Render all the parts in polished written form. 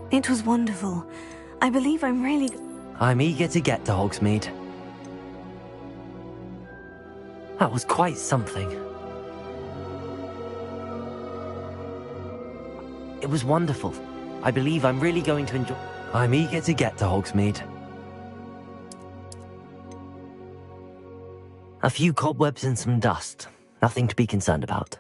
It was wonderful. I believe I'm really... I'm eager to get to Hogsmeade. That was quite something. It was wonderful. I believe I'm really going to enjoy... I'm eager to get to Hogsmeade. A few cobwebs and some dust. Nothing to be concerned about.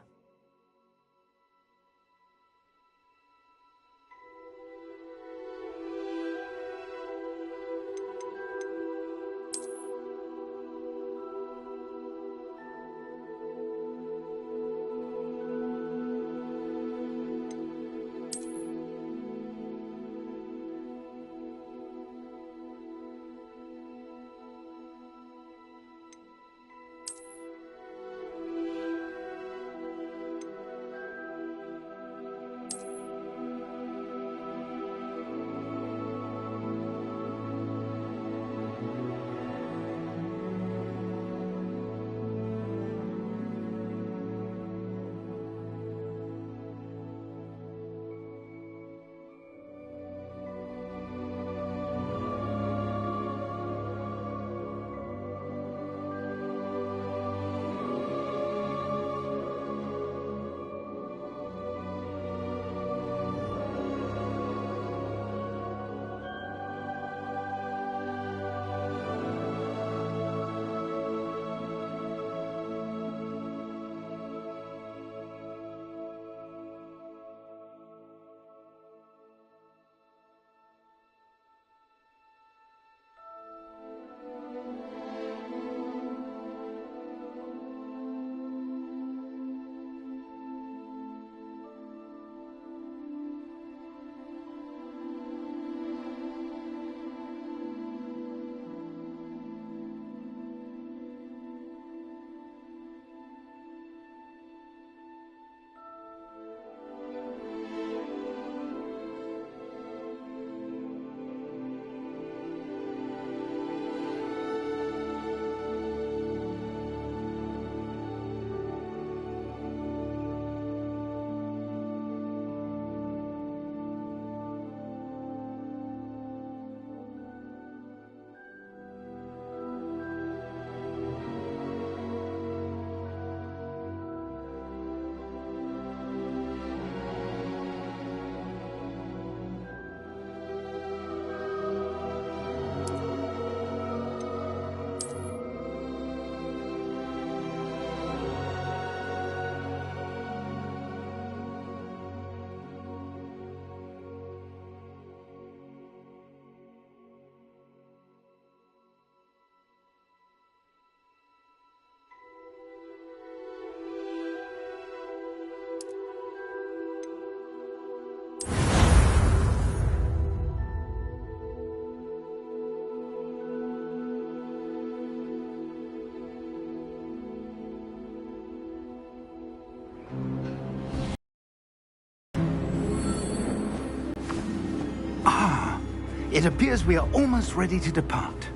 It appears we are almost ready to depart.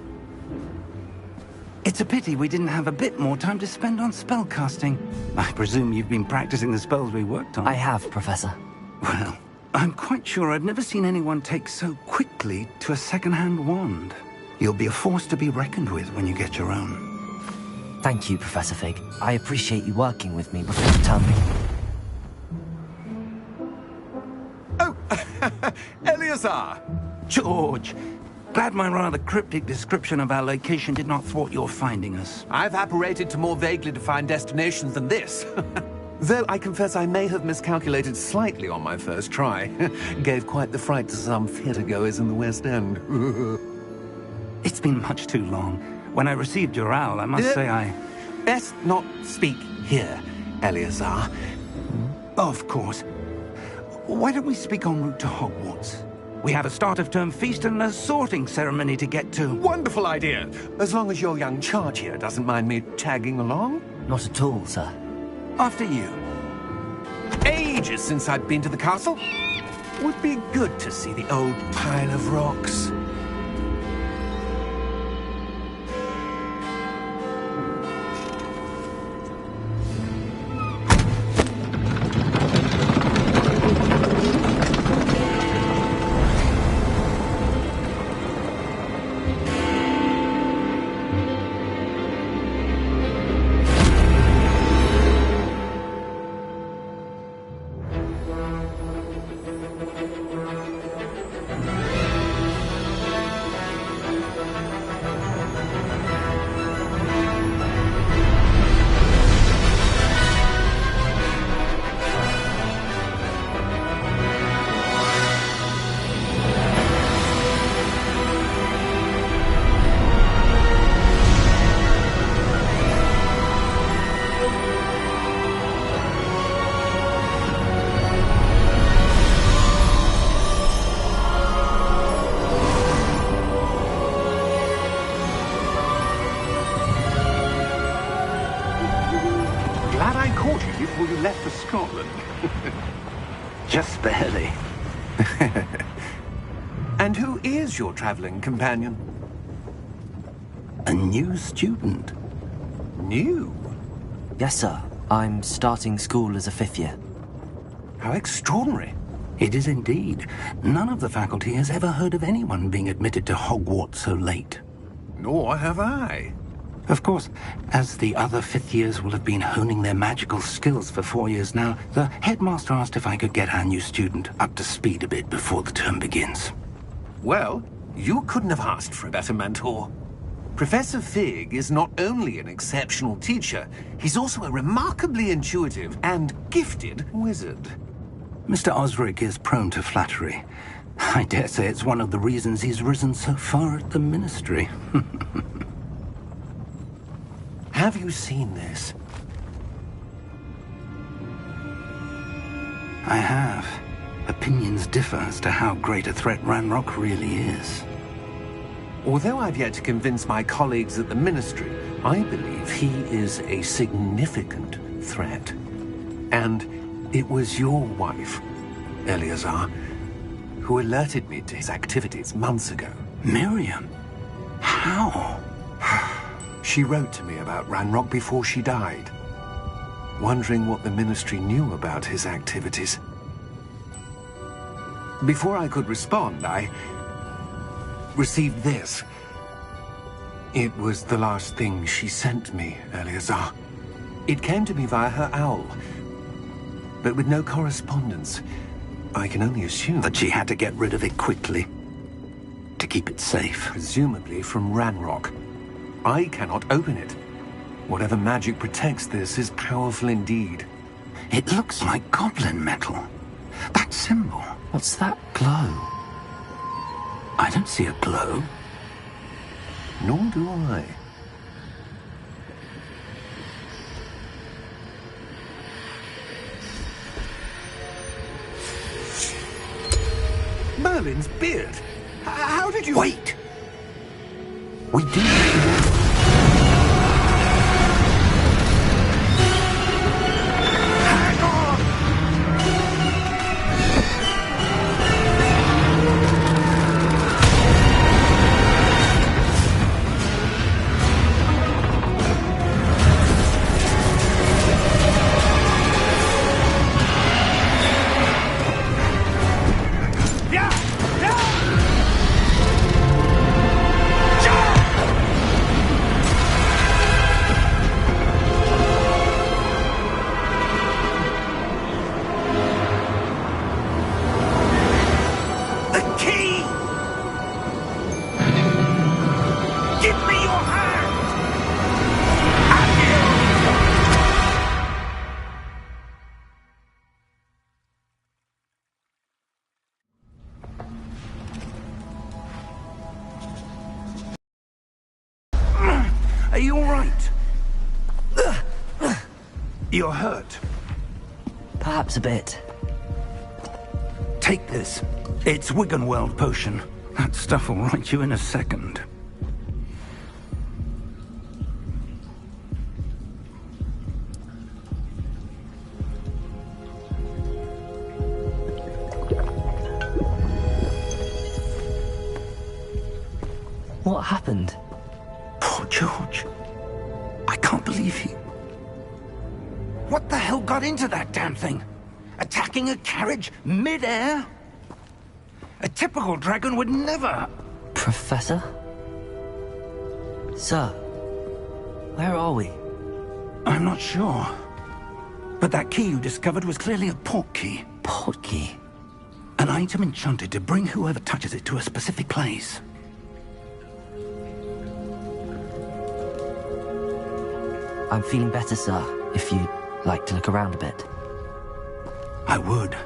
It's a pity we didn't have a bit more time to spend on spellcasting. I presume you've been practicing the spells we worked on. I have, Professor. Well, I'm quite sure I've never seen anyone take so quickly to a second-hand wand. You'll be a force to be reckoned with when you get your own. Thank you, Professor Fig. I appreciate you working with me before you tell me. Oh, Eleazar! George, glad my rather cryptic description of our location did not thwart your finding us. I've apparated to more vaguely defined destinations than this. Though I confess I may have miscalculated slightly on my first try. Gave quite the fright to some theatre-goers in the West End. It's been much too long. When I received your owl, I must say I... Best not speak here, Eleazar. Of course. Why don't we speak en route to Hogwarts? We have a start-of-term feast and a sorting ceremony to get to. Wonderful idea! As long as your young charge here doesn't mind me tagging along. Not at all, sir. After you. Ages since I'd been to the castle. Would be good to see the old pile of rocks. left for Scotland. Just barely. And who is your traveling companion? A new student. New? Yes, sir. I'm starting school as a 5th year. How extraordinary. It is indeed. None of the faculty has ever heard of anyone being admitted to Hogwarts so late. Nor have I. Of course, as the other 5th years will have been honing their magical skills for 4 years now, the headmaster asked if I could get our new student up to speed a bit before the term begins. Well, you couldn't have asked for a better mentor. Professor Fig is not only an exceptional teacher, he's also a remarkably intuitive and gifted wizard. Mr. Osric is prone to flattery. I dare say it's one of the reasons he's risen so far at the Ministry. Have you seen this? I have. Opinions differ as to how great a threat Ranrock really is. Although I've yet to convince my colleagues at the Ministry, I believe he is a significant threat. And it was your wife, Eleazar, who alerted me to his activities months ago. Miriam? How? She wrote to me about Ranrock before she died, wondering what the Ministry knew about his activities. Before I could respond, I received this. It was the last thing she sent me, Eleazar. It came to me via her owl, but with no correspondence. I can only assume That she had to get rid of it quickly, to keep it safe. presumably from Ranrock. I cannot open it. Whatever magic protects this is powerful indeed. It looks like goblin metal. That symbol. What's that glow? I don't see a glow. Nor do I. Merlin's beard. How did you... Wait! We do... Hang on! Are you all right? You're hurt. Perhaps a bit. Take this. It's Wiggenweld potion. That stuff will right you in a second. What happened? Poor George. I can't believe he... What the hell got into that damn thing? Attacking a carriage mid-air? A typical dragon would never... Professor? Sir, where are we? I'm not sure. But that key you discovered was clearly a port key. Port key? An item enchanted to bring whoever touches it to a specific place. I'm feeling better, sir, if you'd like to look around a bit. I would.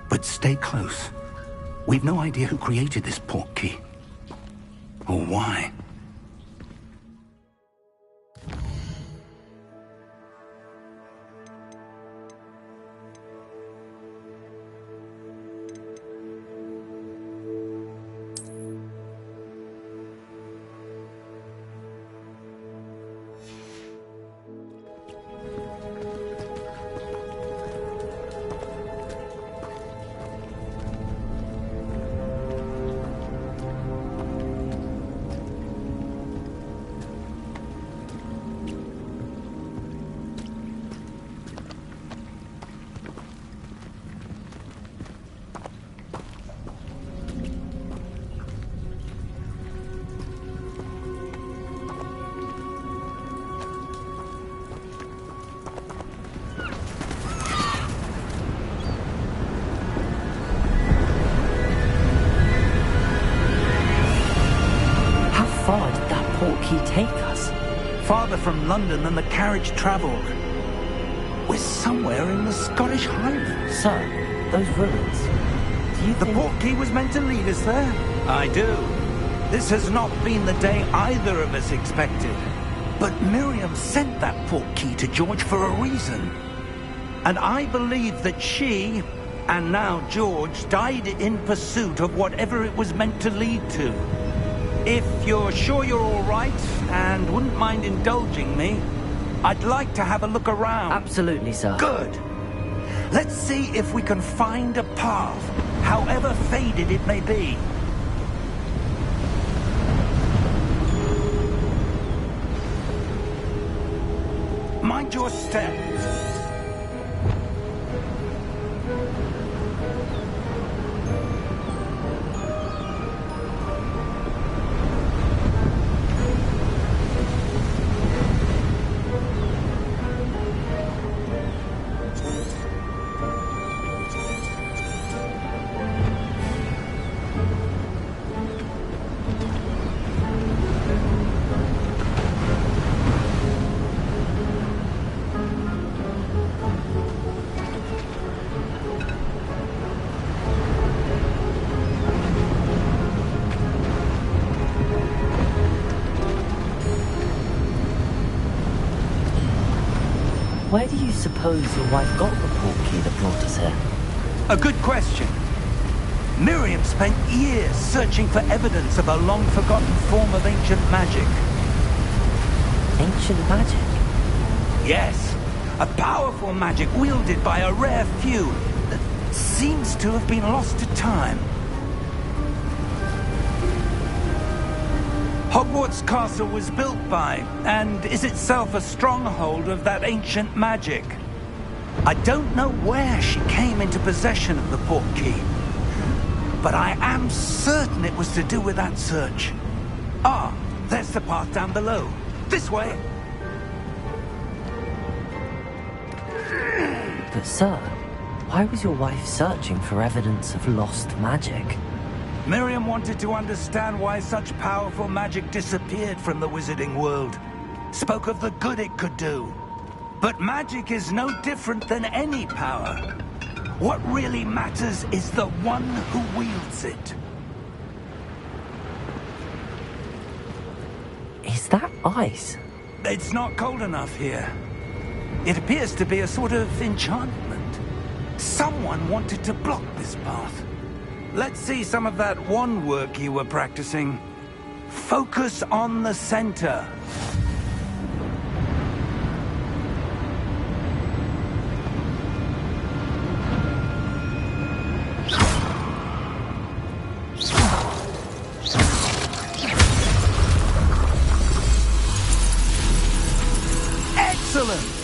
But stay close. We've no idea who created this port key. Or why. portkey take us? Farther from London than the carriage travelled. We're somewhere in the Scottish Highlands. Sir, those ruins. Do you The think... portkey was meant to lead us there? I do. This has not been the day either of us expected. But Miriam sent that portkey to George for a reason. And I believe that she, and now George, died in pursuit of whatever it was meant to lead to. If you're sure you're all right, and wouldn't mind indulging me, I'd like to have a look around. Absolutely, sir. Good. Let's see if we can find a path, however faded it may be. Mind your step. Where do you suppose your wife got the portkey that brought us here? A good question. Miriam spent years searching for evidence of a long-forgotten form of ancient magic. Ancient magic? Yes, a powerful magic wielded by a rare few that seems to have been lost to time. Hogwarts Castle was built by, and is itself a stronghold of that ancient magic. I don't know where she came into possession of the portkey, but I am certain it was to do with that search. Ah, there's the path down below. This way. But sir, why was your wife searching for evidence of lost magic? Miriam wanted to understand why such powerful magic disappeared from the wizarding world. Spoke of the good it could do. But magic is no different than any power. What really matters is the one who wields it. Is that ice? It's not cold enough here. It appears to be a sort of enchantment. Someone wanted to block this path. Let's see some of that wand work you were practicing. Focus on the center. Excellent!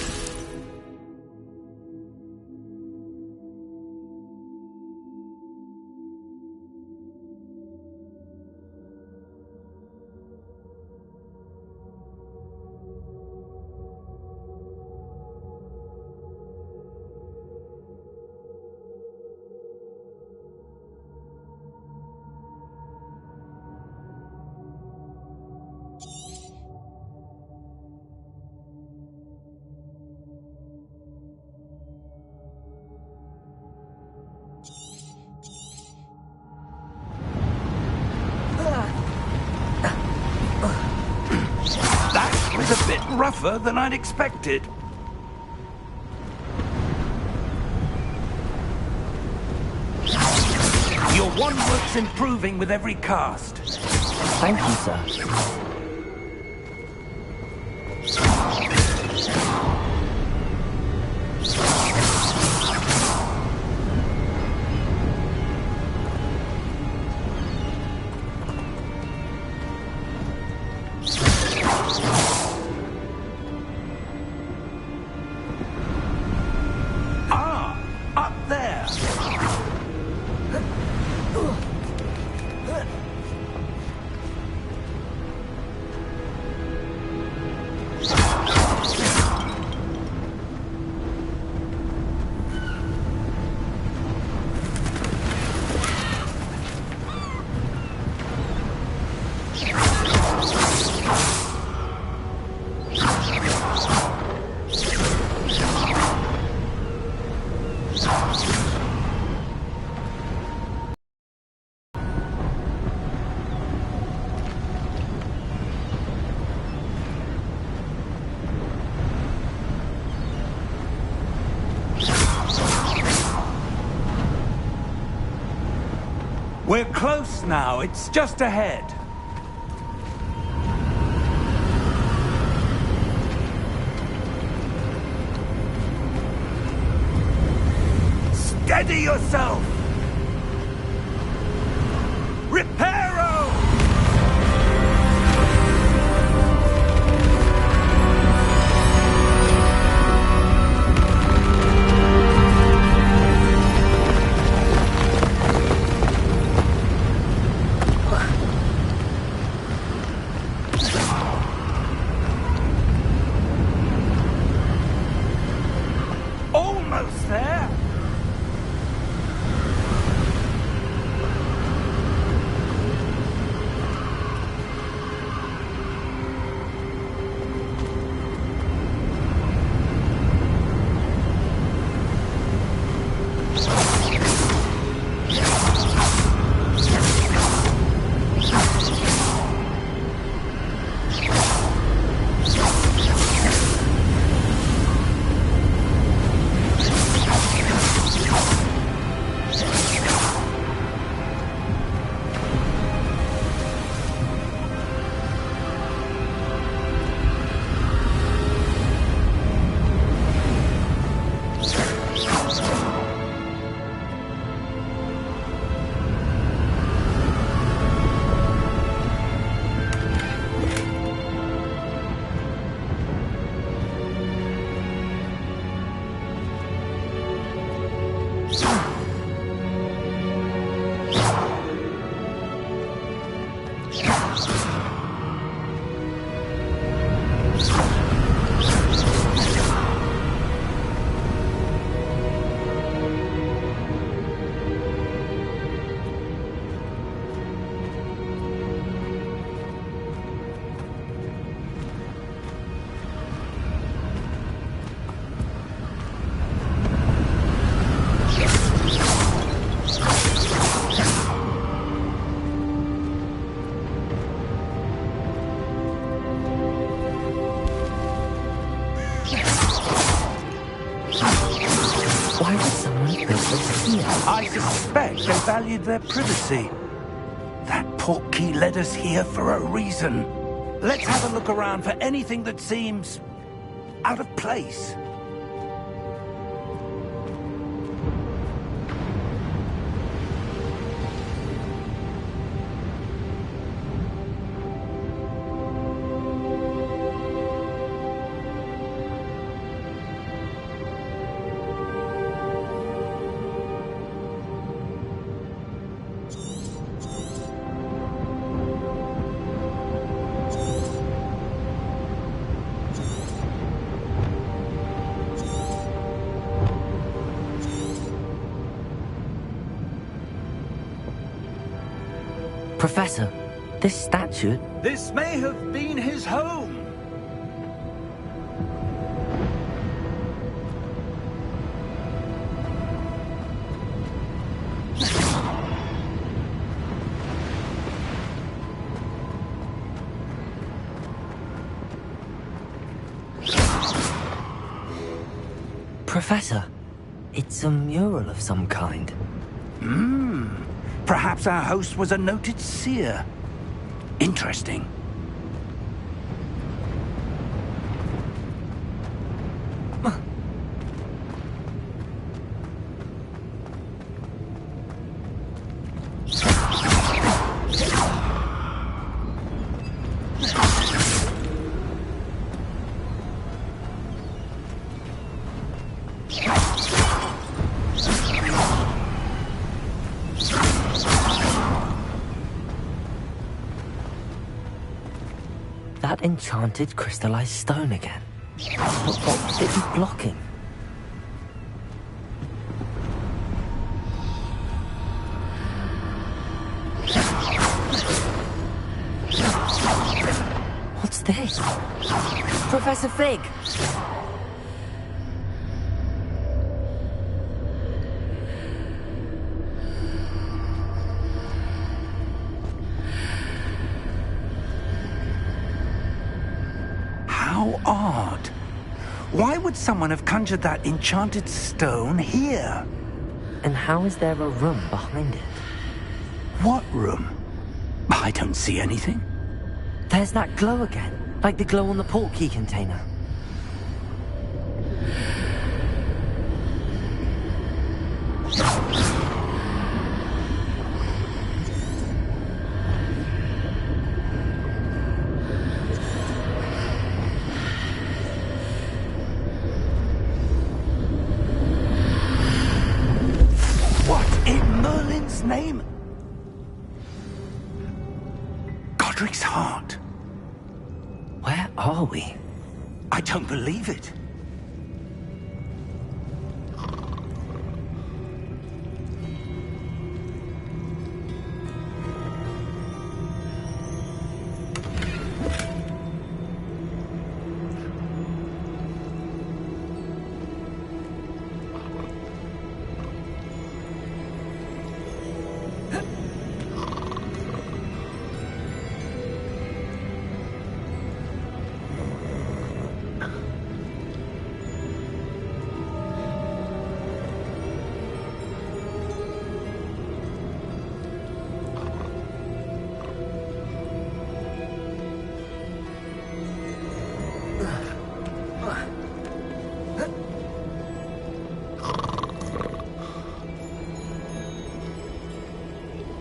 That was a bit rougher than I'd expected. Your wand work's improving with every cast. Thank you, sir. Up there! We're close now. It's just ahead. Steady yourself! Reparo! Almost there! Why would someone build this here? I suspect they valued their privacy. That portkey led us here for a reason. Let's have a look around for anything that seems out of place. Professor, this statue... This may have been his home. Professor, it's a mural of some kind. Perhaps our host was a noted seer. Interesting. That enchanted crystallized stone again. But what would it be blocking? What's this? Professor Fig! How odd. Why would someone have conjured that enchanted stone here? And how is there a room behind it? What room? I don't see anything. There's that glow again, like the glow on the portkey container. What in Merlin's name? Godric's heart. Where are we? I don't believe it.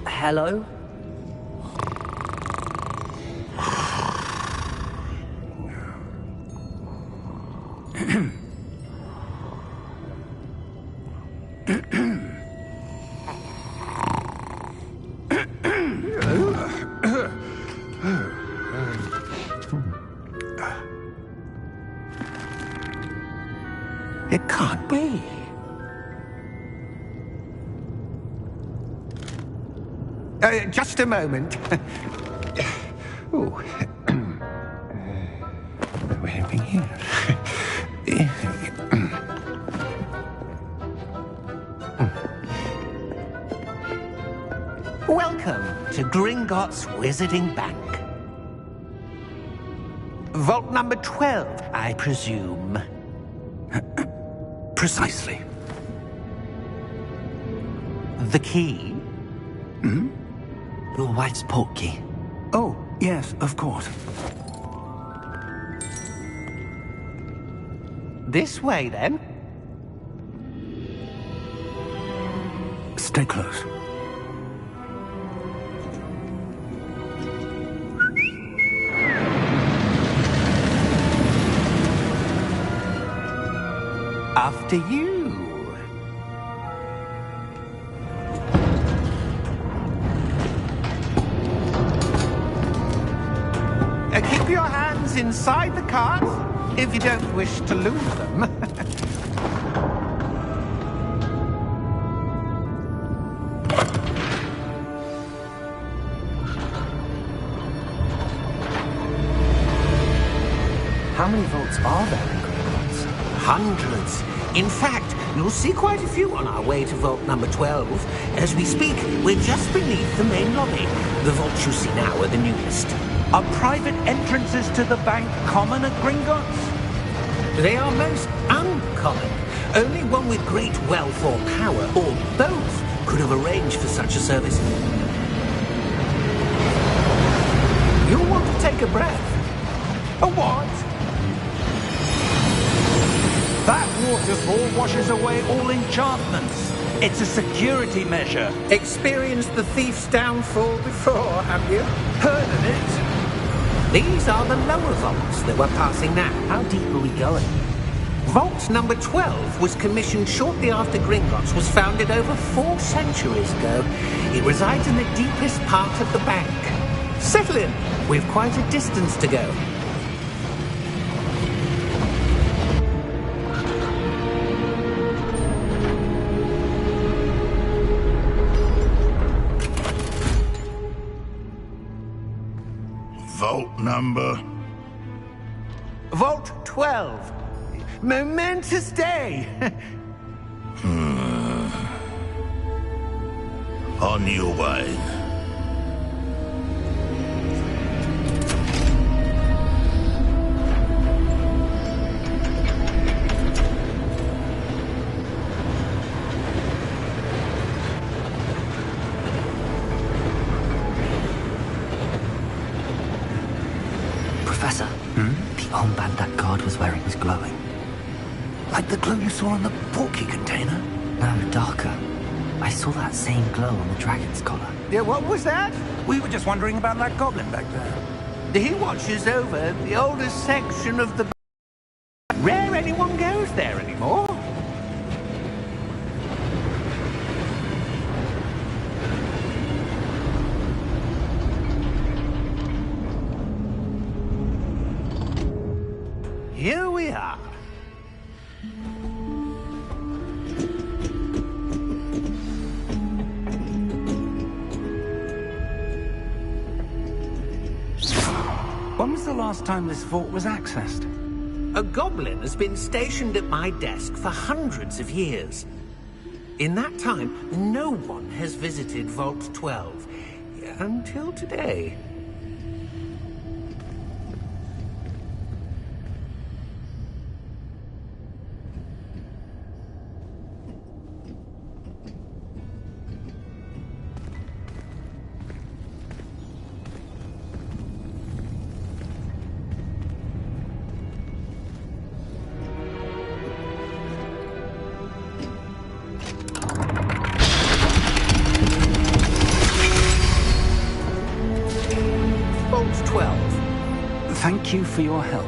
Hello? It can't be. Just a moment. Oh. Anything here? Welcome to Gringotts Wizarding Bank. Vault number 12, I presume. Precisely. The key? Your wife's portkey. Oh, yes, of course. This way, then. Stay close. After you. Keep your hands inside the cart if you don't wish to lose them. How many vaults are there in Gringotts? Hundreds. In fact, you'll see quite a few on our way to vault number 12. As we speak, we're just beneath the main lobby. The vaults you see now are the newest. Are private entrances to the bank common at Gringotts? They are most uncommon. Only one with great wealth or power, or both, could have arranged for such a service. You'll want to take a breath. A what? That waterfall washes away all enchantments. It's a security measure. Experienced the thief's downfall before, have you? Heard of it? These are the lower vaults that we're passing now. How deep are we going? Vault number 12 was commissioned shortly after Gringotts was founded over 4 centuries ago. It resides in the deepest part of the bank. Settle in. We've quite a distance to go. Vault number? Vault 12. Momentous day. On your way. armband that guard was wearing was glowing. Like the glow you saw on the porky container? No, darker. I saw that same glow on the dragon's collar. Yeah, what was that? We were just wondering about that goblin back there. He watches over the oldest section of the... Rare anyone goes there anymore. Here we are. When was the last time this vault was accessed? A goblin has been stationed at my desk for hundreds of years. In that time, no one has visited Vault 12 until today. Vault 12. Thank you for your help.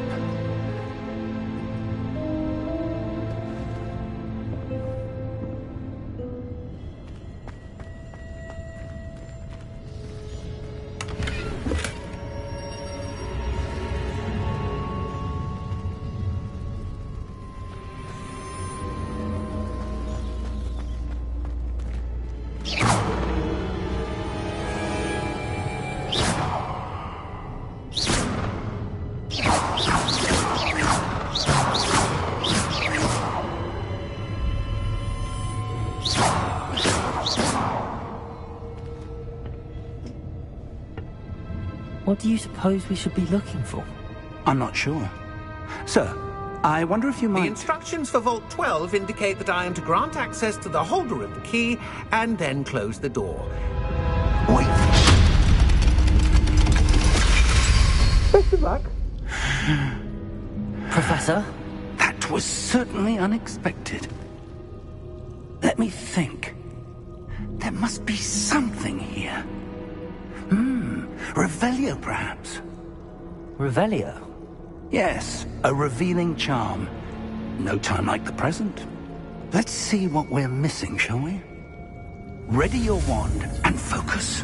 What do you suppose we should be looking for? I'm not sure. Sir, I wonder if you The might... instructions for Vault 12 indicate that I am to grant access to the holder of the key and then close the door. Wait! Best of luck. Professor? That was certainly unexpected. Let me think. There must be something here. Revelio, perhaps? Revelio? Yes, a revealing charm. No time like the present. Let's see what we're missing, shall we? Ready your wand and focus.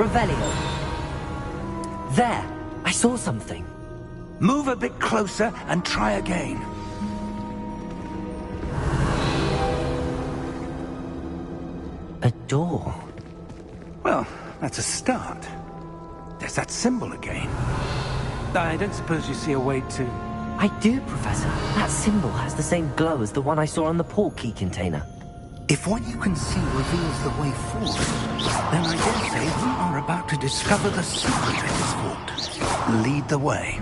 Revelio. There! I saw something. Move a bit closer and try again. A door. Well, that's a start. There's that symbol again. I don't suppose you see a way to... I do, Professor. That symbol has the same glow as the one I saw on the portkey container. If what you can see reveals the way forward, then I dare say we are about to discover the secret of this vault. Lead the way.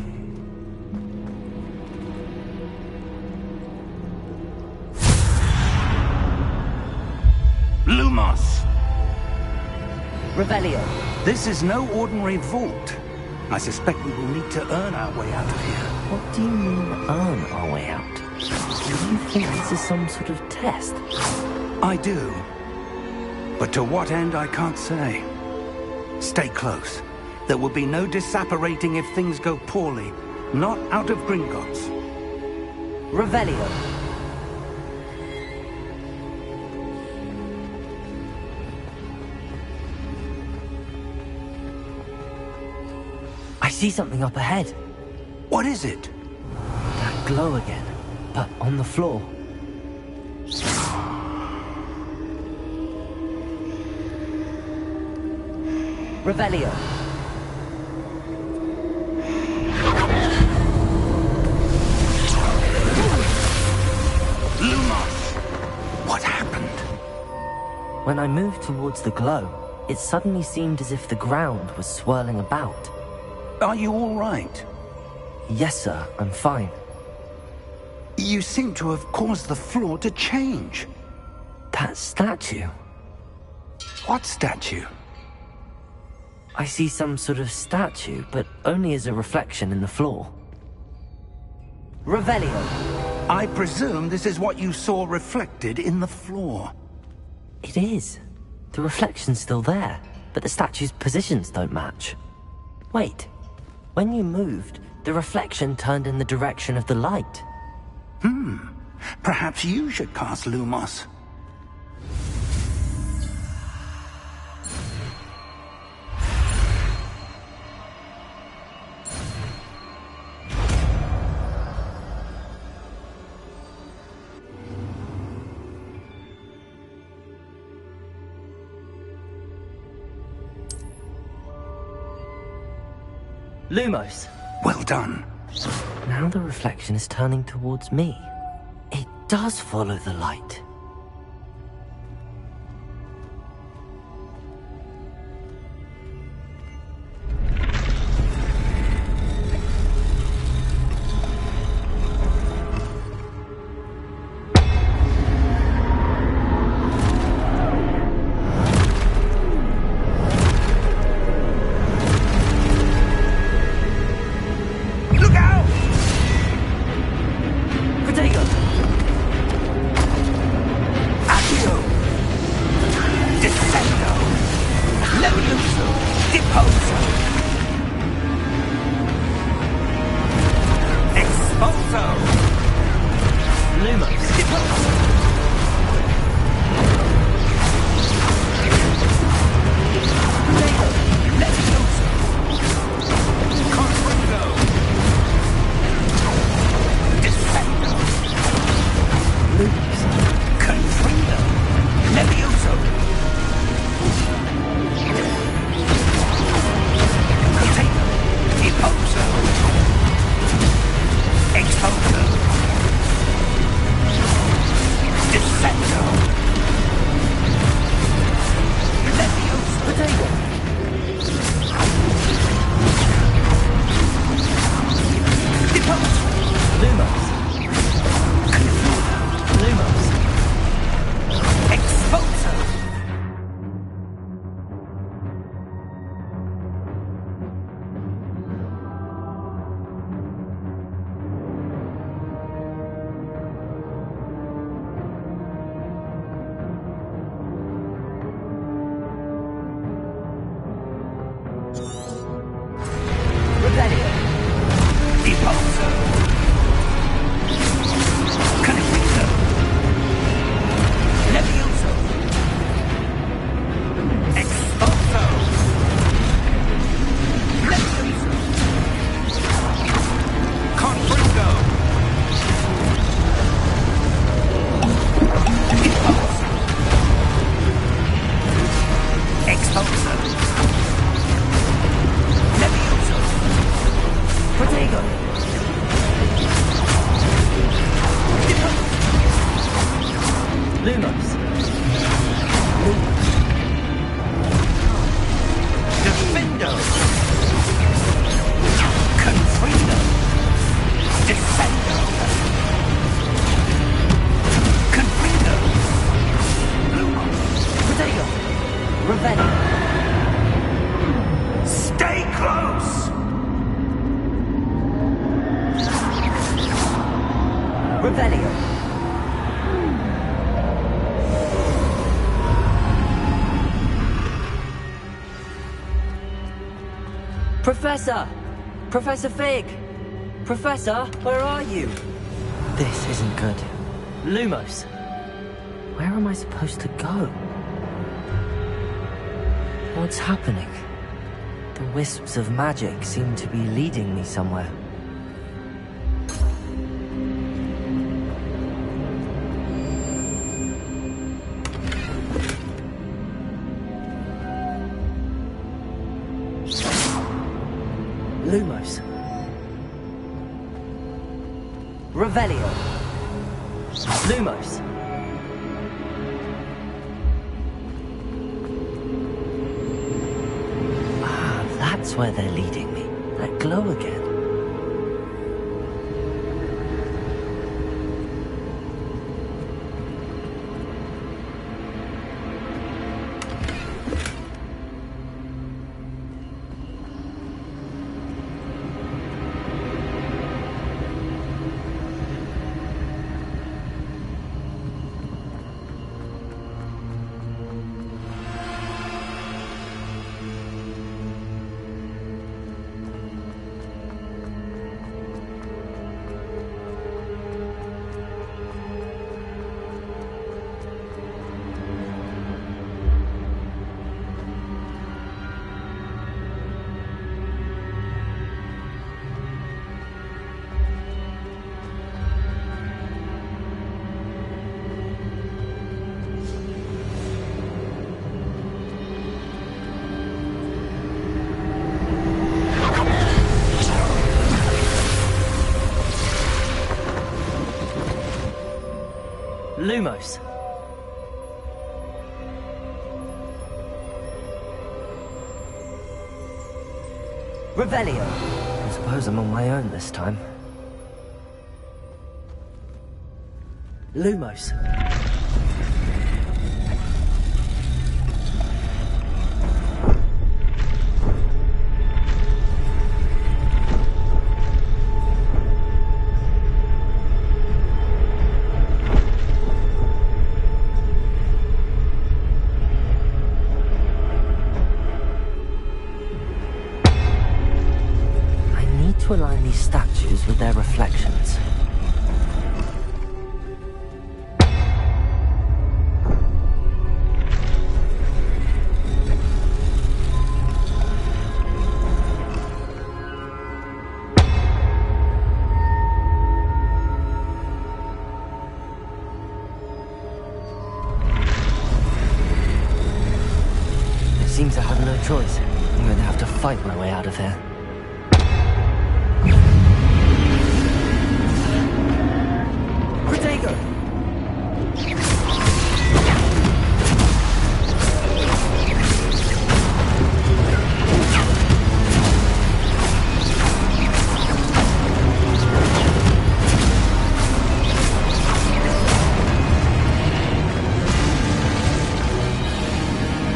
Lumos! Revelio. This is no ordinary vault. I suspect we will need to earn our way out of here. What do you mean, earn our way out? Do you think this is some sort of test? I do. But to what end, I can't say. Stay close. There will be no disapparating if things go poorly. Not out of Gringotts. Revelio. I see something up ahead. What is it? That glow again, but on the floor. Revelio. Lumos! What happened? When I moved towards the glow, it suddenly seemed as if the ground was swirling about. Are you all right? Yes, sir, I'm fine. You seem to have caused the floor to change. That statue? What statue? I see some sort of statue, but only as a reflection in the floor. Revelio. I presume this is what you saw reflected in the floor. It is. The reflection's still there, but the statue's positions don't match. Wait. When you moved, the reflection turned in the direction of the light. Perhaps you should cast Lumos. Lumos. Well done. Now the reflection is turning towards me. It does follow the light. Professor! Professor Fig! Professor, where are you? This isn't good. Lumos! Where am I supposed to go? What's happening? The wisps of magic seem to be leading me somewhere. Lumos. Revelio. Lumos. Ah, that's where they're leading me. That glow again. Lumos. Revelio. I suppose I'm on my own this time. Lumos. To align these statues with their reflections. It seems I have no choice. I'm going to have to fight my way out of here.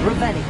Revelio.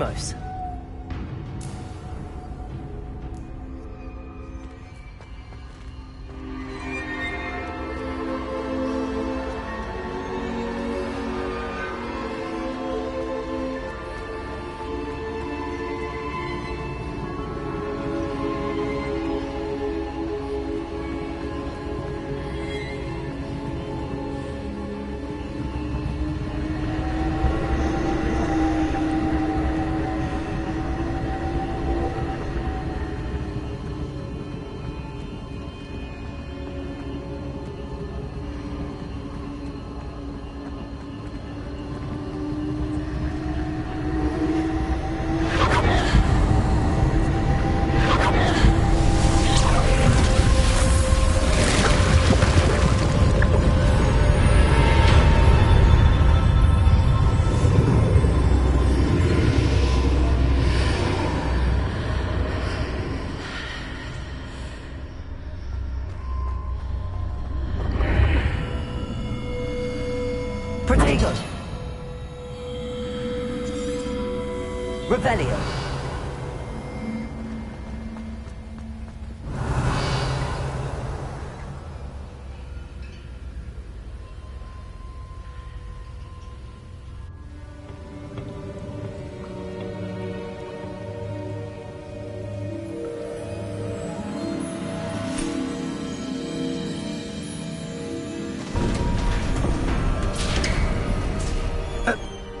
Lumos. Protego! Revelio!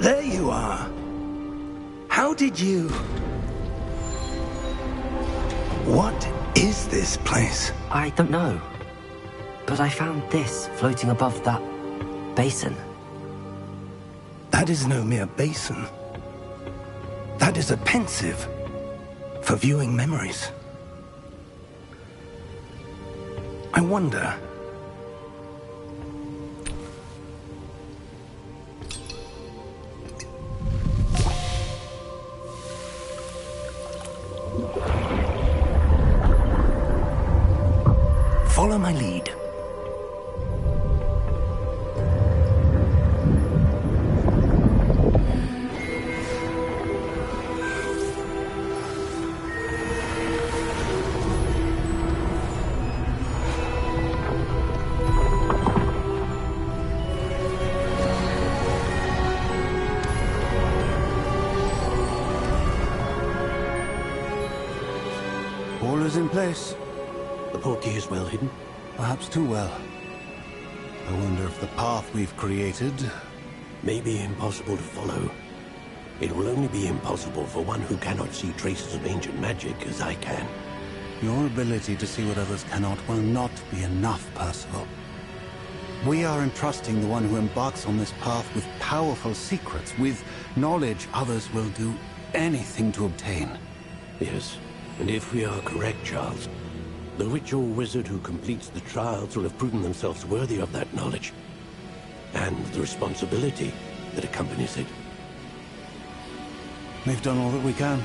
There you are. How did you... What is this place? I don't know. But I found this floating above that basin. That is no mere basin. That is a pensive for viewing memories. I wonder... Follow my lead. All is in place. The portkey is well hidden. Perhaps too well. I wonder if the path we've created... May be impossible to follow. It will only be impossible for one who cannot see traces of ancient magic as I can. Your ability to see what others cannot will not be enough, Percival. We are entrusting the one who embarks on this path with powerful secrets, with knowledge others will do anything to obtain. Yes, and if we are correct, Charles, the witch or wizard who completes the trials will have proven themselves worthy of that knowledge, and the responsibility that accompanies it. We've done all that we can.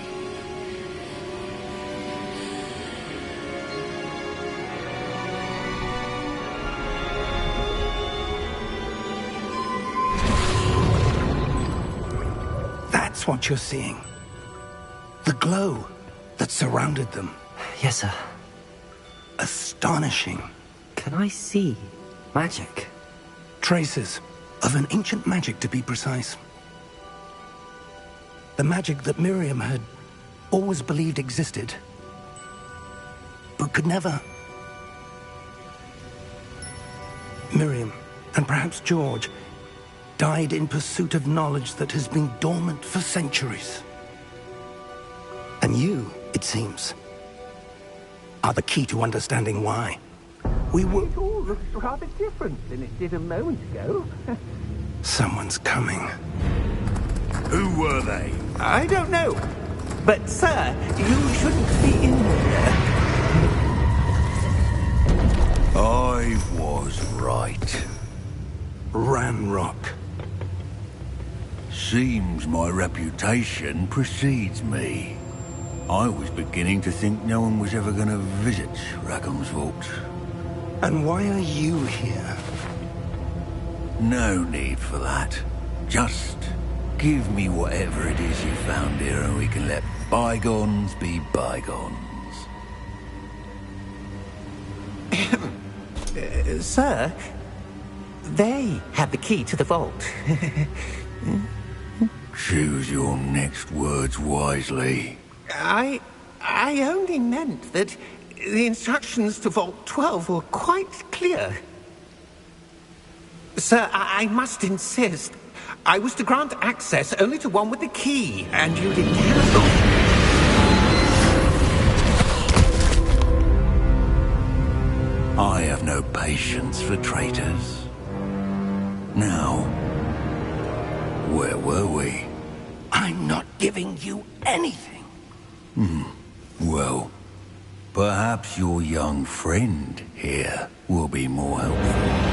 That's what you're seeing. The glow that surrounded them. Yes, sir. Astonishing. Can I see magic? Traces of an ancient magic, to be precise. The magic that Miriam had always believed existed, but could never. Miriam, and perhaps George, died in pursuit of knowledge that has been dormant for centuries. And you, it seems, are the key to understanding why. We were... It all looks rather different than it did a moment ago. Someone's coming. Who were they? I don't know. But, sir, you shouldn't be in here. I was right. Ranrock. Seems my reputation precedes me. I was beginning to think no one was ever going to visit Rackham's Vault. And why are you here? No need for that. Just Give me whatever it is you found here and we can let bygones be bygones. Sir, they have the key to the vault. Choose your next words wisely. I only meant that the instructions to Vault 12 were quite clear. Sir, I must insist. I was to grant access only to one with the key, and you didn't cancel. I have no patience for traitors. Now, where were we? I'm not giving you anything. Well, perhaps your young friend here will be more helpful.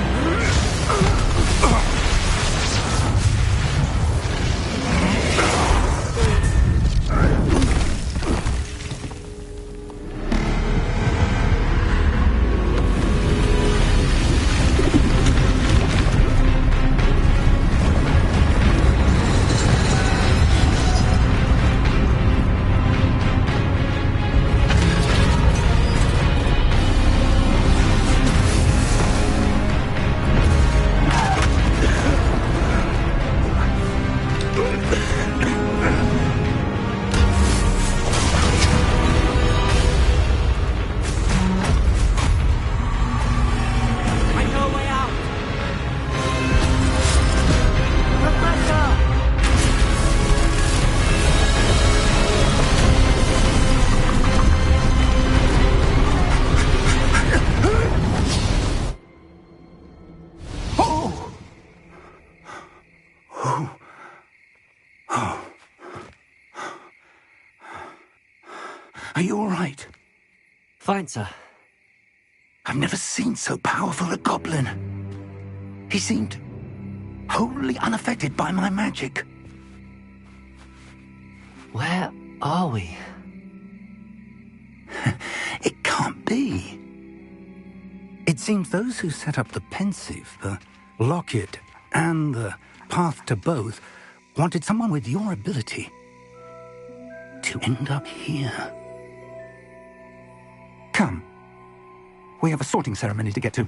Are you all right? Fine, sir. I've never seen so powerful a goblin. He seemed wholly unaffected by my magic. Where are we? It can't be. It seems those who set up the pensive, the locket, and the path to both wanted someone with your ability to end up here. Come. We have a sorting ceremony to get to.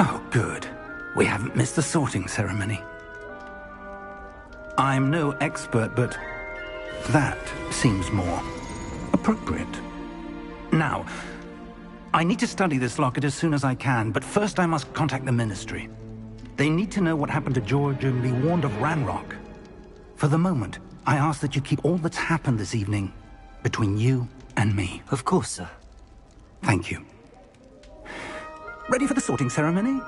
Oh, good. We haven't missed the sorting ceremony. I'm no expert, but that seems more appropriate. Now, I need to study this locket as soon as I can, but first I must contact the Ministry. They need to know what happened to George and be warned of Ranrock. For the moment, I ask that you keep all that's happened this evening between you and me. Of course, sir. Thank you. Ready for the sorting ceremony?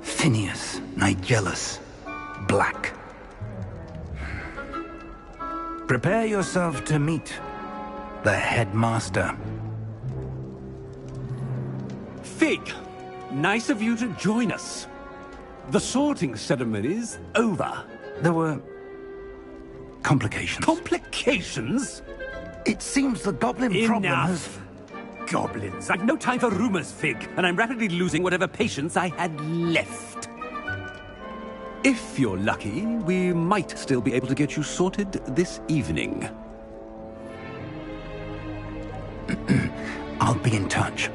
Phineas, Nigellus, Black. Prepare yourself to meet the headmaster. Fig, nice of you to join us. The sorting ceremony's over. There were complications. Complications? It seems the goblin problem has... Enough. Goblins. I've no time for rumors, Fig, and I'm rapidly losing whatever patience I had left. If you're lucky, we might still be able to get you sorted this evening. I'll be in touch.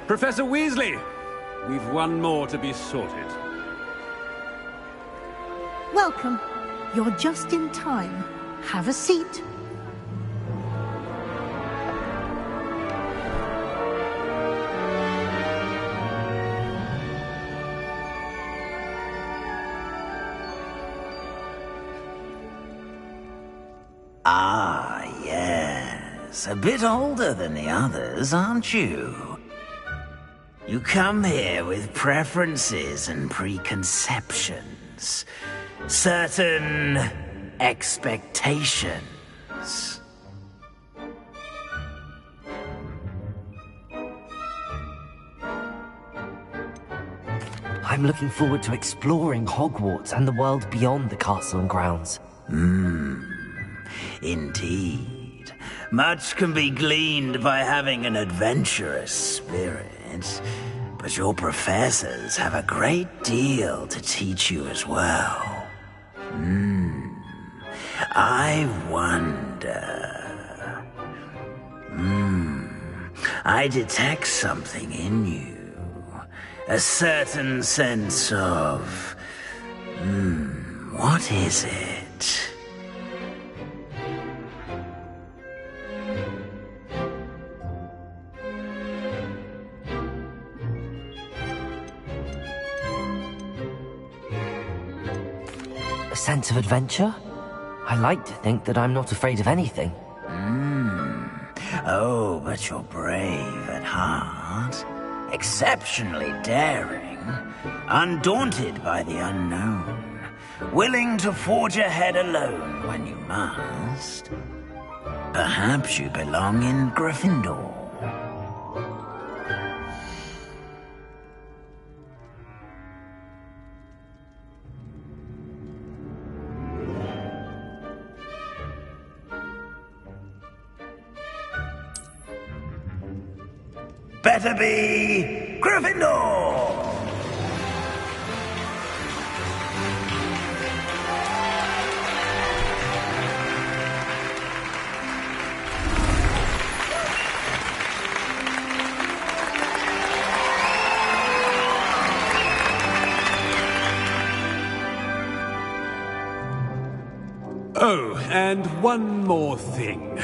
Professor Weasley, we've one more to be sorted. Welcome. You're just in time. Have a seat. Ah, yes. A bit older than the others, aren't you? You come here with preferences and preconceptions. Certain expectations. I'm looking forward to exploring Hogwarts and the world beyond the castle and grounds. Indeed. Much can be gleaned by having an adventurous spirit. But your professors have a great deal to teach you as well. I wonder... I detect something in you. A certain sense of... what is it? A sense of adventure? I like to think that I'm not afraid of anything. Oh, but you're brave at heart. Exceptionally daring. Undaunted by the unknown. Willing to forge ahead alone when you must. Perhaps you belong in Gryffindor. Better be Gryffindor! Oh, and one more thing.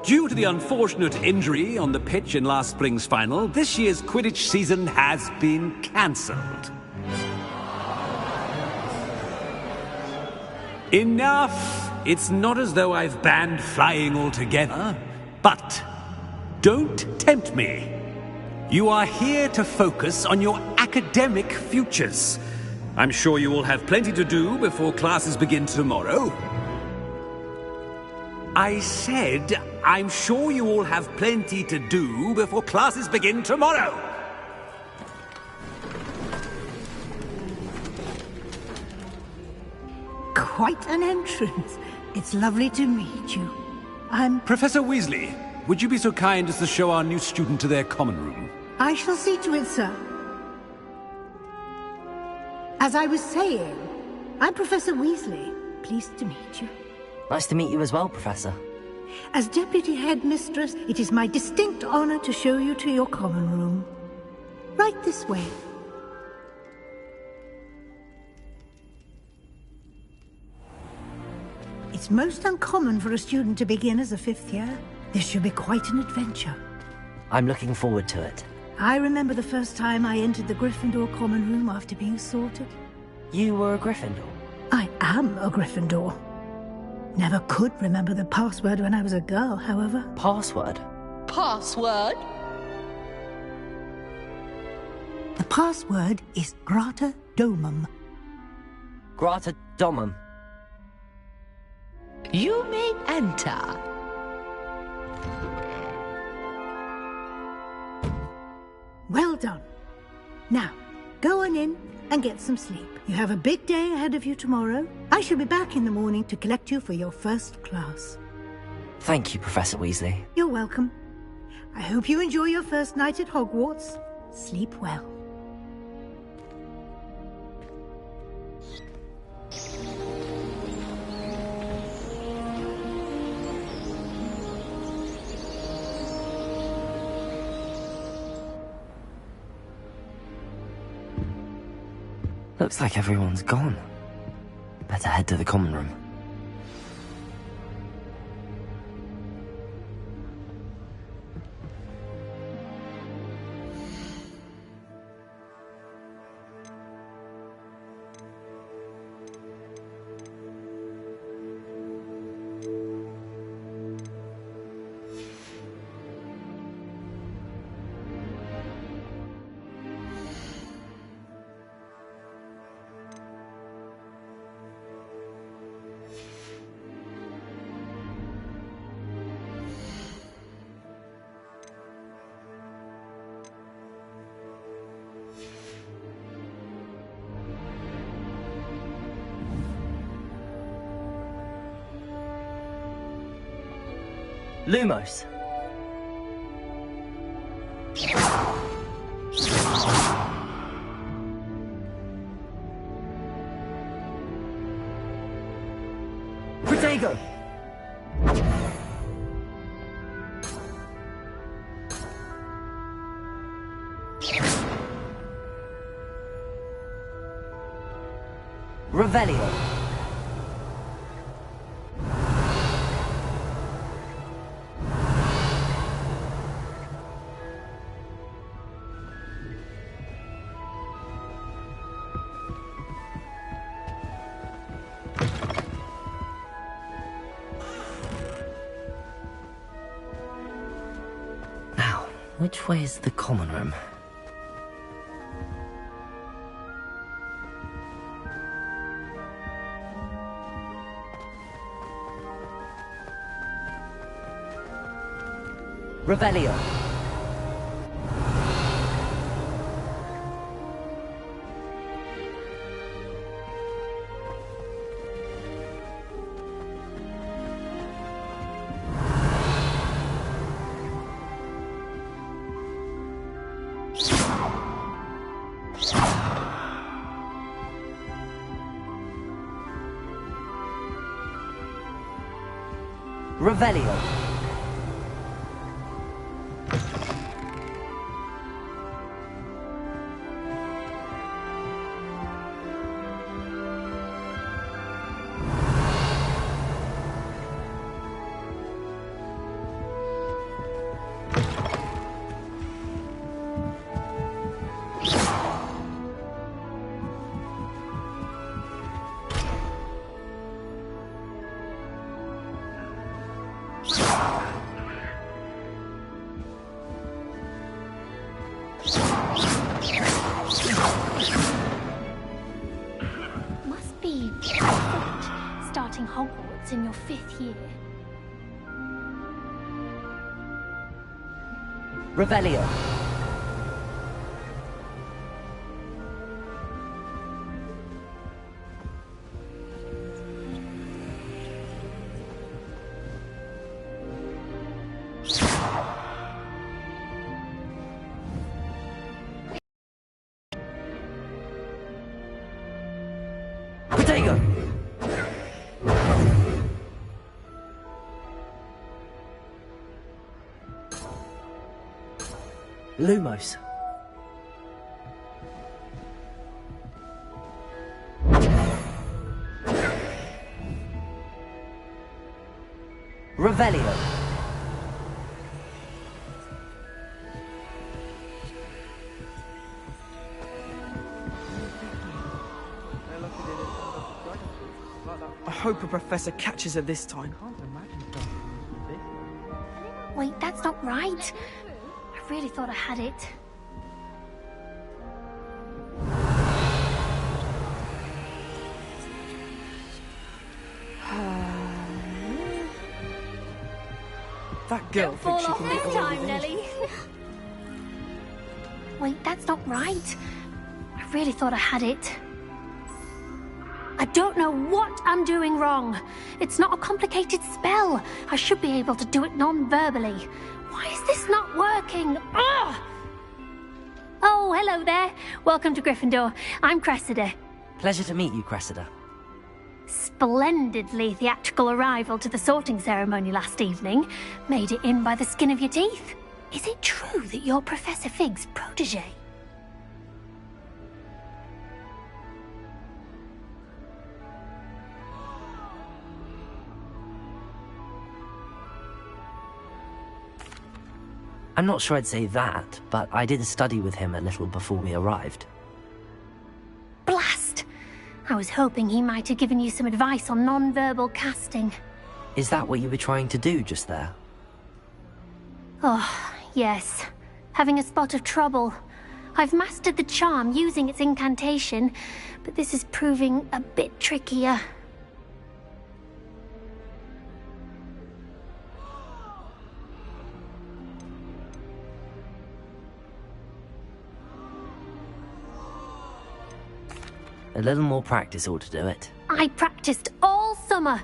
Due to the unfortunate injury on the pitch in last spring's final, this year's Quidditch season has been cancelled. Enough! It's not as though I've banned flying altogether, but don't tempt me. You are here to focus on your academic futures. I'm sure you will have plenty to do before classes begin tomorrow. I said, I'm sure you all have plenty to do before classes begin tomorrow. Quite an entrance. It's lovely to meet you. I'm... Professor Weasley, would you be so kind as to show our new student to their common room? I shall see to it, sir. As I was saying, I'm Professor Weasley. Pleased to meet you. Nice to meet you as well, Professor. As Deputy Headmistress, it is my distinct honor to show you to your common room. Right this way. It's most uncommon for a student to begin as a 5th year. This should be quite an adventure. I'm looking forward to it. I remember the first time I entered the Gryffindor common room after being sorted. You were a Gryffindor? I am a Gryffindor. Never could remember the password when I was a girl, however. Password? Password? The password is Grata Domum. Grata Domum. You may enter. Well done. Now, go on in and get some sleep. You have a big day ahead of you tomorrow. I shall be back in the morning to collect you for your first class. Thank you, Professor Weasley. You're welcome. I hope you enjoy your first night at Hogwarts. Sleep well. Looks like everyone's gone. Better head to the common room. Lumos. Protego. Revelio. Which way is the common room? Revelio. Revelio. Must be difficult starting Hogwarts in your 5th year. Revelio. Potato! Lumos. Revelio. I hope a professor catches her this time. Wait, that's not right. I really thought I had it. That girl thinks she can get away with anything. Wait, that's not right. I really thought I had it. I don't know what I'm doing wrong. It's not a complicated spell. I should be able to do it non-verbally. Why is this not working? Ugh! Oh, hello there. Welcome to Gryffindor. I'm Cressida. Pleasure to meet you, Cressida. Splendidly theatrical arrival to the sorting ceremony last evening. Made it in by the skin of your teeth. Is it true that you're Professor Fig's protege? I'm not sure I'd say that, but I did study with him a little before we arrived. Blast! I was hoping he might have given you some advice on non-verbal casting. Is that what you were trying to do just there? Oh, yes. Having a spot of trouble. I've mastered the charm using its incantation, but this is proving a bit trickier. A little more practice ought to do it. I practiced all summer.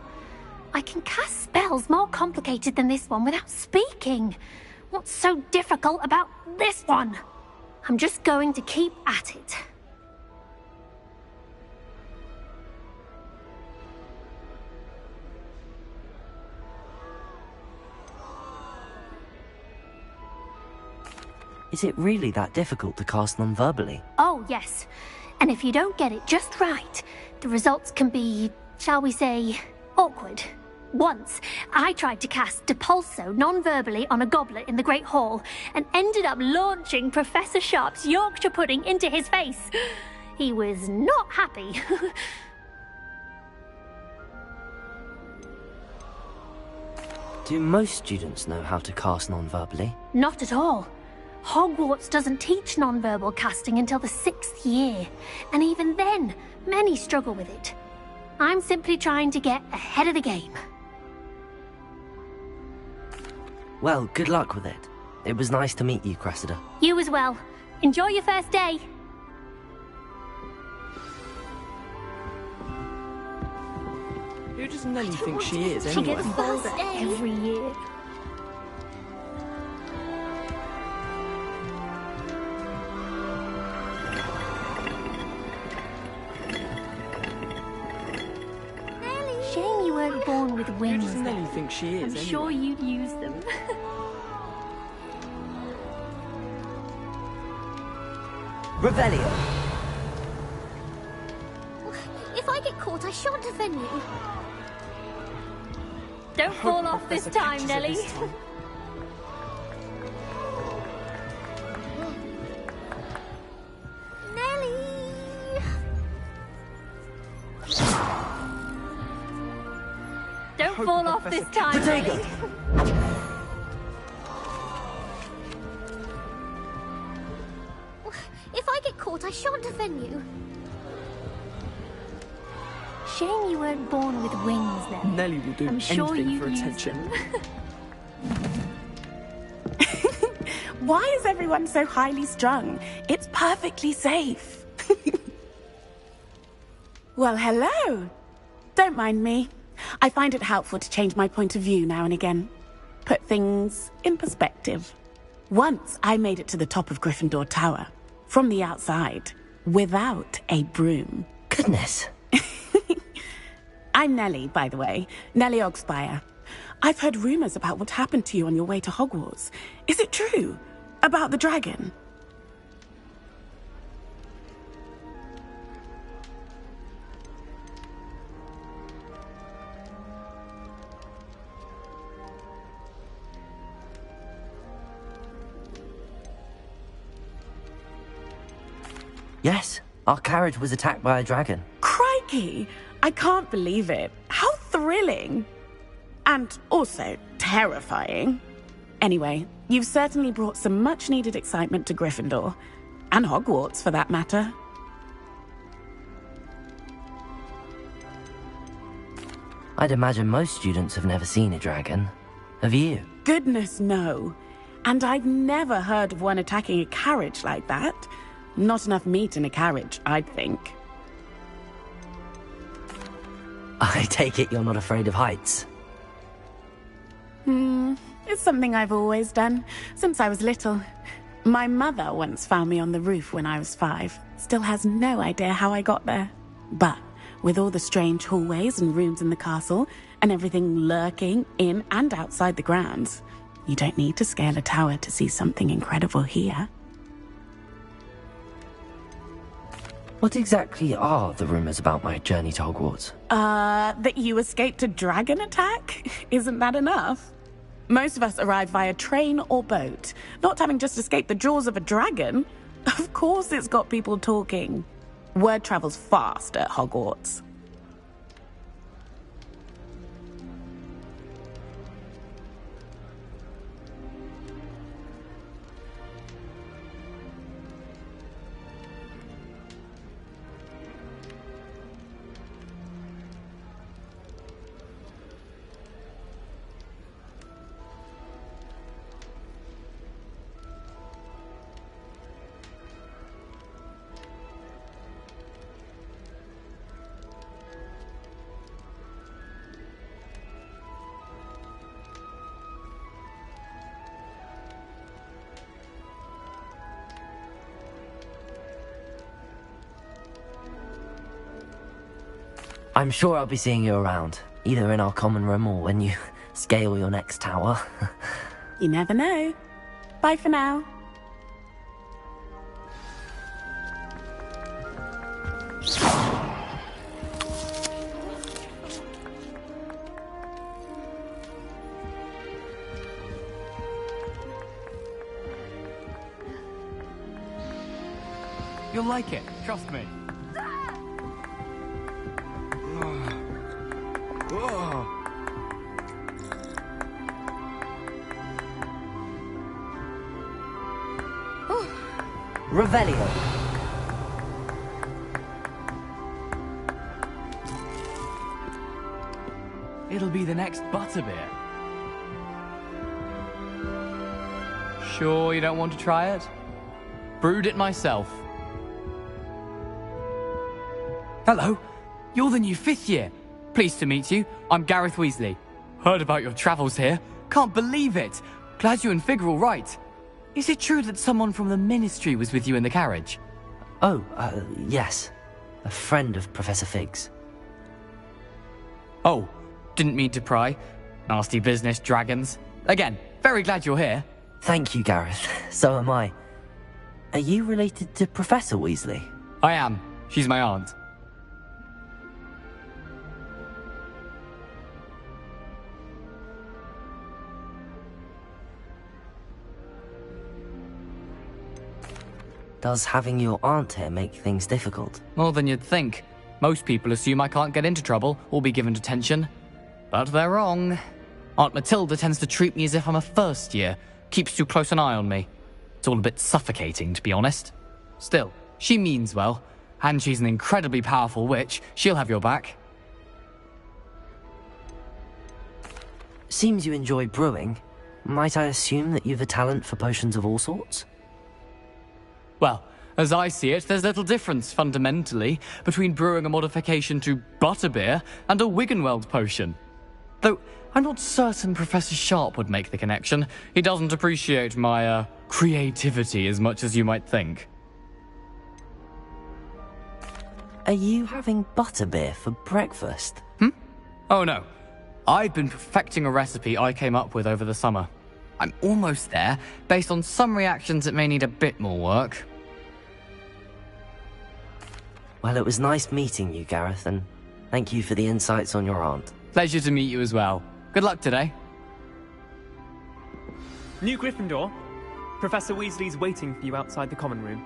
I can cast spells more complicated than this one without speaking. What's so difficult about this one? I'm just going to keep at it. Is it really that difficult to cast non-verbally? Oh, yes. And if you don't get it just right, the results can be, shall we say, awkward. Once, I tried to cast Depulso non-verbally on a goblet in the Great Hall and ended up launching Professor Sharp's Yorkshire pudding into his face. He was not happy. Do most students know how to cast non-verbally? Not at all. Hogwarts doesn't teach non-verbal casting until the 6th year, and even then, many struggle with it. I'm simply trying to get ahead of the game. Well, good luck with it. It was nice to meet you, Cressida. You as well. Enjoy your first day. Who does Nellie think she is, anyway? She gets bolder every year. Shame you weren't born with wings. Who does Nellie think she is, I'm sure you'd use them. Revelio! If I get caught, I shan't offend you. Don't fall off this time, Nellie. Don't fall off this time, Potato! Nellie. If I get caught, I shan't offend you. Shame you weren't born with wings then. Nellie will do I'm sure anything you'd for use attention. Why is everyone so highly strung? It's perfectly safe. Well, hello. Don't mind me. I find it helpful to change my point of view now and again. Put things in perspective. Once I made it to the top of Gryffindor Tower, from the outside, without a broom. Goodness. I'm Nellie, by the way. Nellie Ogspire. I've heard rumors about what happened to you on your way to Hogwarts. Is it true? About the dragon? Yes, our carriage was attacked by a dragon. Crikey! I can't believe it. How thrilling! And also terrifying. Anyway, you've certainly brought some much-needed excitement to Gryffindor. And Hogwarts, for that matter. I'd imagine most students have never seen a dragon. Have you? Goodness, no. And I've never heard of one attacking a carriage like that. Not enough meat in a carriage, I'd think. I take it you're not afraid of heights. It's something I've always done, since I was little. My mother once found me on the roof when I was 5. Still has no idea how I got there. But with all the strange hallways and rooms in the castle, and everything lurking in and outside the grounds, you don't need to scale a tower to see something incredible here. What exactly are the rumors about my journey to Hogwarts? That you escaped a dragon attack? Isn't that enough? Most of us arrive via train or boat, not having just escaped the jaws of a dragon. Of course it's got people talking. Word travels fast at Hogwarts. I'm sure I'll be seeing you around, either in our common room or when you scale your next tower. You never know. Bye for now. You'll like it, trust me. Revelio. It'll be the next butterbeer. Sure you don't want to try it? Brewed it myself. Hello, you're the new 5th year. Pleased to meet you. I'm Gareth Weasley. Heard about your travels here. Can't believe it. Glad you and Fig are all right. Is it true that someone from the Ministry was with you in the carriage? Oh, yes. A friend of Professor Fig's. Oh, didn't mean to pry. Nasty business, dragons. Again, very glad you're here. Thank you, Gareth. So am I. Are you related to Professor Weasley? I am. She's my aunt. Does having your aunt here make things difficult? More than you'd think. Most people assume I can't get into trouble or be given detention. But they're wrong. Aunt Matilda tends to treat me as if I'm a first year, keeps too close an eye on me. It's all a bit suffocating, to be honest. Still, she means well, and she's an incredibly powerful witch. She'll have your back. Seems you enjoy brewing. Might I assume that you've a talent for potions of all sorts? Well, as I see it, there's little difference, fundamentally, between brewing a modification to butterbeer and a Wiggenweld potion. Though, I'm not certain Professor Sharp would make the connection. He doesn't appreciate my, creativity as much as you might think. Are you having butterbeer for breakfast? Oh no. I've been perfecting a recipe I came up with over the summer. I'm almost there, based on some reactions that may need a bit more work. Well, it was nice meeting you, Gareth, and thank you for the insights on your aunt. Pleasure to meet you as well. Good luck today. New Gryffindor. Professor Weasley's waiting for you outside the common room.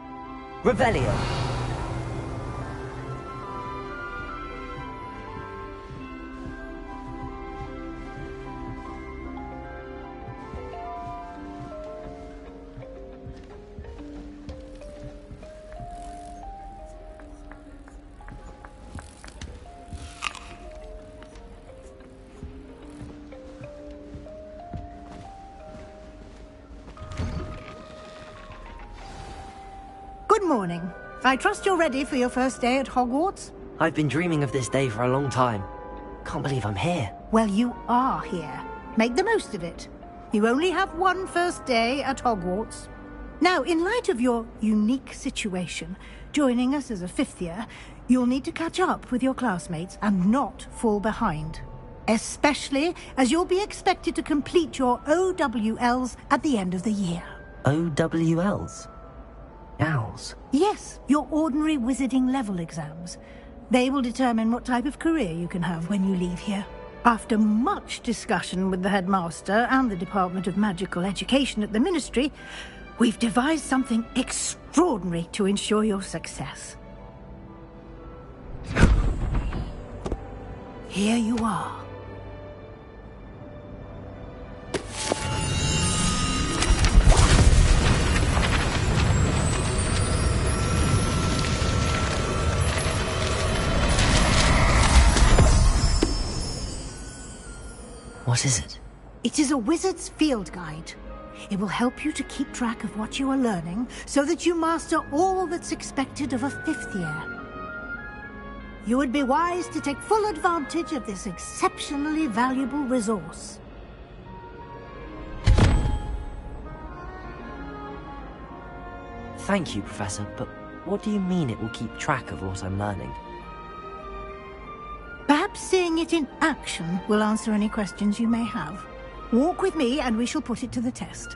Revelio. Good morning. I trust you're ready for your first day at Hogwarts? I've been dreaming of this day for a long time. Can't believe I'm here. Well, you are here. Make the most of it. You only have one first day at Hogwarts. Now, in light of your unique situation, joining us as a fifth year, you'll need to catch up with your classmates and not fall behind. Especially as you'll be expected to complete your OWLs at the end of the year. OWLs? Owls? Yes, your ordinary wizarding level exams. They will determine what type of career you can have when you leave here. After much discussion with the headmaster and the Department of Magical Education at the Ministry, we've devised something extraordinary to ensure your success. Here you are. What is it? It is a wizard's field guide. It will help you to keep track of what you are learning so that you master all that's expected of a fifth year. You would be wise to take full advantage of this exceptionally valuable resource. Thank you, Professor, but what do you mean it will keep track of what I'm learning? Perhaps seeing it in action will answer any questions you may have. Walk with me and we shall put it to the test.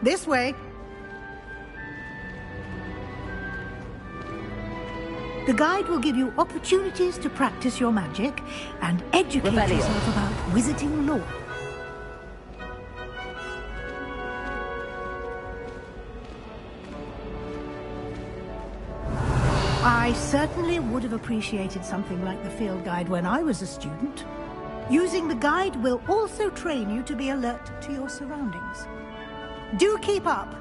This way. The guide will give you opportunities to practice your magic and educate Revelio. yourself about wizarding lore. I certainly would have appreciated something like the field guide when I was a student. Using the guide will also train you to be alert to your surroundings. Do keep up!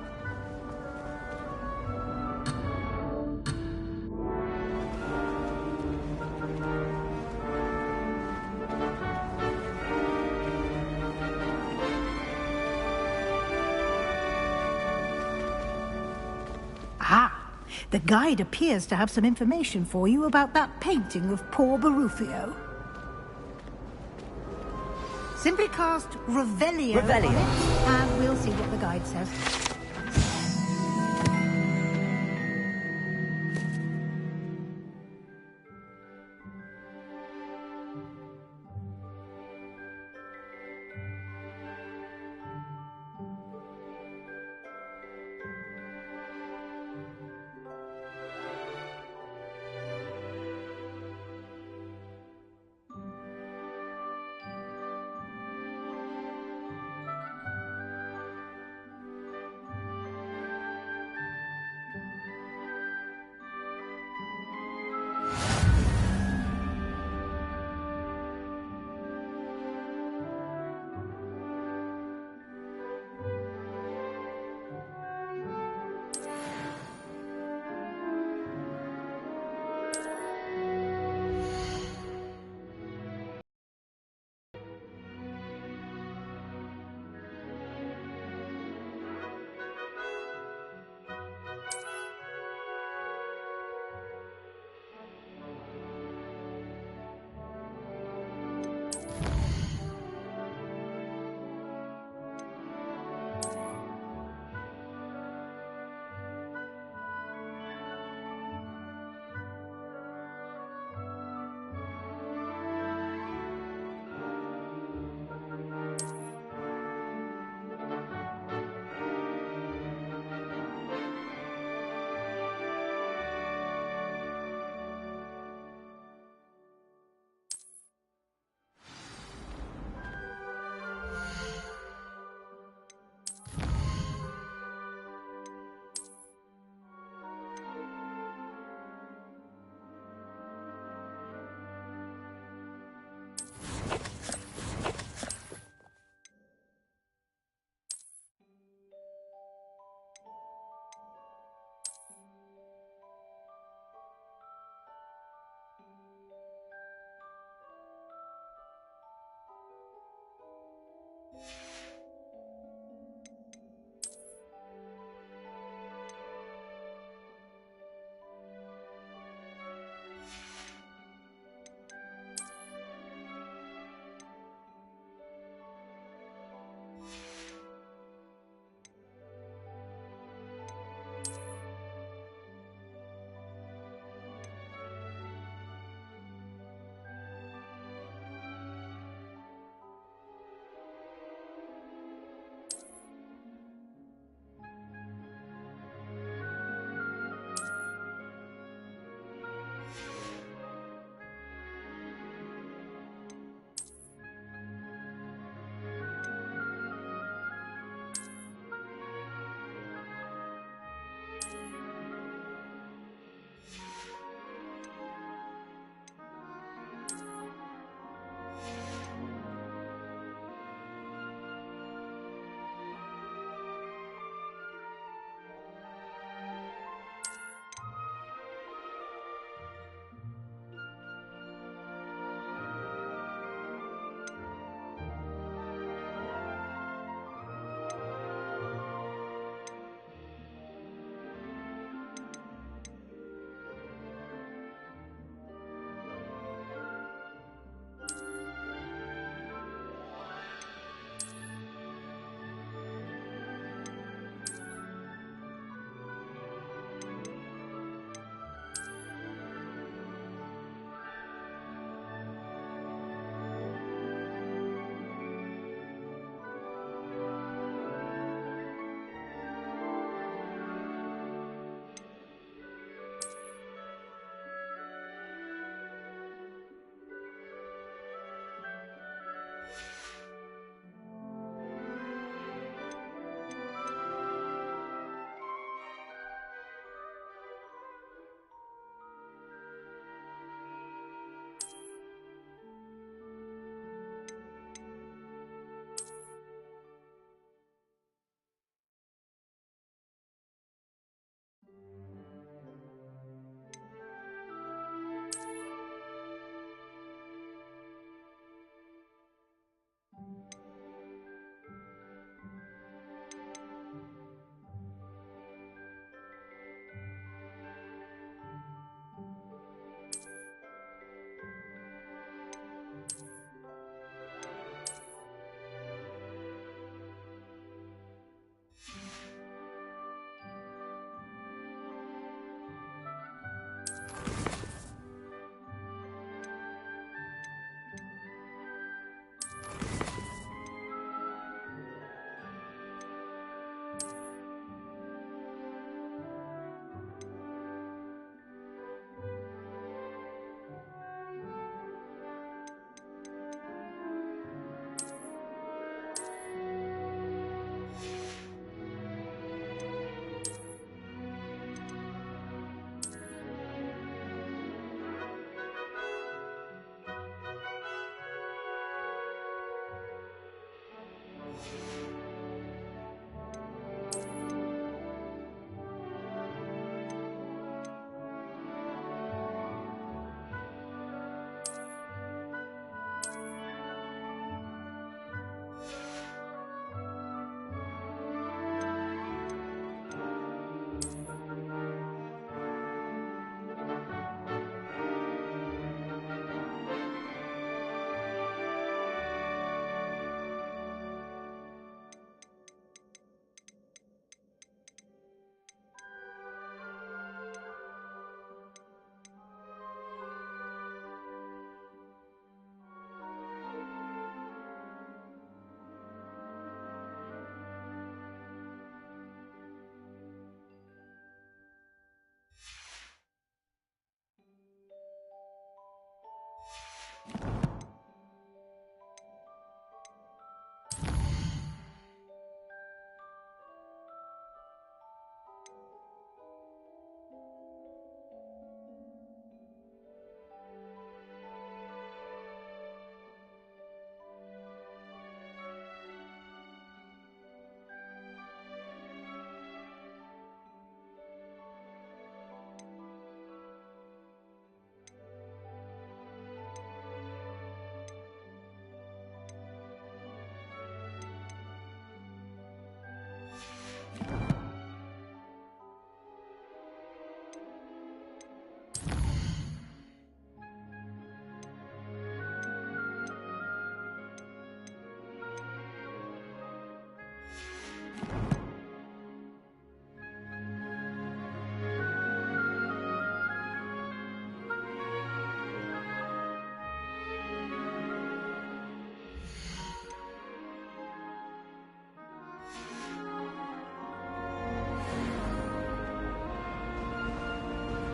Ah, the guide appears to have some information for you about that painting of poor Barufio. Simply cast Revelio on it, and we'll see what the guide says.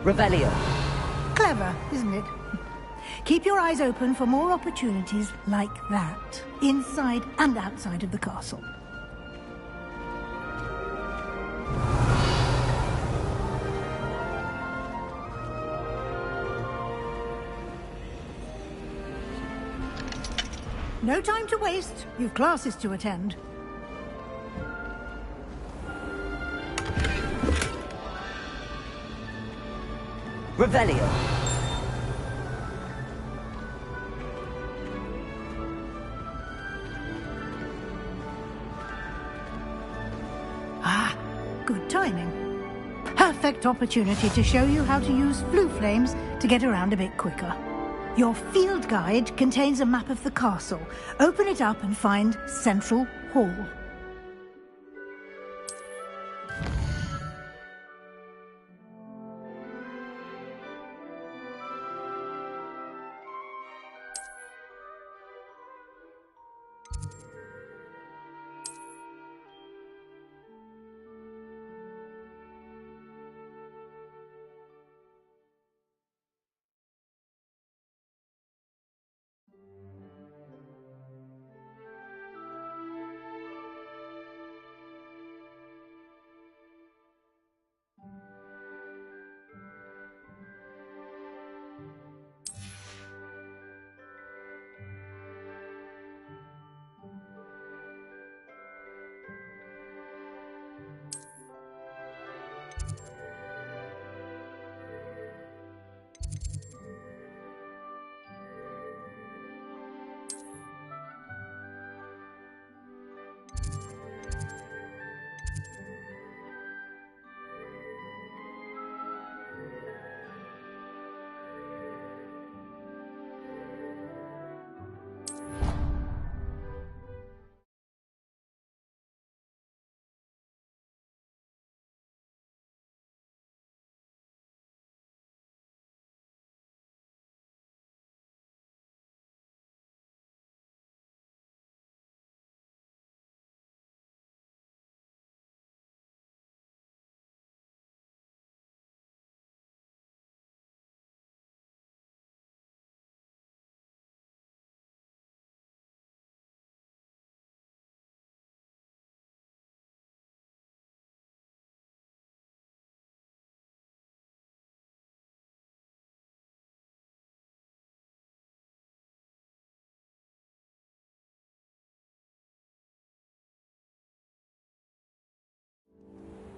Revelio. Clever, isn't it? Keep your eyes open for more opportunities like that, inside and outside of the castle. No time to waste. You've classes to attend. Revelio. Ah, good timing. Perfect opportunity to show you how to use blue flames to get around a bit quicker. Your field guide contains a map of the castle. Open it up and find Central Hall.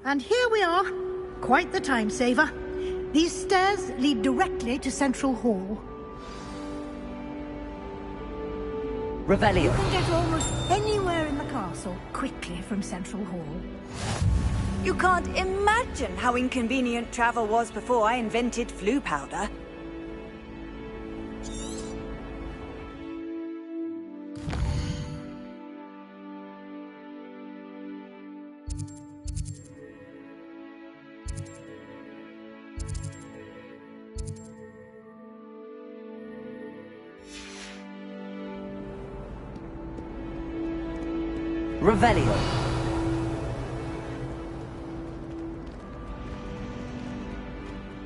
And here we are. Quite the time saver. These stairs lead directly to Central Hall. Revelio. You can get almost anywhere in the castle quickly from Central Hall. You can't imagine how inconvenient travel was before I invented flu powder. Revelio.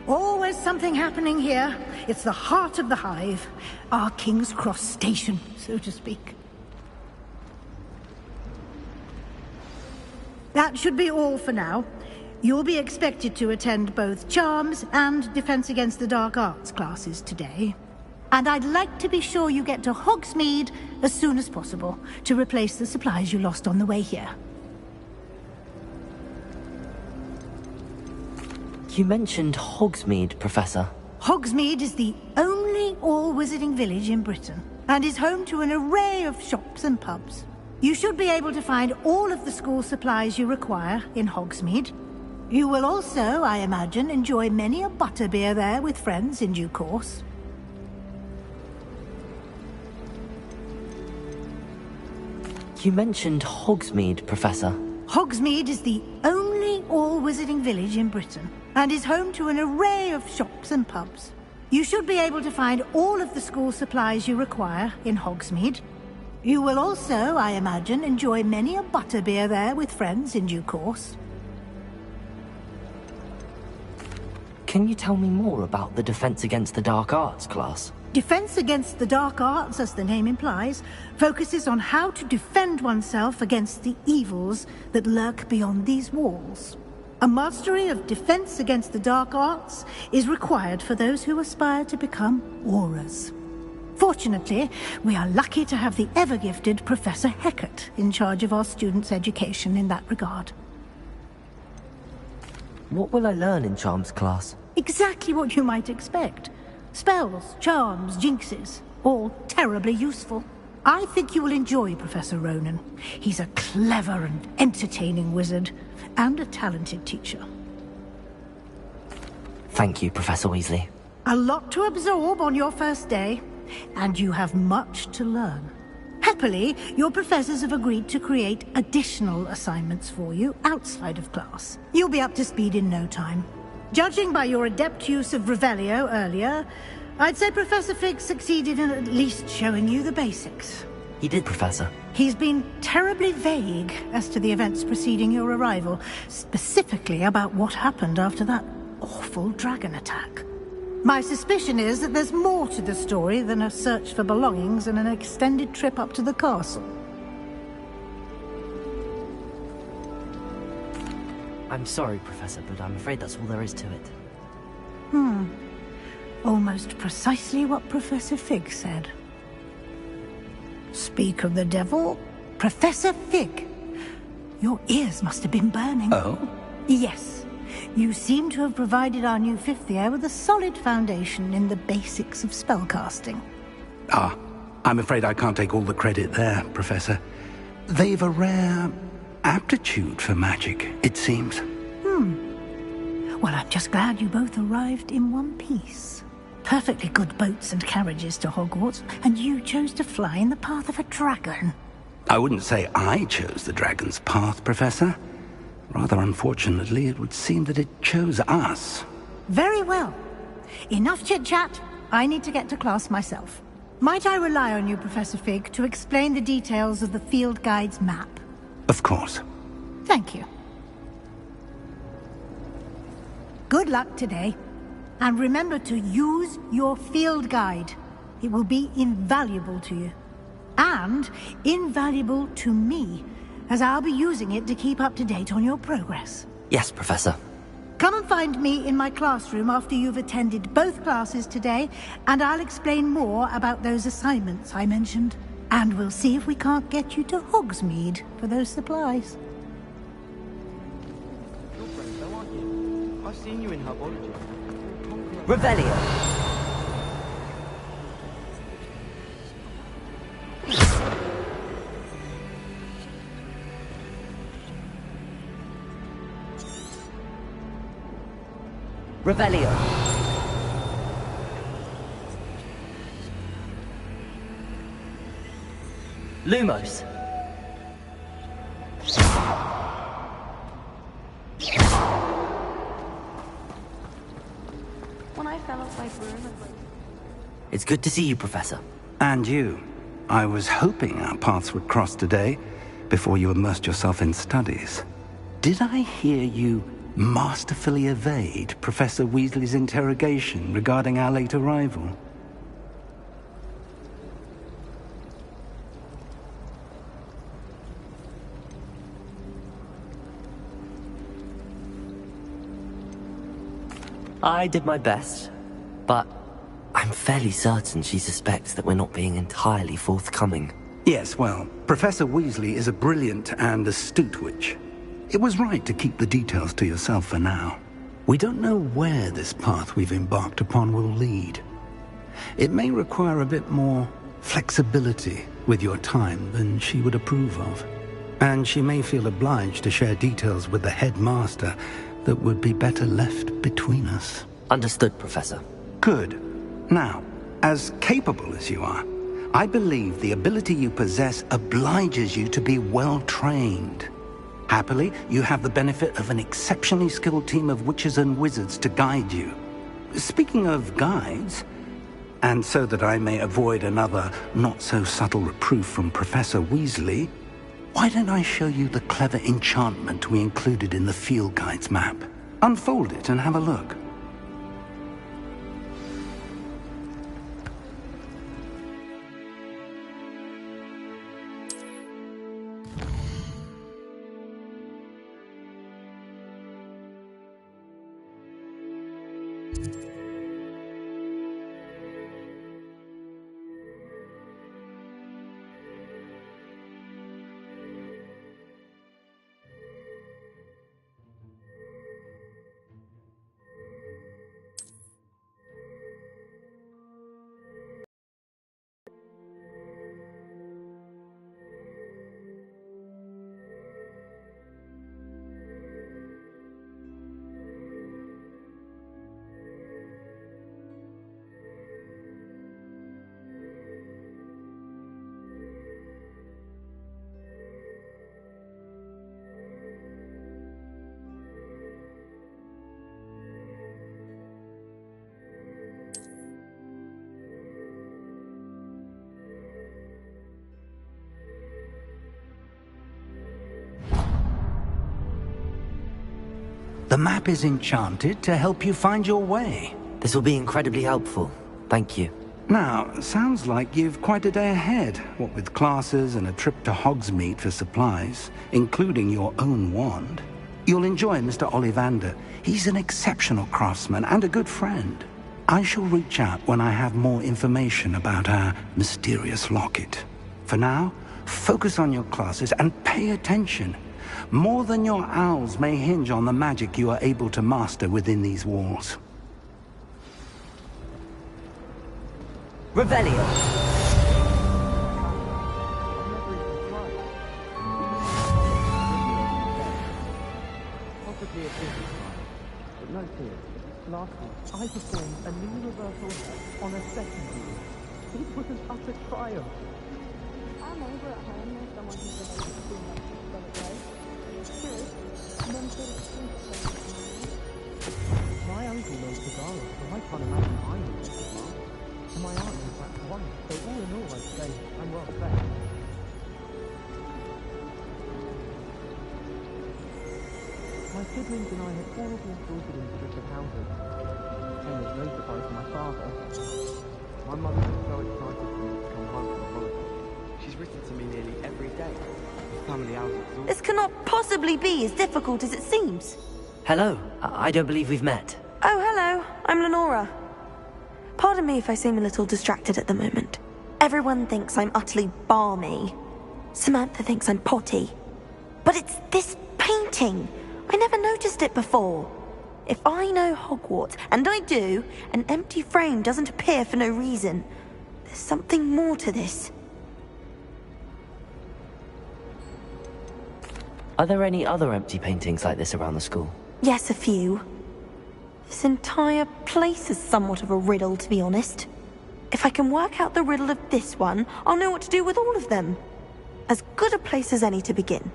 Always something happening here. It's the heart of the hive. Our King's Cross station, so to speak. That should be all for now. You'll be expected to attend both Charms and Defense Against the Dark Arts classes today. And I'd like to be sure you get to Hogsmeade as soon as possible to replace the supplies you lost on the way here. You mentioned Hogsmeade, Professor. Hogsmeade is the only all-wizarding village in Britain and is home to an array of shops and pubs. You should be able to find all of the school supplies you require in Hogsmeade. You will also, I imagine, enjoy many a butterbeer there with friends in due course. You mentioned Hogsmeade, Professor. Hogsmeade is the only all-wizarding village in Britain and is home to an array of shops and pubs. You should be able to find all of the school supplies you require in Hogsmeade. You will also, I imagine, enjoy many a butterbeer there with friends in due course. can you tell me more about the Defense Against the Dark Arts class? Defense Against the Dark Arts, as the name implies, focuses on how to defend oneself against the evils that lurk beyond these walls. A mastery of Defense Against the Dark Arts is required for those who aspire to become Aurors. Fortunately, we are lucky to have the ever-gifted Professor Hecat in charge of our students' education in that regard. What will I learn in Charms class? Exactly what you might expect. Spells, charms, jinxes, all terribly useful. I think you will enjoy Professor Ronan. He's a clever and entertaining wizard, and a talented teacher. Thank you, Professor Weasley. A lot to absorb on your first day, and you have much to learn. Happily, your professors have agreed to create additional assignments for you outside of class. You'll be up to speed in no time. Judging by your adept use of Revelio earlier, I'd say Professor Fig succeeded in at least showing you the basics. He did, Professor. He's been terribly vague as to the events preceding your arrival, specifically about what happened after that awful dragon attack. My suspicion is that there's more to the story than a search for belongings and an extended trip up to the castle. I'm sorry, Professor, but I'm afraid that's all there is to it. Almost precisely what Professor Fig said. Speak of the devil, Professor Fig. Your ears must have been burning. Oh? Yes. You seem to have provided our new fifth year with a solid foundation in the basics of spellcasting. I'm afraid I can't take all the credit there, Professor. They've a rare aptitude for magic, it seems. Well, I'm just glad you both arrived in one piece. Perfectly good boats and carriages to Hogwarts, and you chose to fly in the path of a dragon. I wouldn't say I chose the dragon's path, Professor. Rather unfortunately, it would seem that it chose us. Very well. Enough chit-chat. I need to get to class myself. Might I rely on you, Professor Fig, to explain the details of the field guide's map? Of course. Thank you. Good luck today. And remember to use your field guide. It will be invaluable to you. And invaluable to me, as I'll be using it to keep up to date on your progress. Yes, Professor. Come and find me in my classroom after you've attended both classes today, and I'll explain more about those assignments I mentioned. And we'll see if we can't get you to Hogsmeade for those supplies. Your friend, though, aren't you? I've seen you in herbology. Revelio! Revelio! Lumos! When I fell off my broom and... It's good to see you, Professor. And you. I was hoping our paths would cross today, before you immersed yourself in studies. Did I hear you masterfully evade Professor Weasley's interrogation regarding our late arrival? I did my best, but I'm fairly certain she suspects that we're not being entirely forthcoming. Yes, well, Professor Weasley is a brilliant and astute witch. It was right to keep the details to yourself for now. We don't know where this path we've embarked upon will lead. It may require a bit more flexibility with your time than she would approve of. And she may feel obliged to share details with the headmaster that would be better left between us. Understood, Professor. Good. Now, as capable as you are, I believe the ability you possess obliges you to be well trained. Happily, you have the benefit of an exceptionally skilled team of witches and wizards to guide you. Speaking of guides, and so that I may avoid another not-so-subtle reproof from Professor Weasley, why don't I show you the clever enchantment we included in the field guide's map? Unfold it and have a look. The map is enchanted to help you find your way. This will be incredibly helpful. Thank you. Now, sounds like you've quite a day ahead, what with classes and a trip to Hogsmeade for supplies, including your own wand. You'll enjoy Mr. Ollivander. He's an exceptional craftsman and a good friend. I shall reach out when I have more information about our mysterious locket. For now, focus on your classes and pay attention. More than your owls may hinge on the magic you are able to master within these walls. Revelio! Possibly a business line, but no fear. Last week, I performed a new reversal head on a second view. It was an utter triumph. I'm over at home with someone who's been able to do much but it goes. Good. And then sort of My uncle knows Pagara, so I can't imagine I know this as well. And my aunt knows that one, so all in all I'd say I'm well fed. My siblings and I had all been sorted into different houses. And there's no surprise for my father. My mother was so excited for me to come home from holiday. She's written to me nearly every day. The family hours are exhausted. This cannot possibly be as difficult as it seems. Hello. I don't believe we've met. Oh, hello. I'm Lenora. Pardon me if I seem a little distracted at the moment. Everyone thinks I'm utterly balmy. Samantha thinks I'm potty. But it's this painting. I never noticed it before. If I know Hogwarts, and I do, an empty frame doesn't appear for no reason. There's something more to this. Are there any other empty paintings like this around the school? Yes, a few. This entire place is somewhat of a riddle, to be honest. If I can work out the riddle of this one, I'll know what to do with all of them. As good a place as any to begin.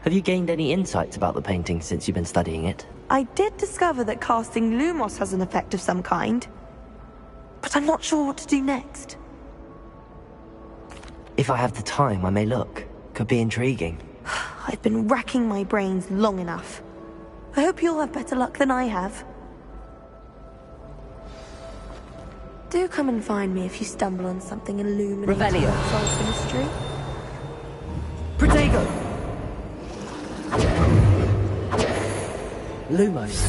Have you gained any insights about the painting since you've been studying it? I did discover that casting Lumos has an effect of some kind. But I'm not sure what to do next. If I have the time, I may look. Could be intriguing. I've been racking my brains long enough. I hope you'll have better luck than I have. Do come and find me if you stumble on something illuminating Revelio. that solves the mystery. Protego! Lumos.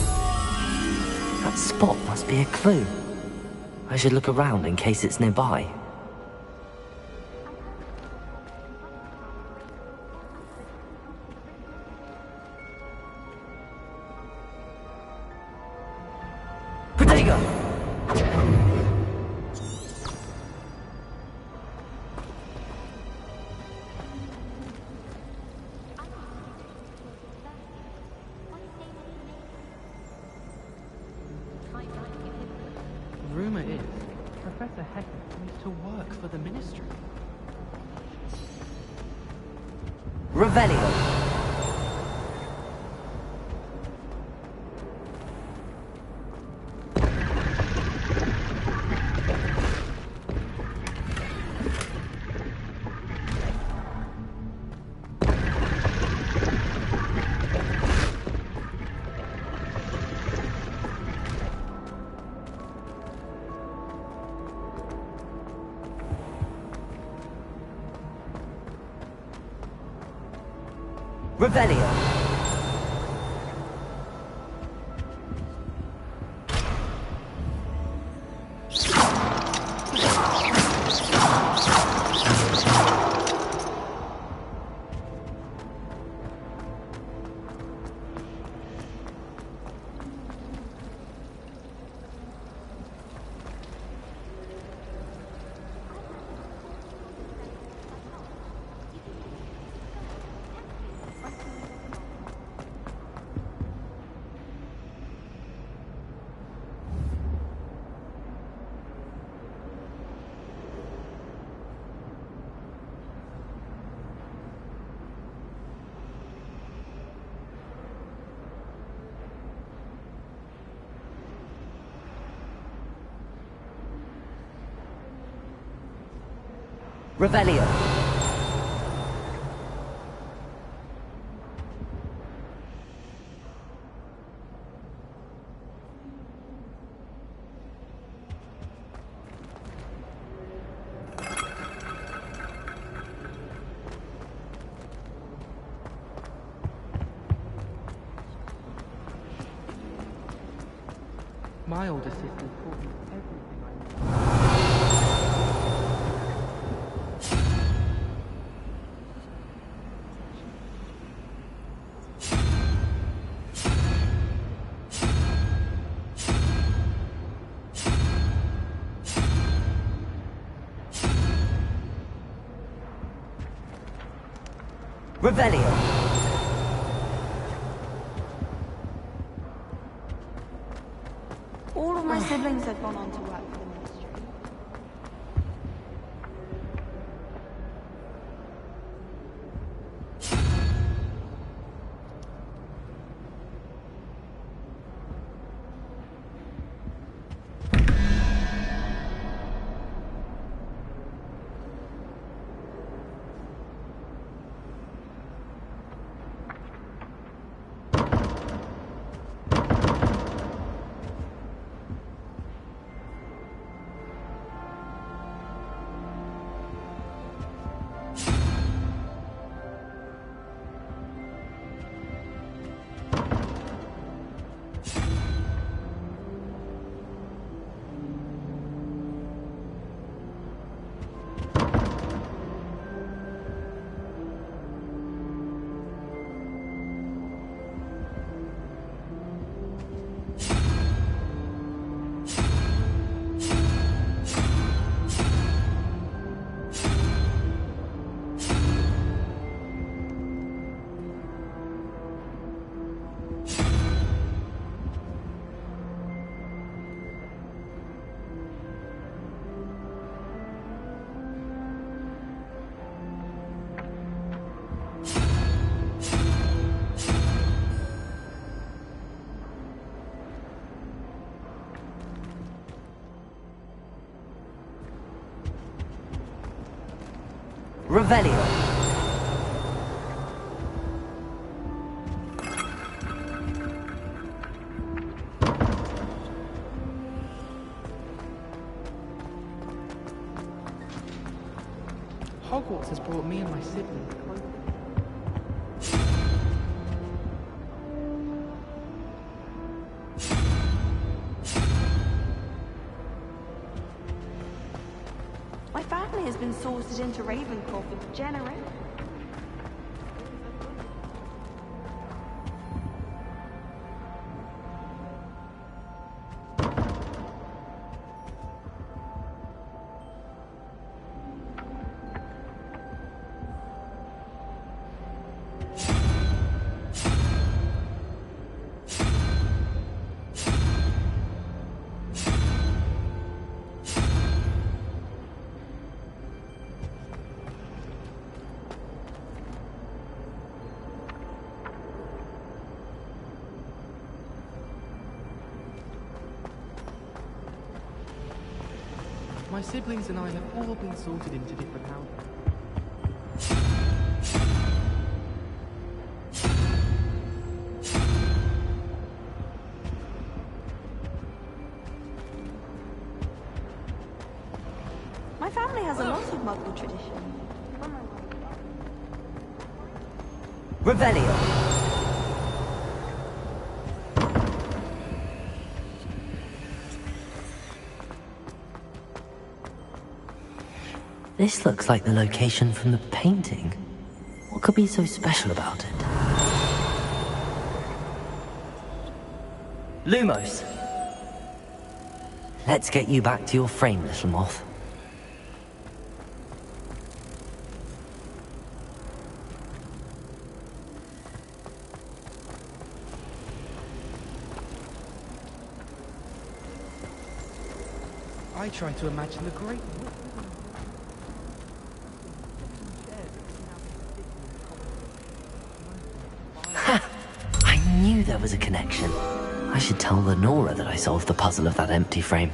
That spot must be a clue. I should look around in case it's nearby. Protego! Rumor is, Professor Hecken used to work for the Ministry. Revelio. Revelio. Revelio. My older sister taught me everything I know. Revelio. All of my siblings have gone on to work for the ministry. Revelio. Hogwarts has brought me and my siblings closer. My family has been sorted into Ravenclaw for generations. My siblings and I have all been sorted into different houses. My family has a lot of Muggle traditions. Revelio. This looks like the location from the painting. What could be so special about it? Lumos! Let's get you back to your frame, little moth. I try to imagine the great... I knew there was a connection. I should tell Lenora that I solved the puzzle of that empty frame.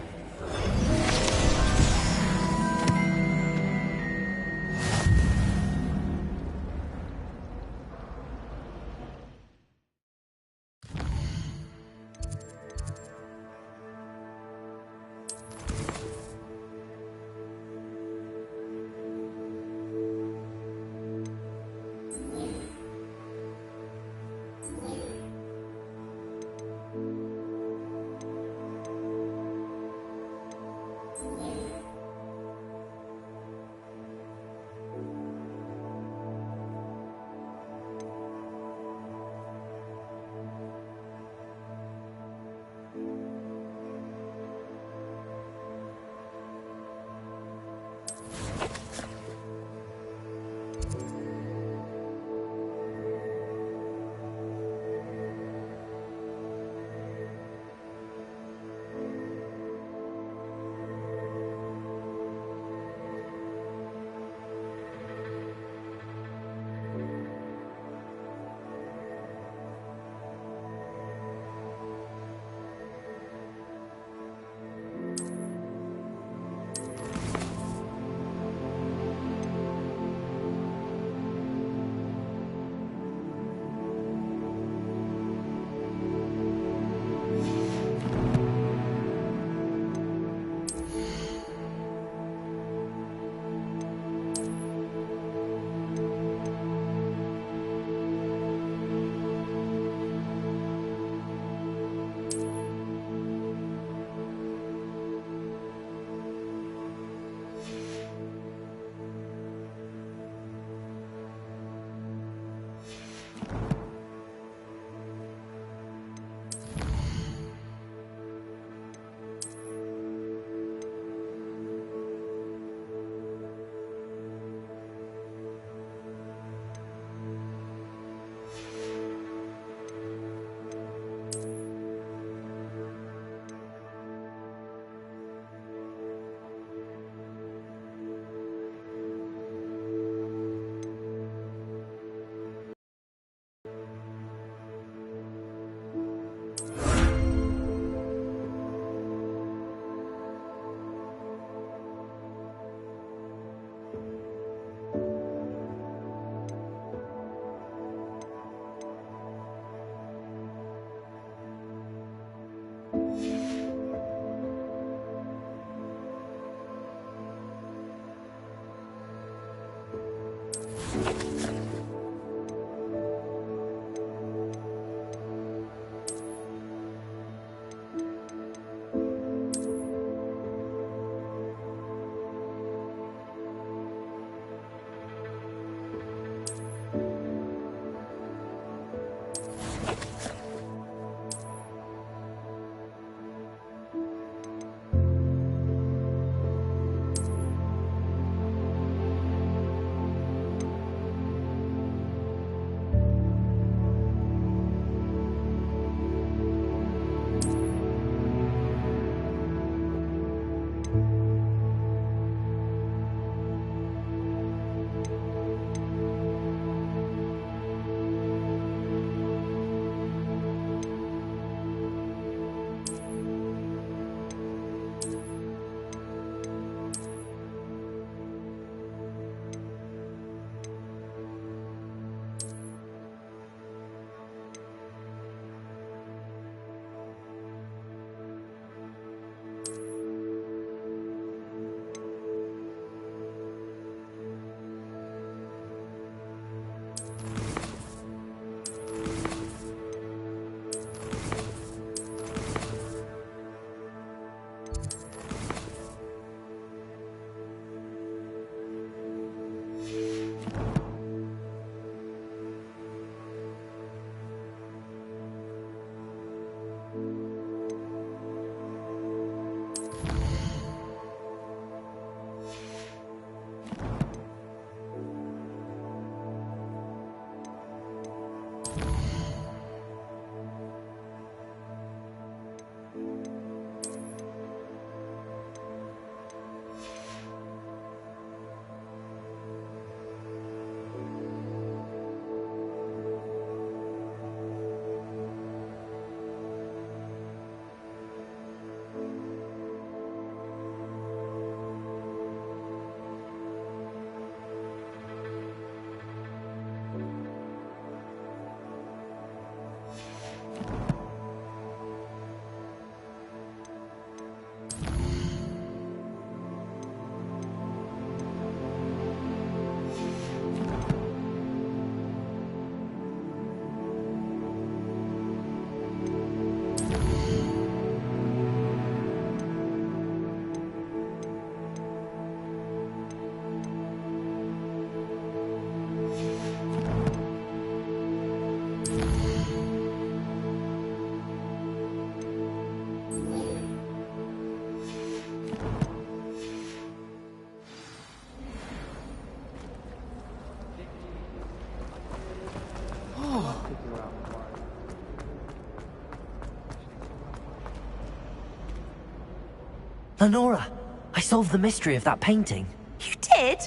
Lenora, I solved the mystery of that painting. You did?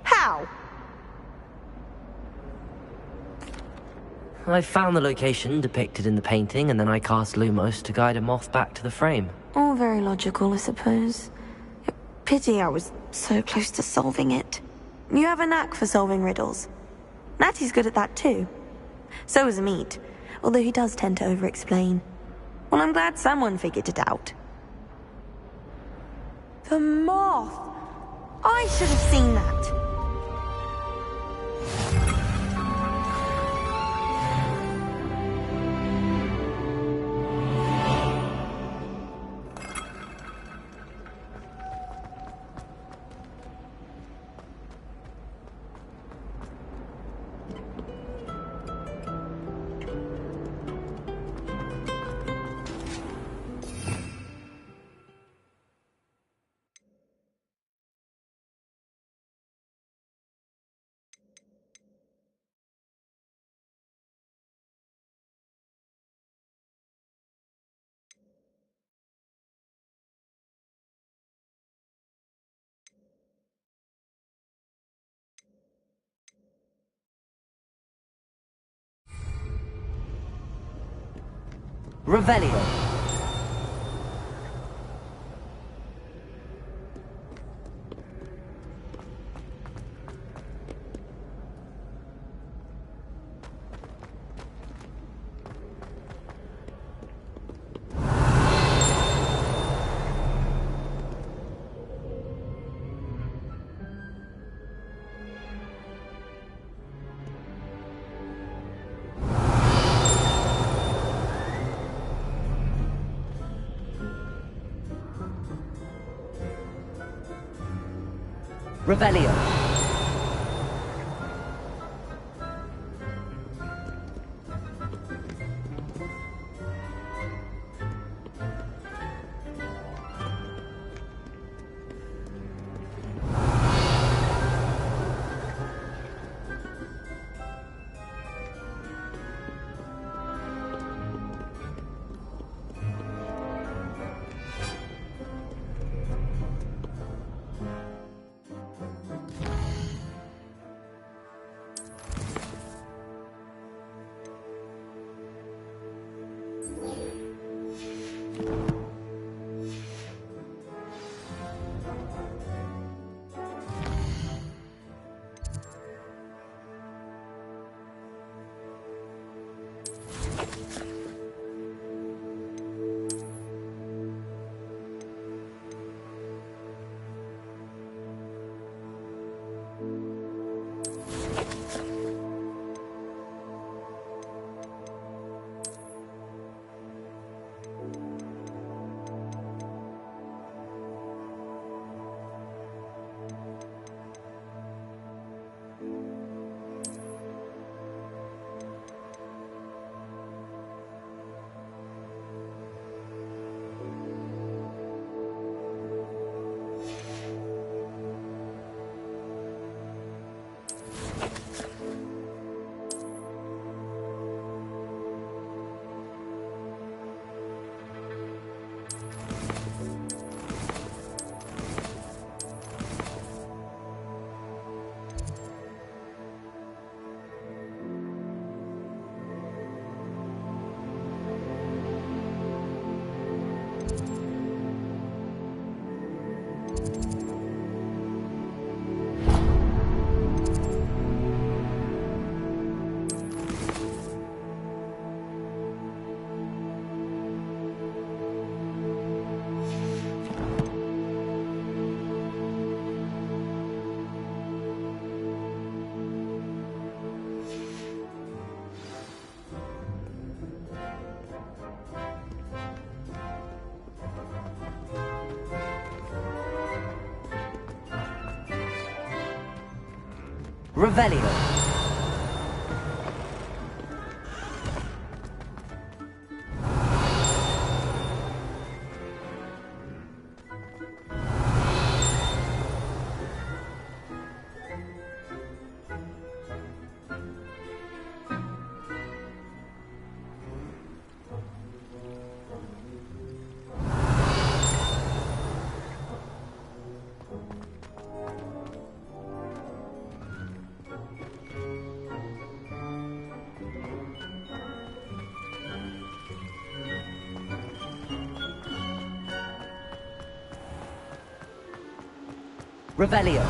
How? I found the location depicted in the painting, and then I cast Lumos to guide a moth back to the frame. All very logical, I suppose. Pity I was so close to solving it. You have a knack for solving riddles. Natty's good at that too. So is Amit, although he does tend to over-explain. Well, I'm glad someone figured it out. The moth! I should have seen that. Revelio. Revelio. Revelio. Revelio.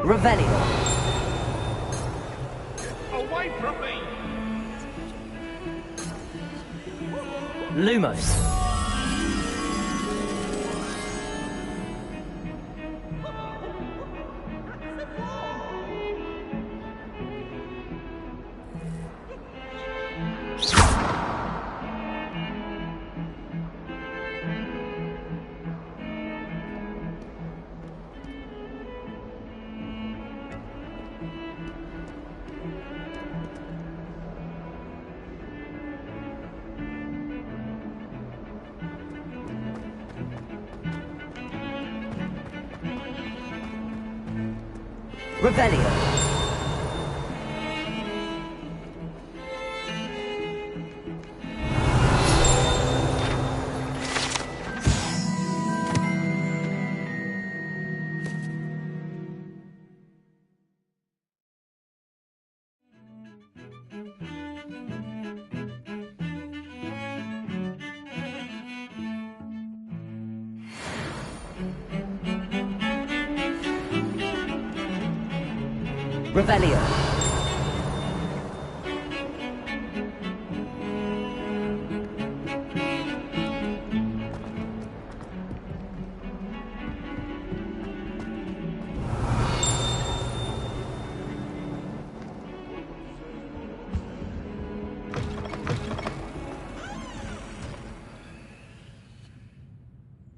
Revelio. Away from me! Lumos. Revelio. Revelio.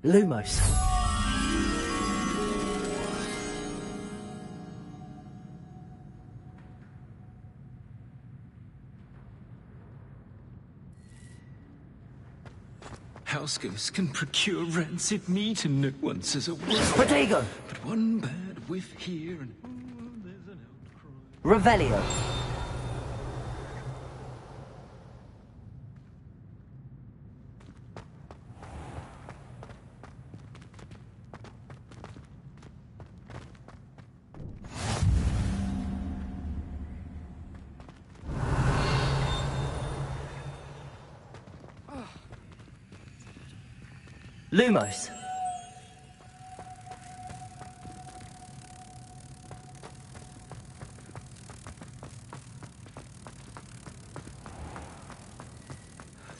Lumos. House can procure rancid meat, and no one says a word. Protego. But one bad whiff here, and there's an outcry. Revelio. Lumos.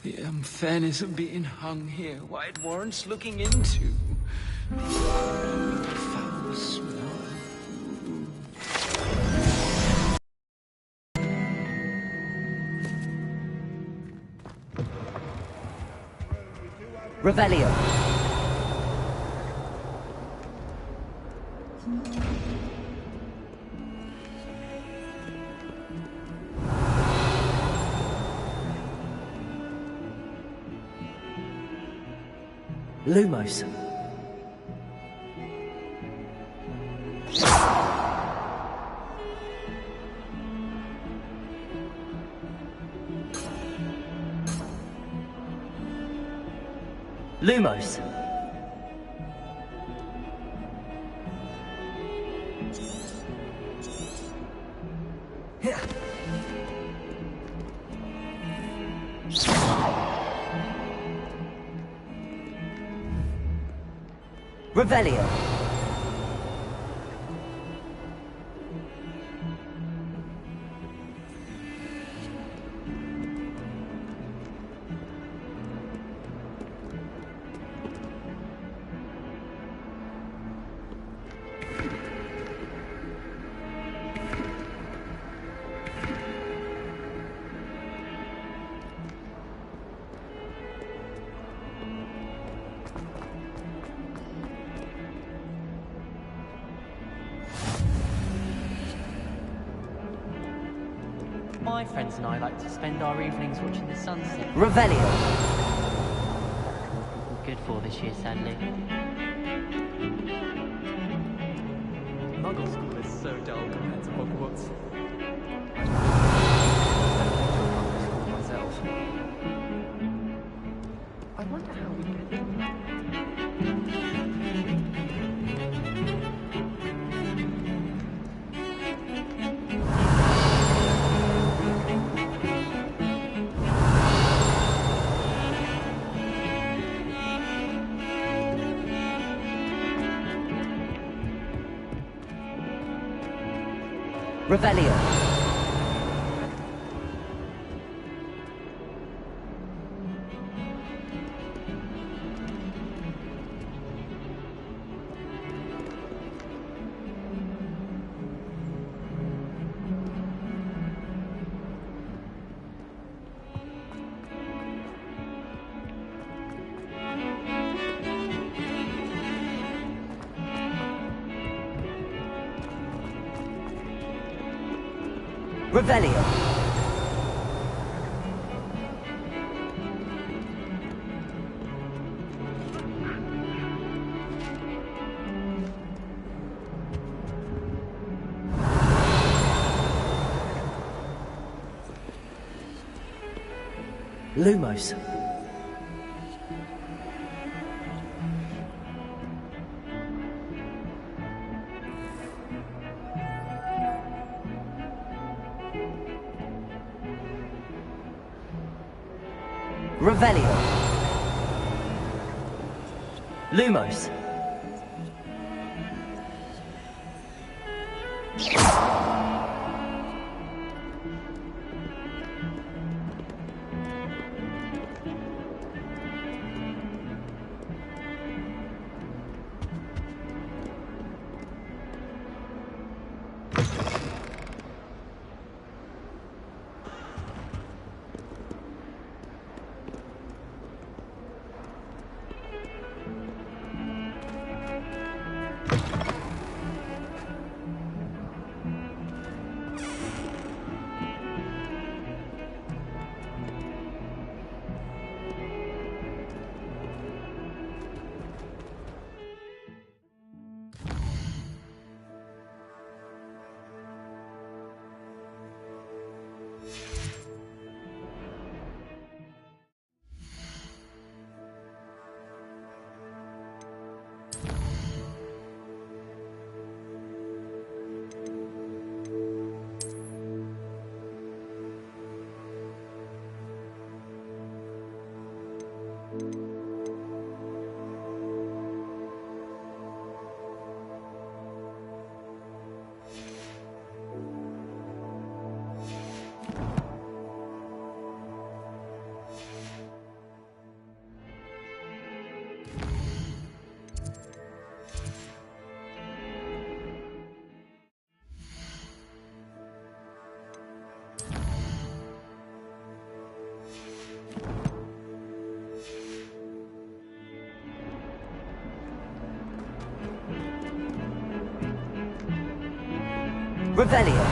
The unfairness of being hung here, why it warrants looking into. Foul smell. Revelio. Lumos. Lumos. Revelio. My friends and I like to spend our evenings watching the sunset. Revelio. Good for this year, sadly. Muggle school is so dull compared to Hogwarts. Myself. I wonder how we get in. Revelio. Revelio. Lumos. Revelio. Lumos. Revelio.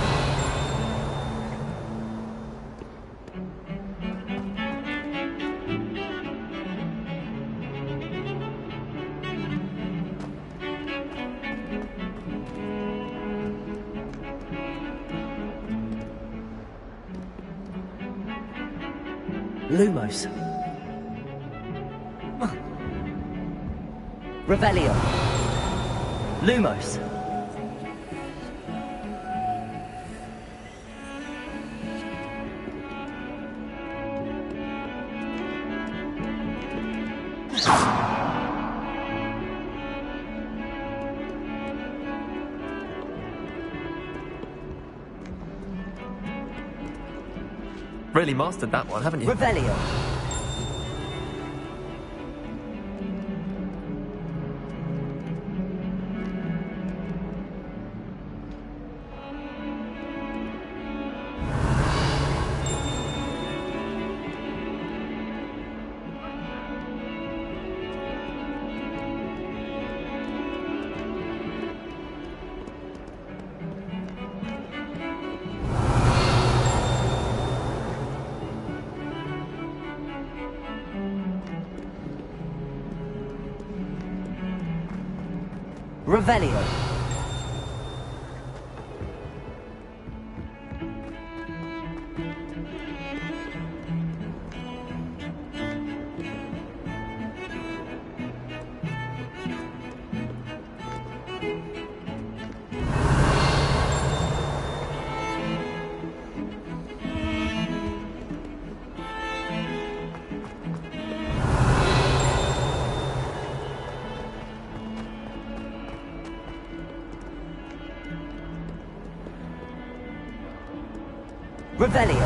Lumos. Revelio. Lumos. Really mastered that one, haven't you? Revelio. Revelio. Revelio.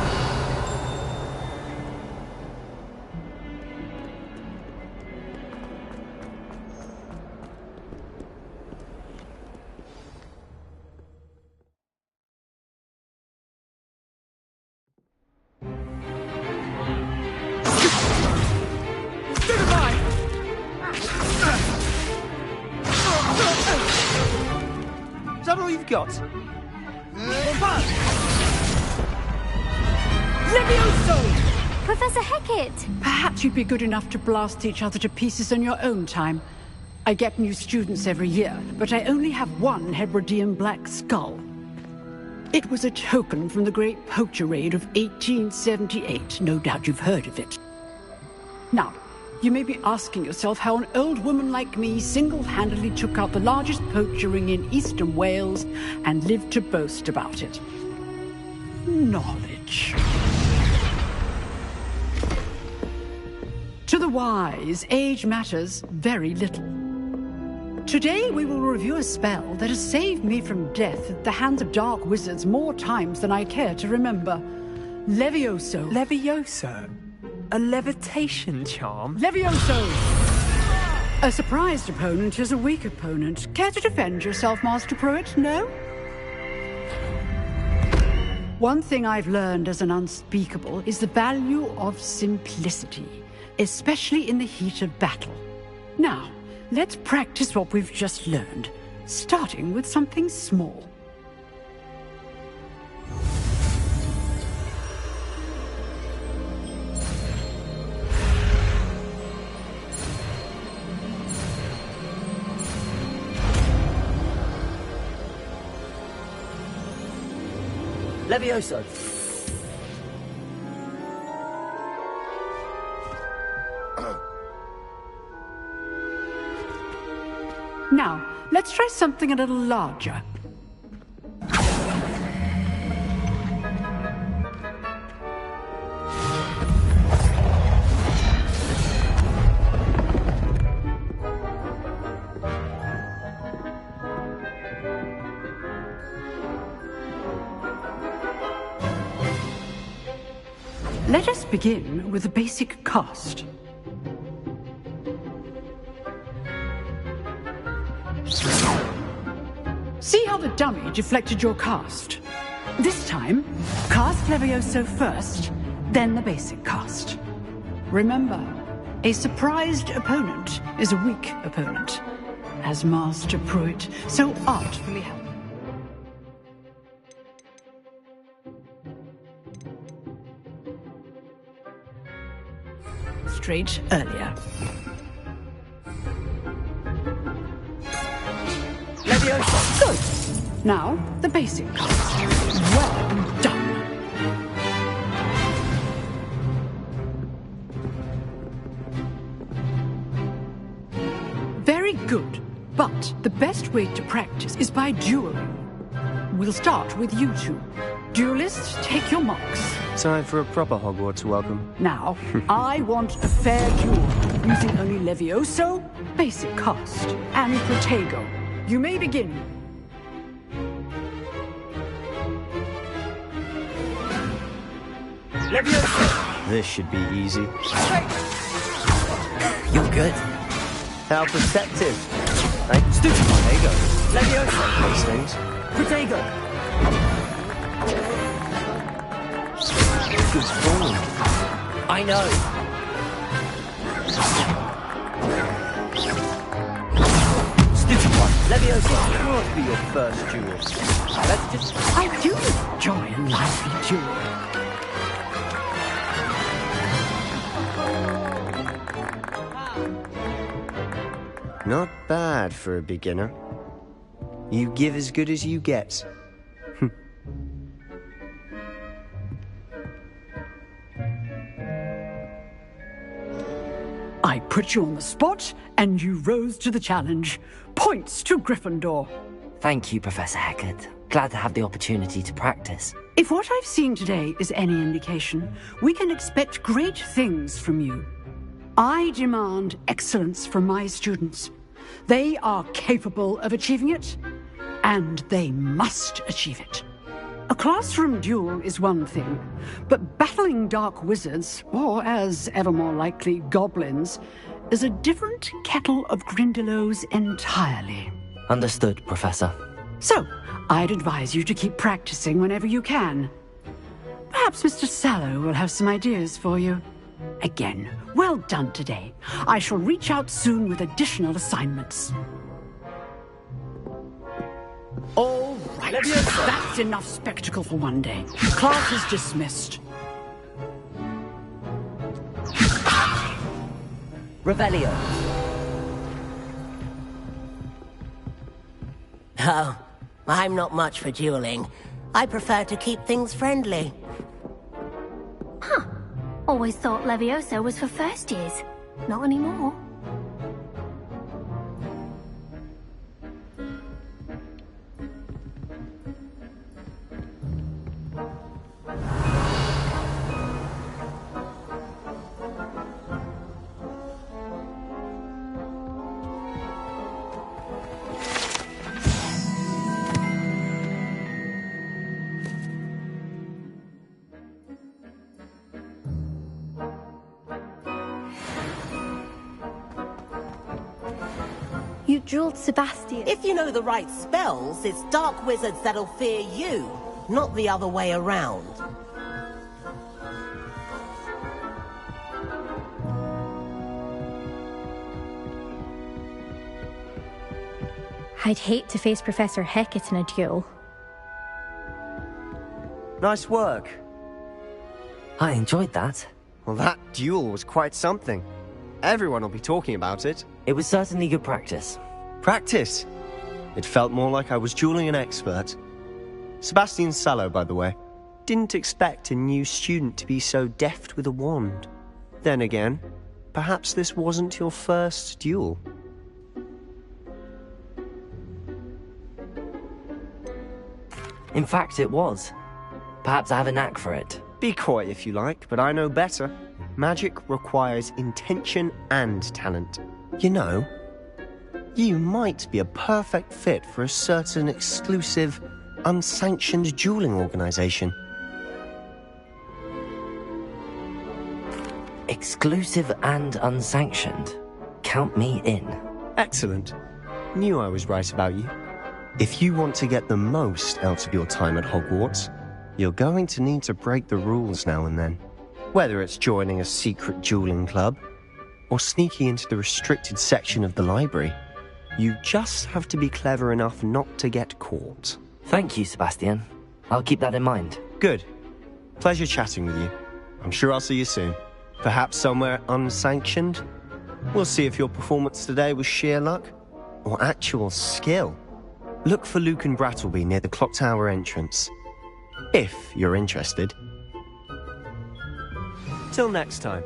Is that all you've got? Levioso! Professor Hecat! Perhaps you'd be good enough to blast each other to pieces in your own time. I get new students every year, but I only have one Hebridean black skull. It was a token from the Great Poacher Raid of 1878. No doubt you've heard of it. Now, you may be asking yourself how an old woman like me single-handedly took out the largest poacher ring in eastern Wales and lived to boast about it. Knowledge. To the wise, age matters very little. Today we will review a spell that has saved me from death at the hands of dark wizards more times than I care to remember. Levioso. Levioso? A levitation charm? Levioso! A surprised opponent is a weak opponent. Care to defend yourself, Master Pruitt? No? One thing I've learned as an unspeakable is the value of simplicity, especially in the heat of battle. Now, let's practice what we've just learned, starting with something small. Levioso. Now, let's try something a little larger. Let us begin with a basic cast. See how the dummy deflected your cast? This time, cast Levioso first, then the basic cast. Remember, a surprised opponent is a weak opponent, as Master Pruitt so artfully helped. Straight earlier. Levioso. Good. Now, the basic cast. Well done. Very good. But the best way to practice is by dueling. We'll start with you two. Duelists, take your marks. Time for a proper Hogwarts welcome. Now, I want a fair duel, using only Levioso, basic cast, and Protego. You may begin. Levioso! This should be easy. You're good. How perceptive. Protego. Levioso. Those things. Protego. Good form. I know. Stupid one. Levioso. Can't be your first duel. Let's just... I do enjoy a lively duel. Not bad for a beginner. You give as good as you get. I put you on the spot, and you rose to the challenge. Points to Gryffindor. Thank you, Professor Hecat. Glad to have the opportunity to practice. If what I've seen today is any indication, we can expect great things from you. I demand excellence from my students. They are capable of achieving it, and they must achieve it. A classroom duel is one thing, but battling dark wizards, or as ever more likely, goblins, is a different kettle of Grindylows entirely. Understood, Professor. So, I'd advise you to keep practicing whenever you can. Perhaps Mr. Sallow will have some ideas for you. Again, well done today. I shall reach out soon with additional assignments. All right, that's enough spectacle for one day. Class is dismissed. Revelio. Oh, I'm not much for dueling. I prefer to keep things friendly. Huh. Always thought Levioso was for first years. Not anymore. You jeweled Sebastian. If you know the right spells, it's dark wizards that'll fear you, not the other way around. I'd hate to face Professor Hecat in a duel. Nice work. I enjoyed that. Well, that duel was quite something. Everyone will be talking about it. It was certainly good practice. Practice? It felt more like I was dueling an expert. Sebastian Sallow, by the way. Didn't expect a new student to be so deft with a wand. Then again, perhaps this wasn't your first duel. In fact, it was. Perhaps I have a knack for it. Be coy if you like, but I know better. Magic requires intention and talent. You know, you might be a perfect fit for a certain exclusive, unsanctioned dueling organization. Exclusive and unsanctioned. Count me in. Excellent. Knew I was right about you. If you want to get the most out of your time at Hogwarts, you're going to need to break the rules now and then. Whether it's joining a secret dueling club, or sneaking into the restricted section of the library, you just have to be clever enough not to get caught. Thank you, Sebastian. I'll keep that in mind. Good. Pleasure chatting with you. I'm sure I'll see you soon. Perhaps somewhere unsanctioned? We'll see if your performance today was sheer luck, or actual skill. Look for Luke and Brattleby near the clock tower entrance. If you're interested. Till next time.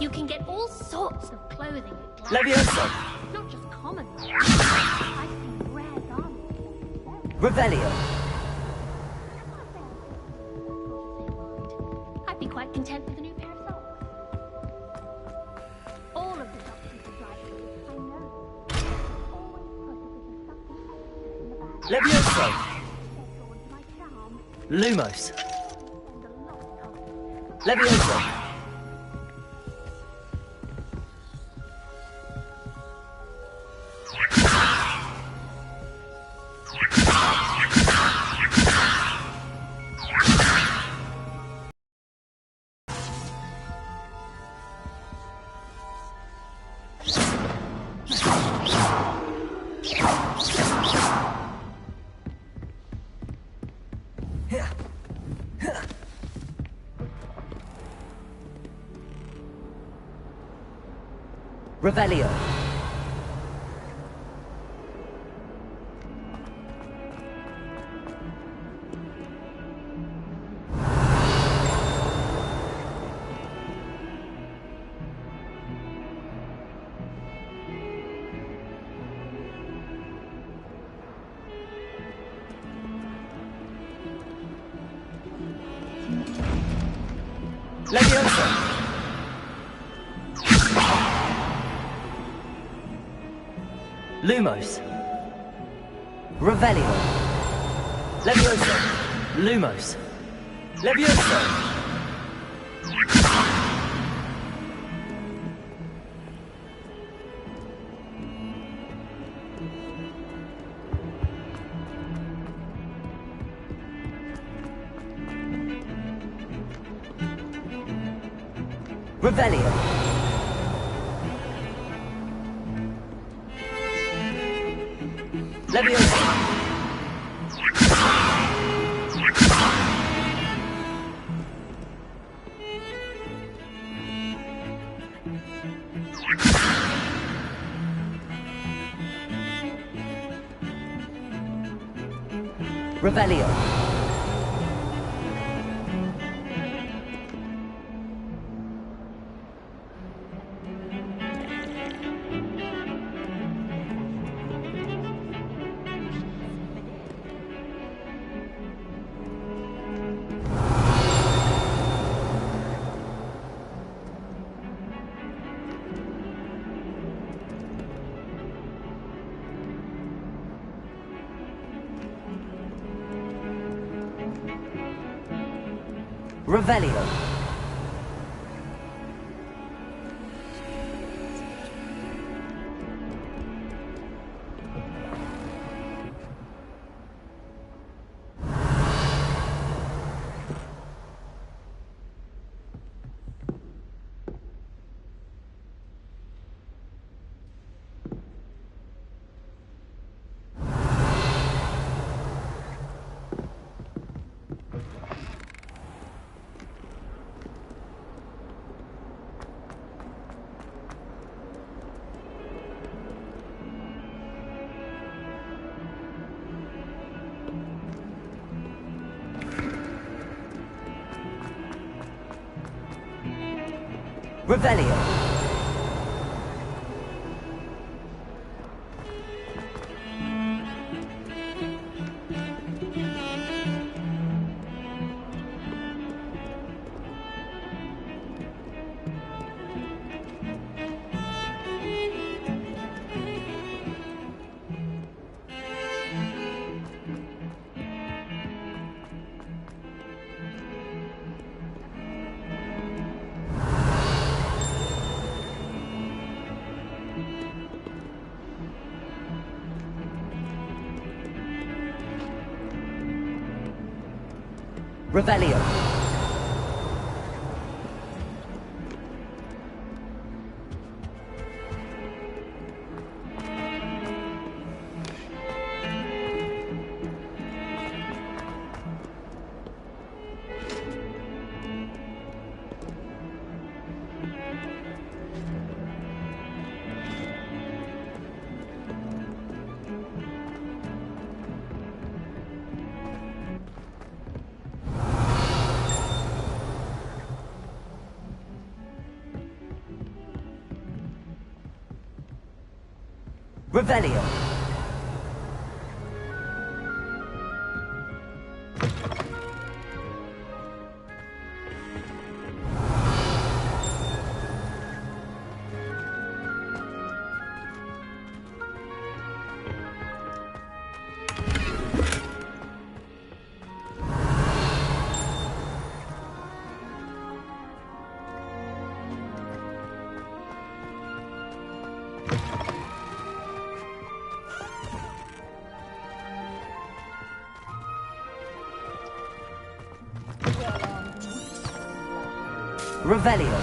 You can get all sorts of clothing at Glass. Levioso! Not just common. I've seen rare garments. Revelio! I'd be quite content with a new pair of socks. All of the doctors are driving. I know. Always put a bit of something in the bag. Levioso! Lumos! Leviosa! Revelio. Leviosa. Lumos. Revelio. Leviosa. Lumos. Leviosa. Revelio. Leviosa. Revelio. Revelio. Revelio. Revelio. Revelio. Revelio.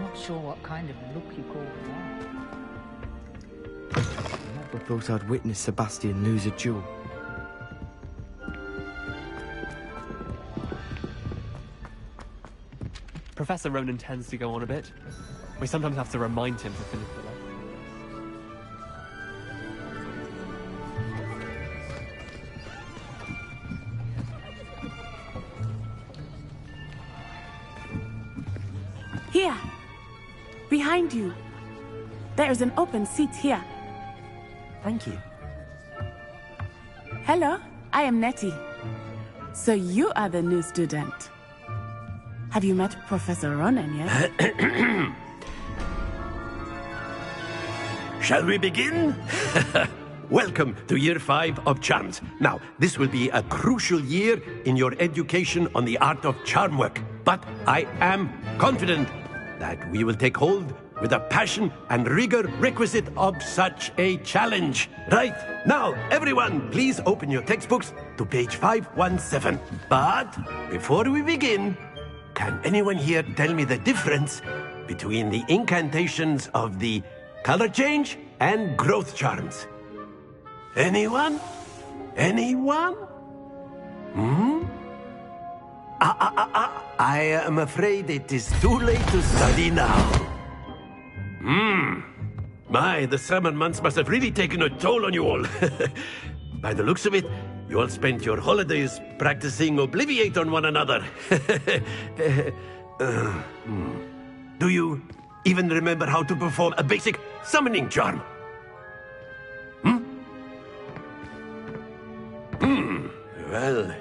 Not sure what kind of look you call that. Never thought I'd witness Sebastian lose a duel. Professor Ronan tends to go on a bit. We sometimes have to remind him to finish the lesson. Here! Behind you. There is an open seat here. Thank you. Hello, I am Nettie. So you are the new student. Have you met Professor Ronan yet? Shall we begin? Welcome to Year 5 of Charms. Now, this will be a crucial year in your education on the art of charm work. But I am confident that we will take hold with the passion and rigor requisite of such a challenge. Right, now, everyone, please open your textbooks to page 517. But before we begin, can anyone here tell me the difference between the incantations of the color change and growth charms? Anyone? Anyone? I am afraid it is too late to study now. My, the summer months must have really taken a toll on you all. By the looks of it, you all spent your holidays practicing Obliviate on one another. Do you even remember how to perform a basic summoning charm? Well,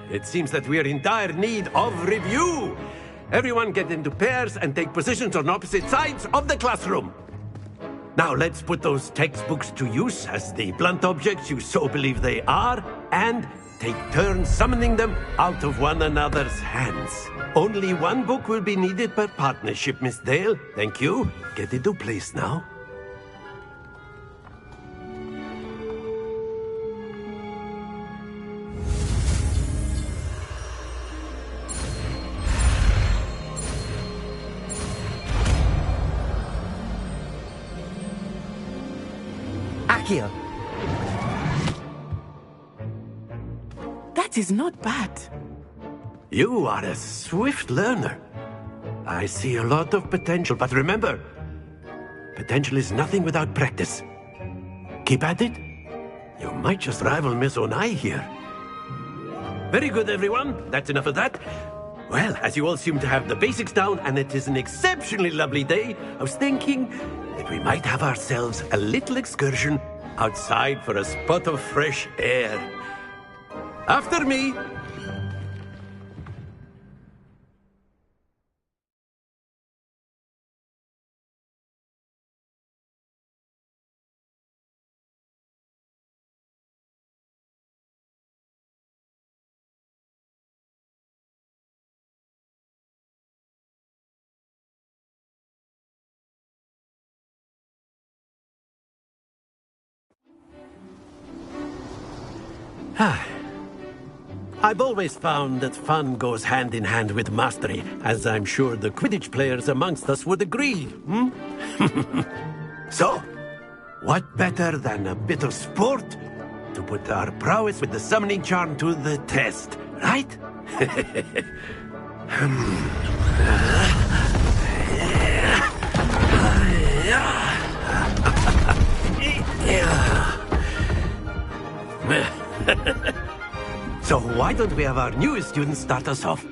it seems that we are in dire need of review. Everyone get into pairs and take positions on opposite sides of the classroom. Now let's put those textbooks to use as the blunt objects you so believe they are, and take turns summoning them out of one another's hands. Only one book will be needed per partnership, Miss Dale. Thank you. Get into place now. Accio. That is not bad. You are a swift learner. I see a lot of potential, but remember, potential is nothing without practice. Keep at it. You might just rival Miss Onai here. Very good, everyone. That's enough of that. Well, as you all seem to have the basics down, and it is an exceptionally lovely day, I was thinking that we might have ourselves a little excursion outside for a spot of fresh air. After me. I've always found that fun goes hand in hand with mastery, as I'm sure the Quidditch players amongst us would agree. So, what better than a bit of sport to put our prowess with the summoning charm to the test, right? So why don't we have our newest student start us off?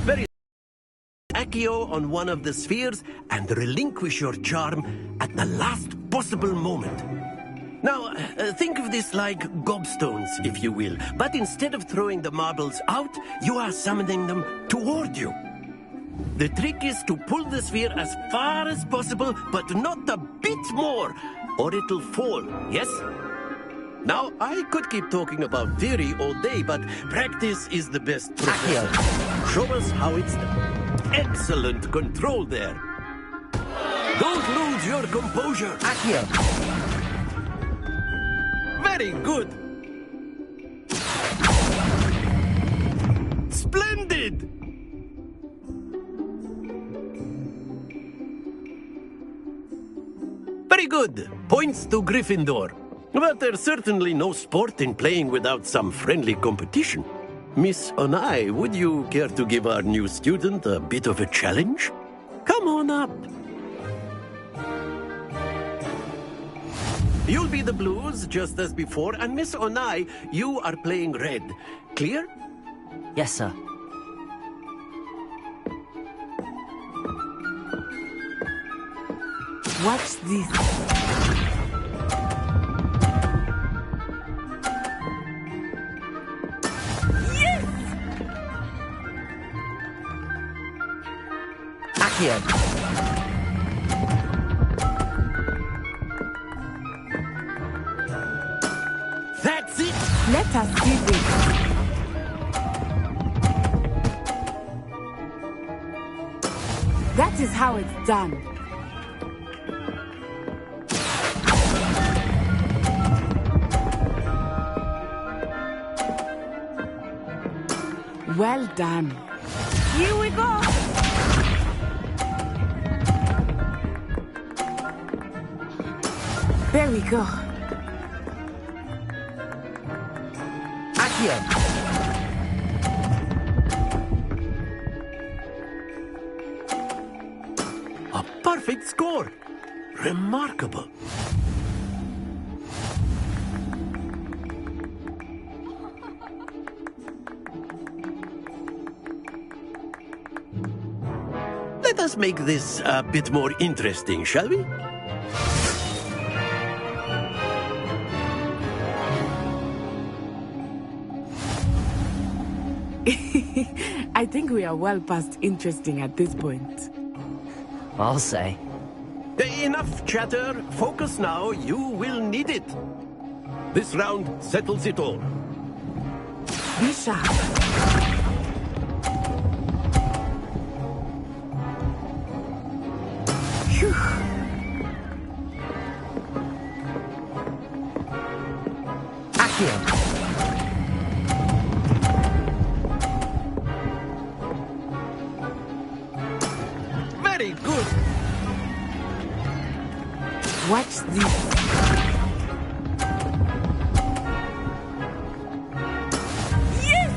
Very Accio on one of the spheres and relinquish your charm at the last possible moment. Now, think of this like gobstones, if you will. But instead of throwing the marbles out, you are summoning them toward you. The trick is to pull the sphere as far as possible, but not a bit more, or it'll fall, yes? Now, I could keep talking about theory all day, but practice is the best professor. Show us how it's done. Excellent control there. Don't lose your composure. Accio. Very good. Splendid. Very good. Points to Gryffindor. But there's certainly no sport in playing without some friendly competition. Miss Onai, would you care to give our new student a bit of a challenge? Come on up. You'll be the blues, just as before, and Miss Onai, you are playing red. Clear? Yes, sir. Watch this. Accio. That's it! Let us see this. That is how it's done. Well done. Here we go! There we go. Accio. A perfect score. Remarkable. Let us make this a bit more interesting, shall we? I think we are well past interesting at this point. I'll say. Enough chatter. Focus now. You will need it. This round settles it all. Be sharp. Phew. Accio. Very good. Watch this. Yes!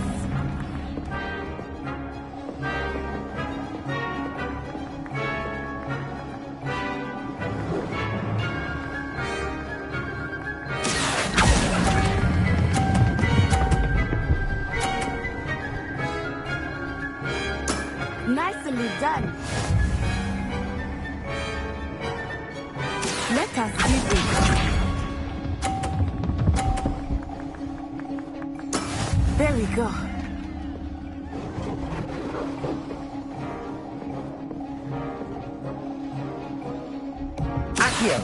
Nicely done. Let us see this. There we go. Accio.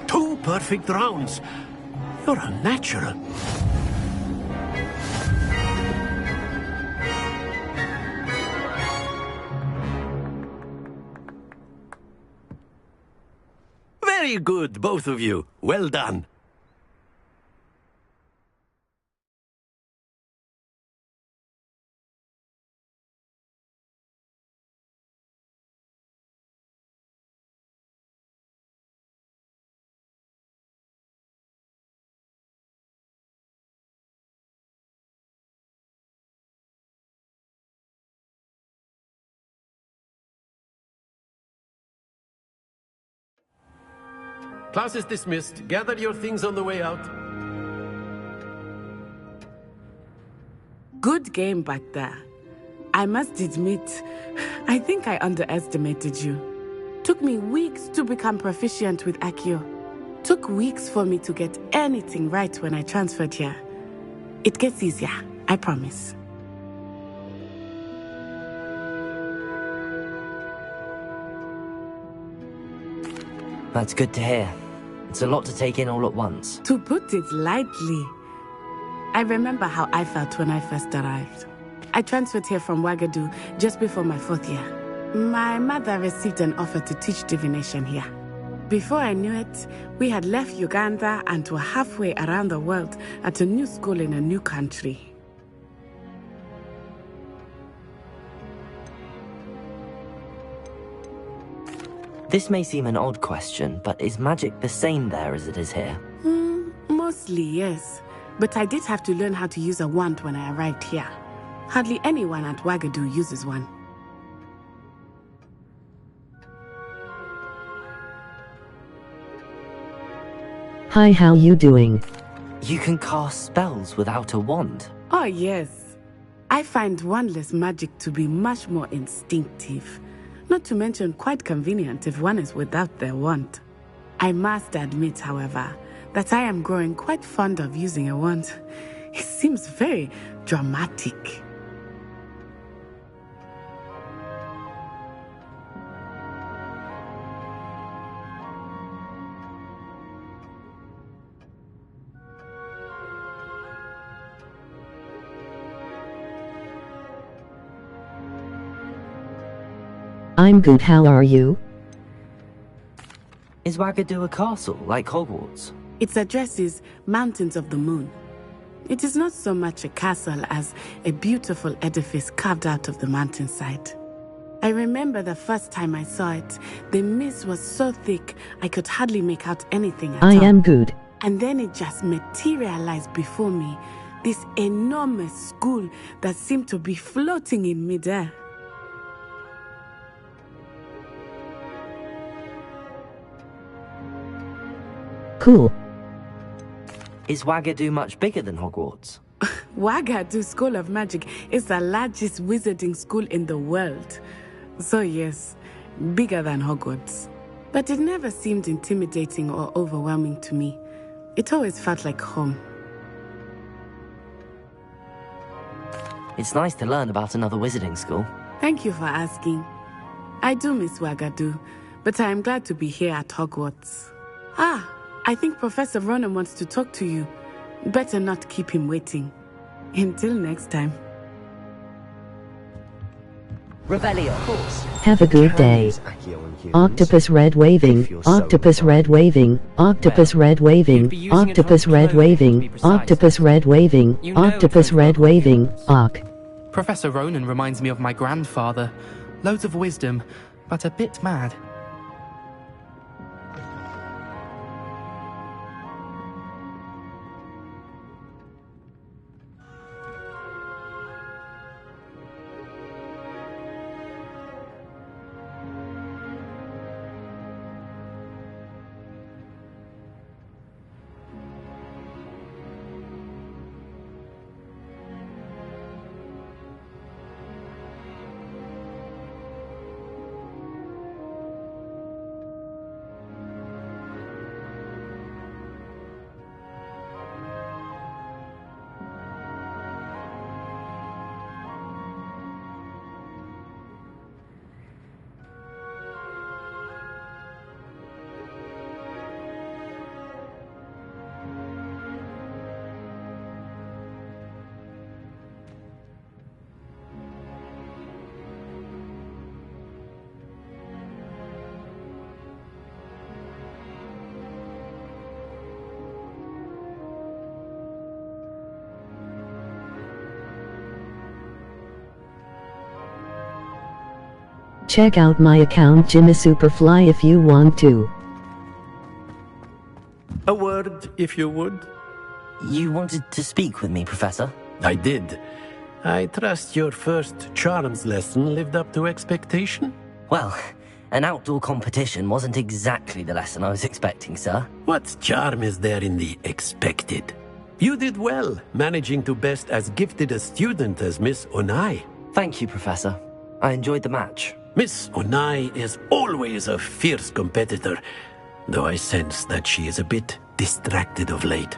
Two perfect rounds. You're a natural. Very good, both of you. Well done. Class is dismissed. Gather your things on the way out. Good game back there. I must admit, I think I underestimated you. Took me weeks to become proficient with Accio. Took weeks for me to get anything right when I transferred here. It gets easier, I promise. That's good to hear. It's a lot to take in all at once. To put it lightly, I remember how I felt when I first arrived. I transferred here from Wagadu just before my 4th year. My mother received an offer to teach divination here. Before I knew it, we had left Uganda and were halfway around the world at a new school in a new country. This may seem an odd question, but is magic the same there as it is here? Mostly, yes. But I did have to learn how to use a wand when I arrived here. Hardly anyone at Wagadu uses one. Hi, how you doing? You can cast spells without a wand. Oh, yes. I find wandless magic to be much more instinctive. Not to mention quite convenient if one is without their wand. I must admit, however, that I am growing quite fond of using a wand. It seems very dramatic. I'm good, how are you? Is Wagadu a castle, like Hogwarts? Its address is Mountains of the Moon. It is not so much a castle as a beautiful edifice carved out of the mountainside. I remember the first time I saw it, the mist was so thick I could hardly make out anything at all. I am good. And then it just materialized before me, this enormous school that seemed to be floating in midair. Cool. Is Wagadu much bigger than Hogwarts? Wagadu School of Magic is the largest wizarding school in the world. So yes, bigger than Hogwarts. But it never seemed intimidating or overwhelming to me. It always felt like home. It's nice to learn about another wizarding school. Thank you for asking. I do miss Wagadu, but I am glad to be here at Hogwarts. Ah, I think Professor Ronan wants to talk to you. Better not keep him waiting. Until next time. Revelio. Have a good day. Octopus red waving, octopus red waving, octopus red waving, octopus red waving, octopus red waving, octopus red waving, oc. Professor Ronan reminds me of my grandfather. Loads of wisdom, but a bit mad. Check out my account Jimmy Superfly if you want to. A word, if you would. You wanted to speak with me, Professor? I did. I trust your first charms lesson lived up to expectation? Well, an outdoor competition wasn't exactly the lesson I was expecting, sir. What charm is there in the expected? You did well, managing to best as gifted a student as Miss Onai. Thank you, Professor. I enjoyed the match. Miss Onai is always a fierce competitor, though I sense that she is a bit distracted of late.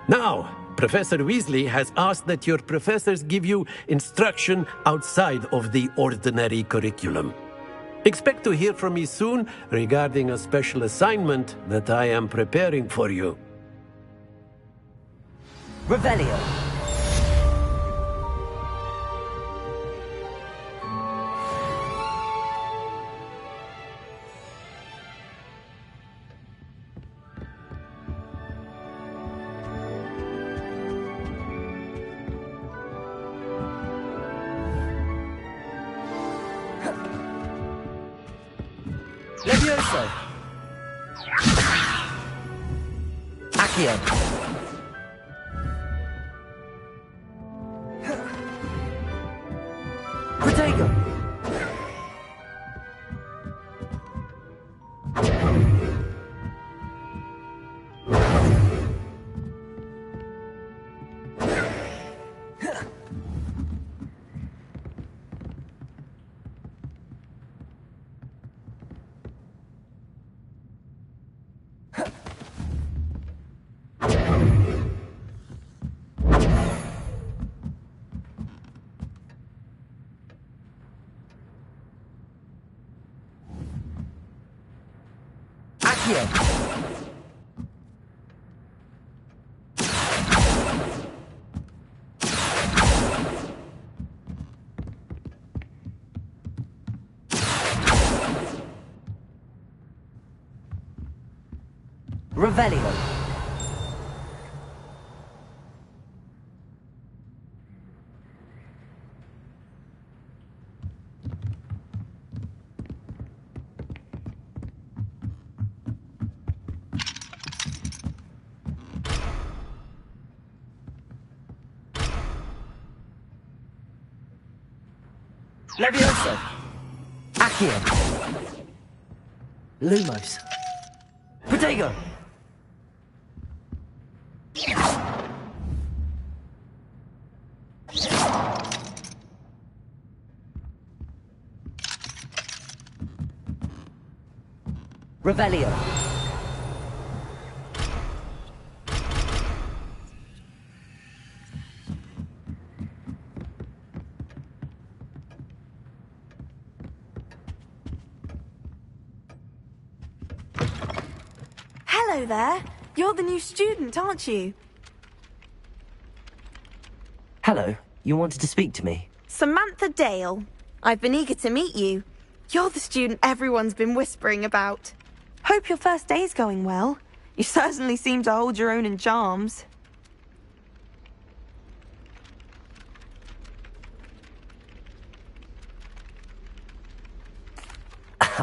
Now, Professor Weasley has asked that your professors give you instruction outside of the ordinary curriculum. Expect to hear from me soon regarding a special assignment that I am preparing for you. Revelio. Levioso. Accio. Protego. Revelio. Levioso. Accio. Lumos. Protego. Revelio. Hello there. You're the new student, aren't you? Hello. You wanted to speak to me? Samantha Dale. I've been eager to meet you. You're the student everyone's been whispering about. Hope your first day's going well. You certainly seem to hold your own in charms.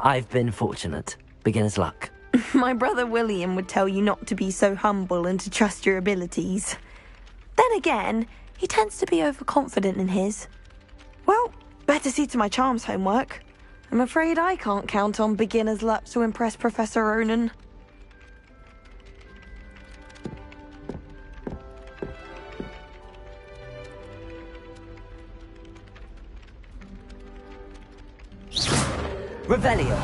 I've been fortunate. Beginner's luck. My brother William would tell you not to be so humble and to trust your abilities. Then again, he tends to be overconfident in his. Well, better see to my charms homework. I'm afraid I can't count on beginner's luck to impress Professor Ronan. Revelio.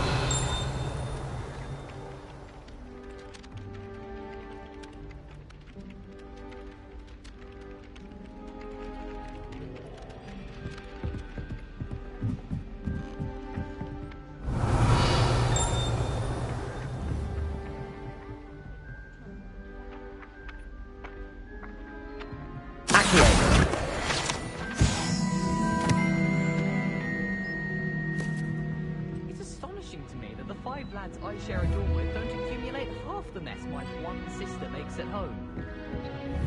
It's astonishing to me that the 5 lads I share a dorm with don't accumulate half the mess my one sister makes at home.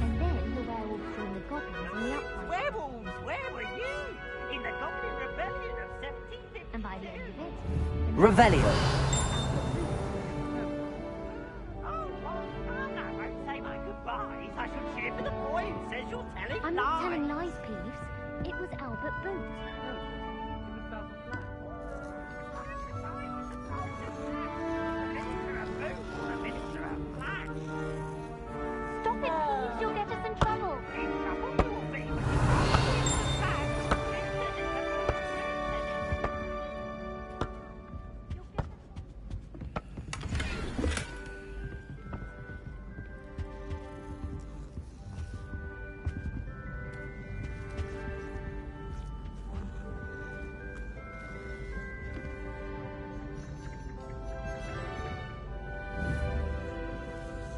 And then the werewolves join the goblins in the uprising. Werewolves, where were you? In the Goblin Rebellion of 1750. And by the end of it... Revelio. Oh, well, I won't say my goodbyes. I shall cheer for the boy who says you're telling lies. I'm not telling lies, Peeves. It was Albert Booth. Stop it, Peeves. You'll get us in trouble.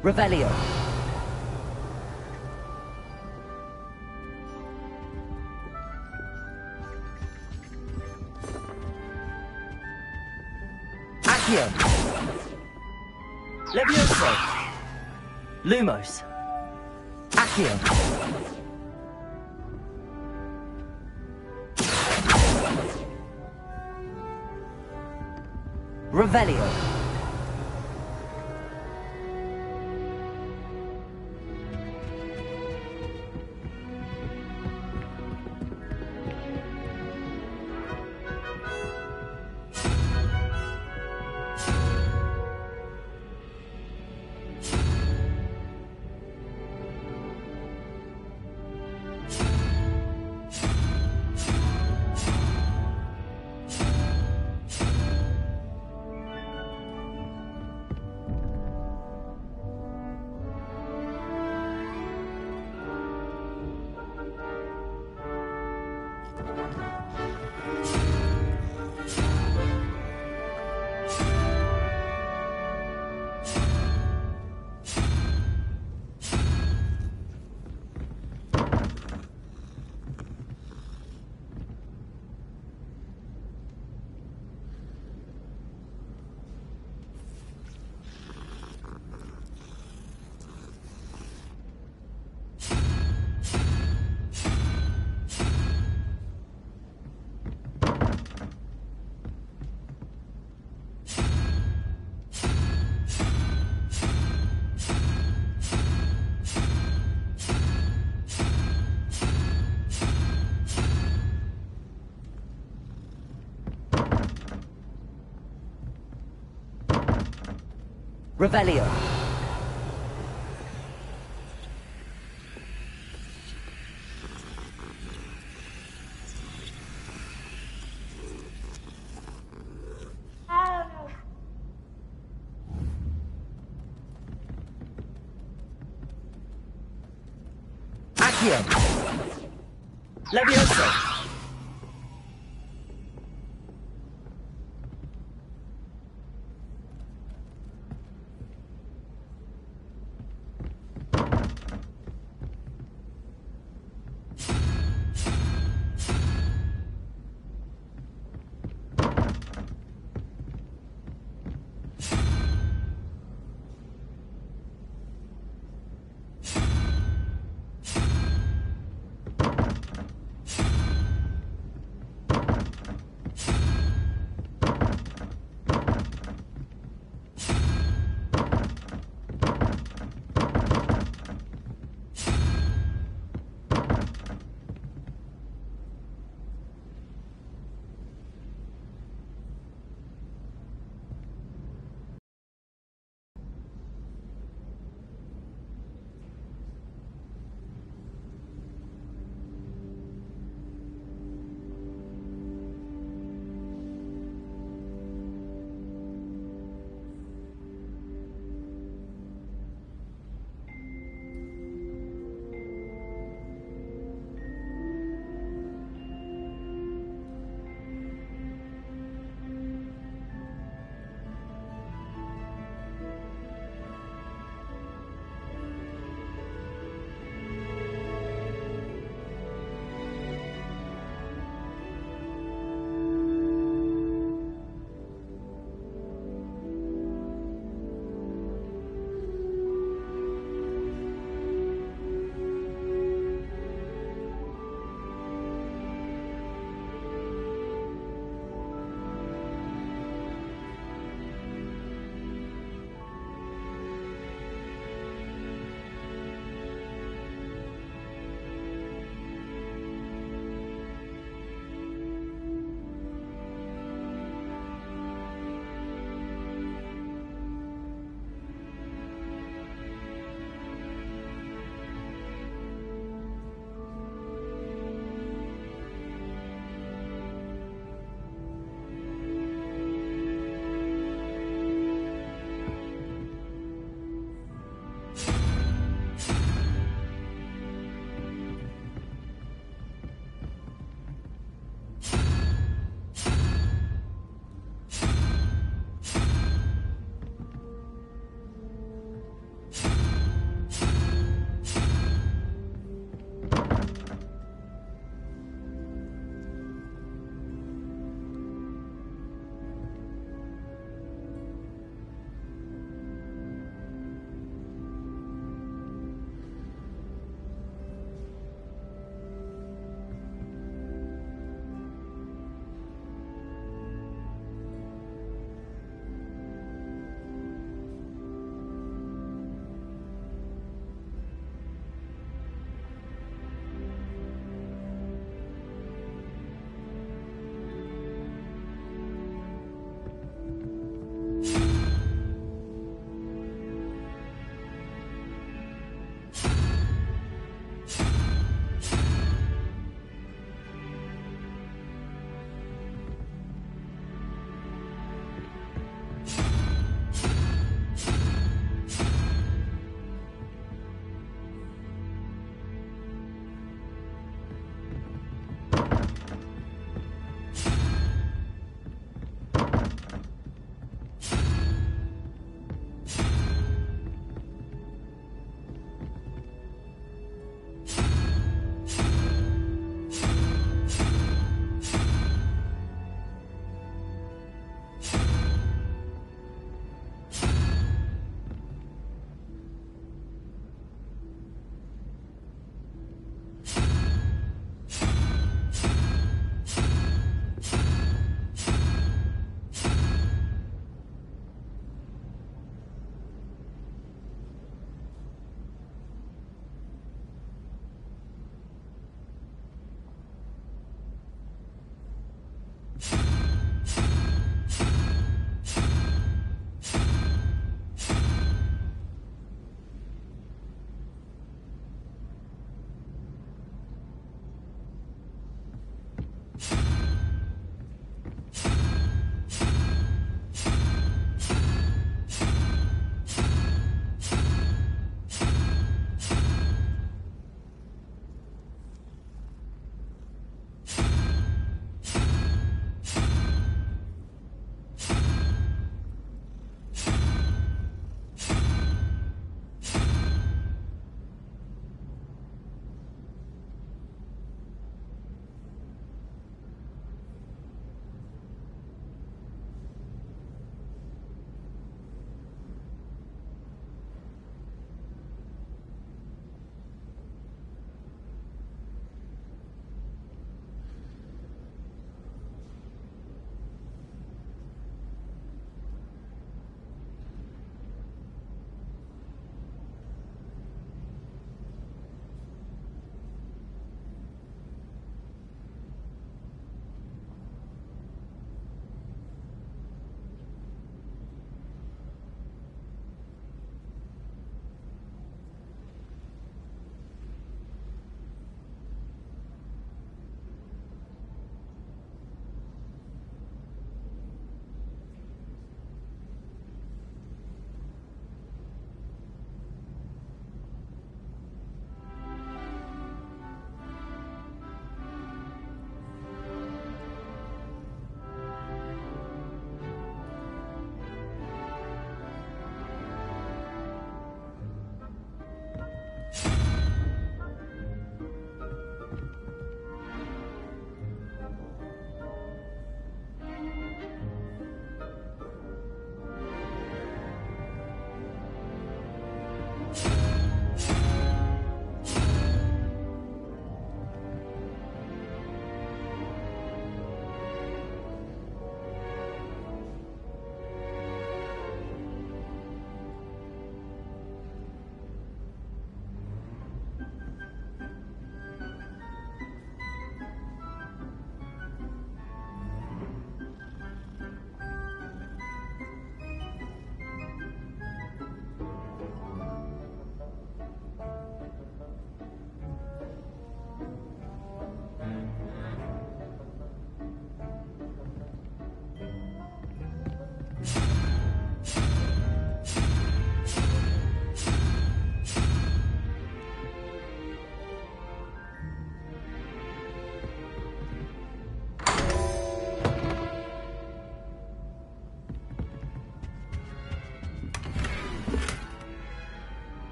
Revelio. Accio. Levioso. Lumos. Accio. Revelio. Revelio. Accio. Levioso.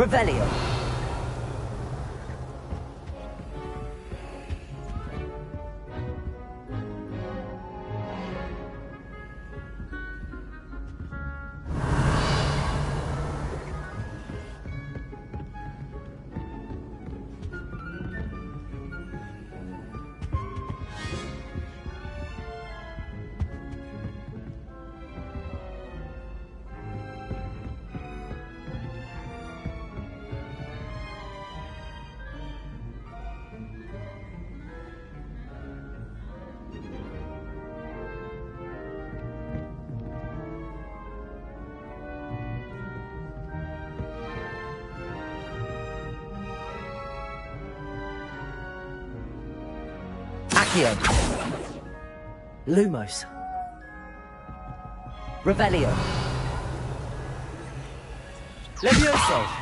Revelio. Accio. Lumos. Revelio. Levioso.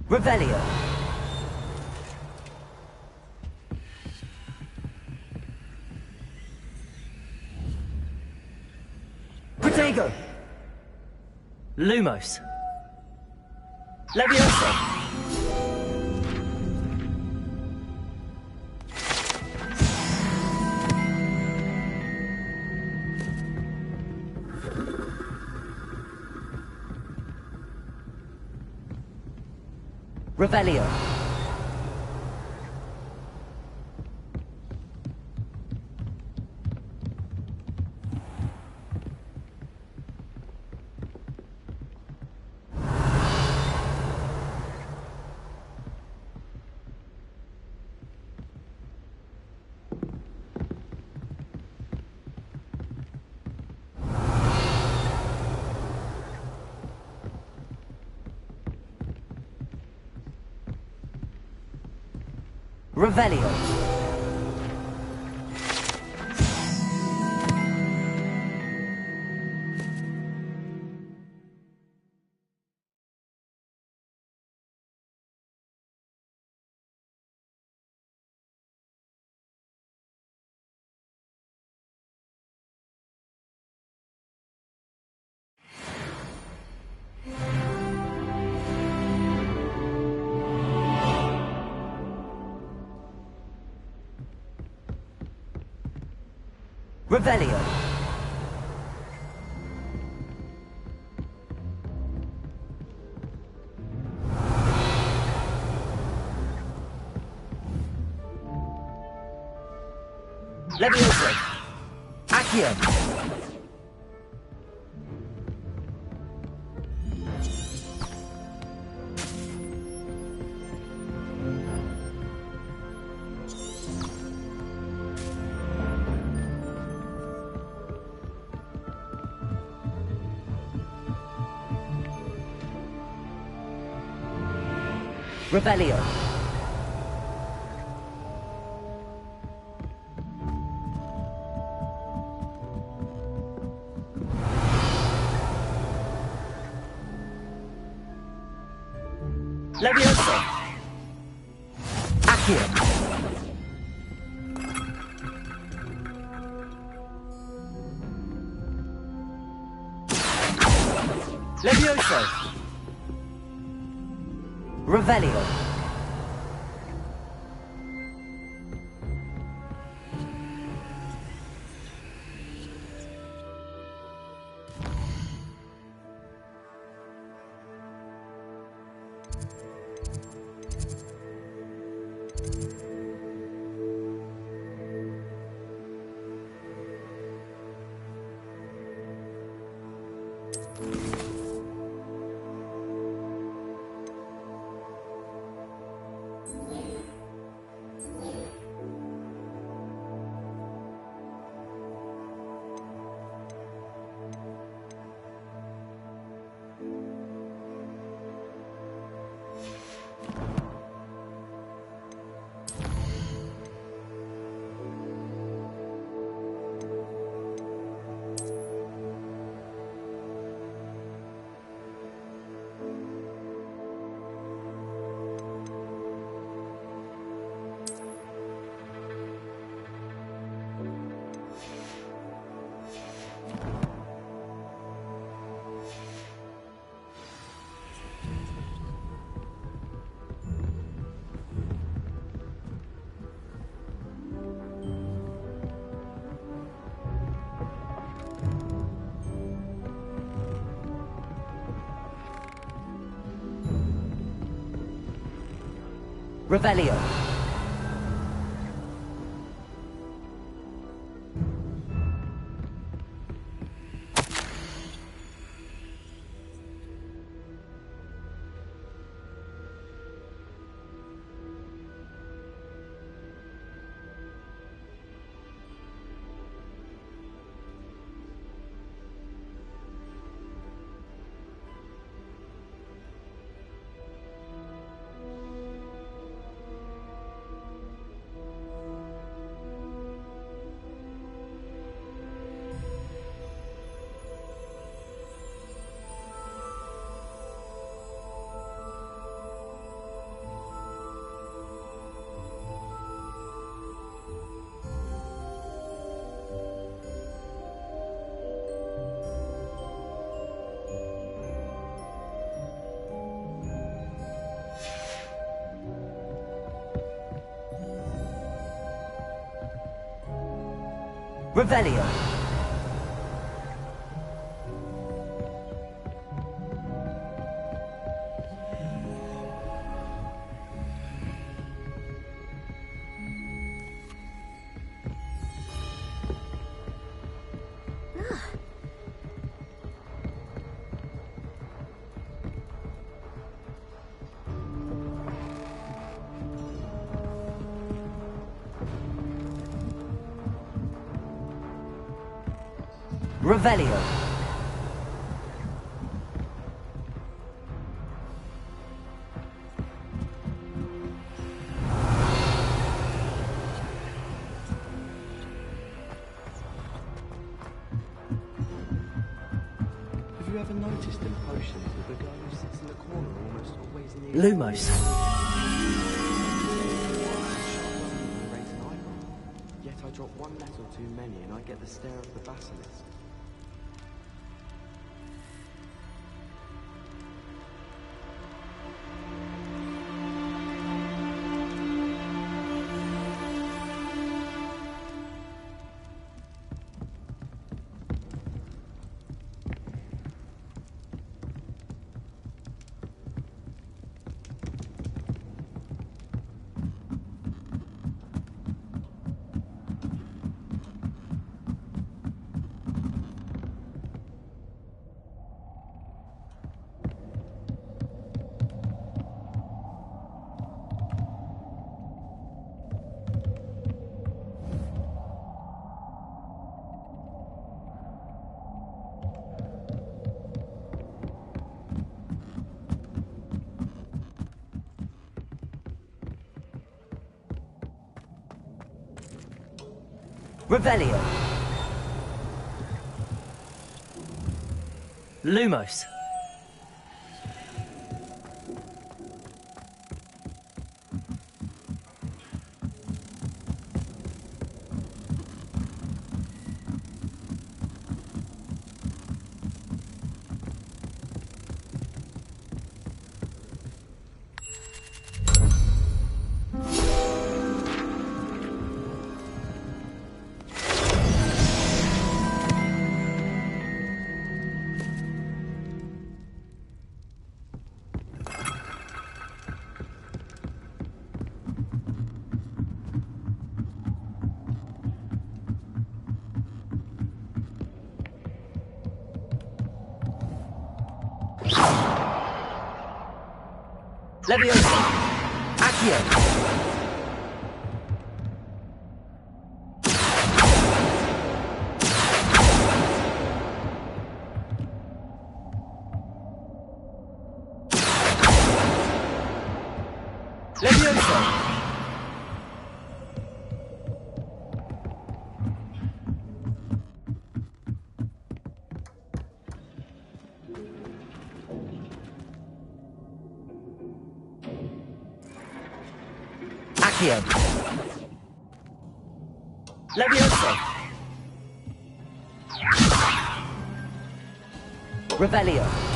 Revelio. Protego. Lumos. Levioso. Revelio. Revelio. Revelio. Levioso. Accio. Revelio. Levioso. Accio. Levioso. Revelio. Revelio. Revelio. Revelio. Have you ever noticed in potions that the girl who sits in the corner almost always needs... Lumos. Yet I drop one letter too many and I get the stare of the basilisk. Revelio. Lumos. Leviosa. Accio. Leviosa. Accio. Leviosa. Revelio.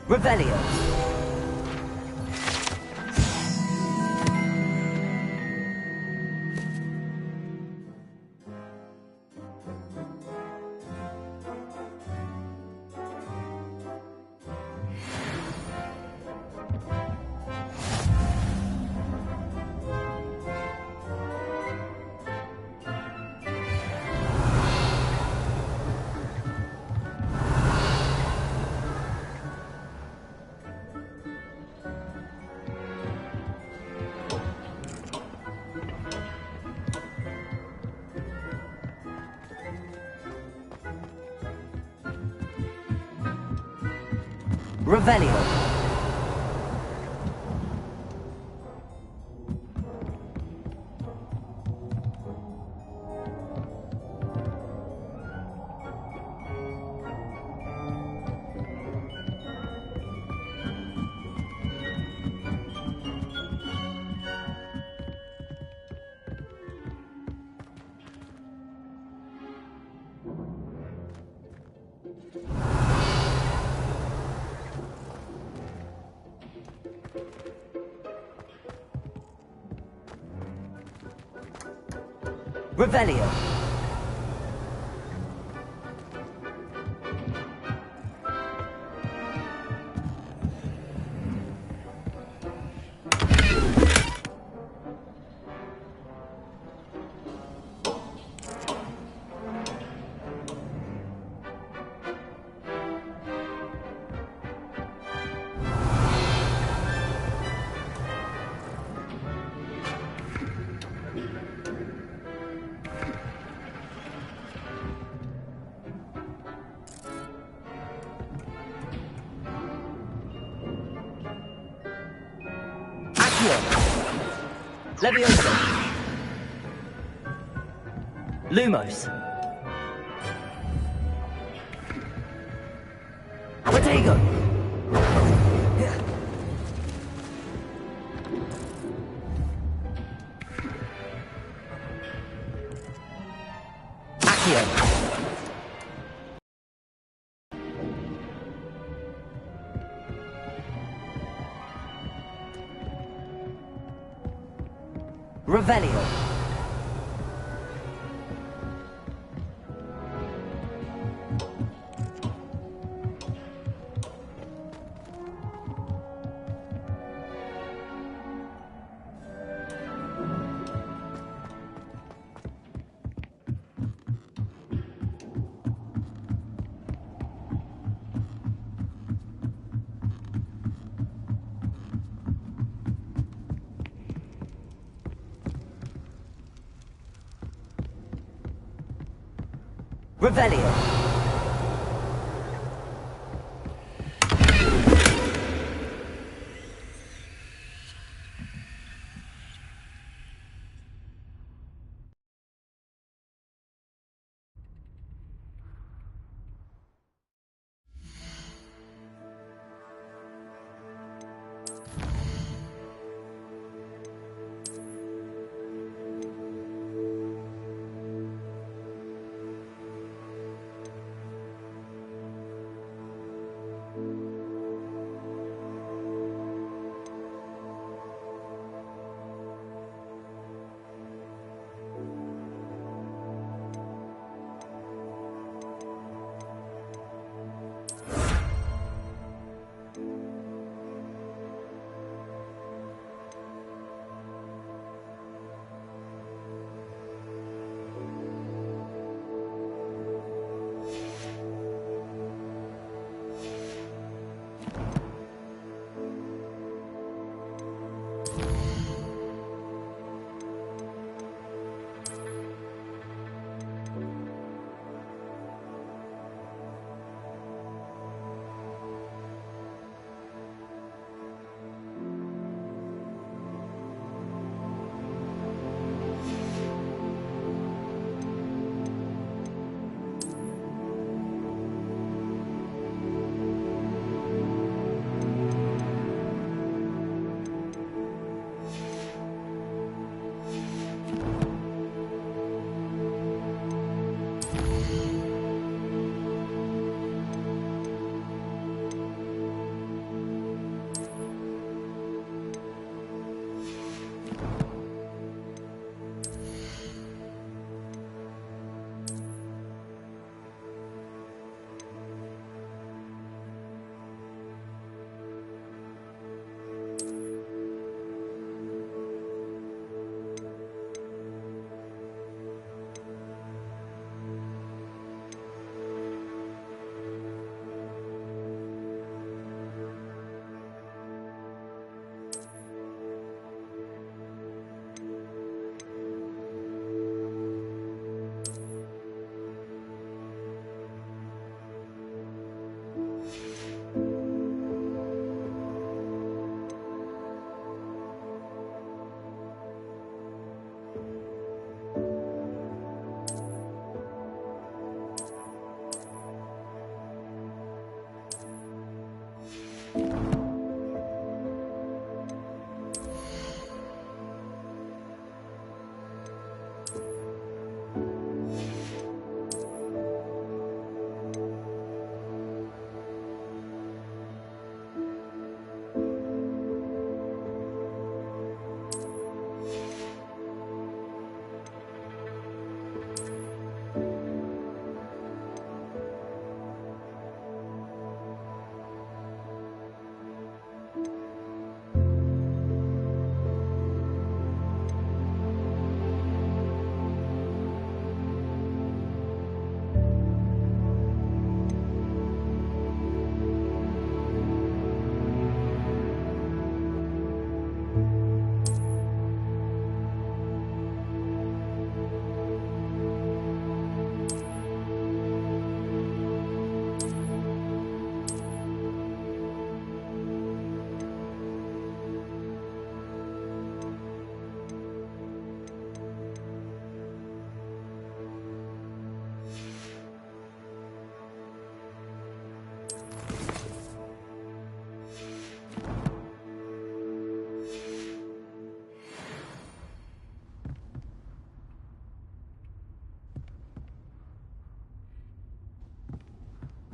Revelio. Revelio. Revelio. Leviosa. Lumos. Protego. Accio. Revelio. Revelio.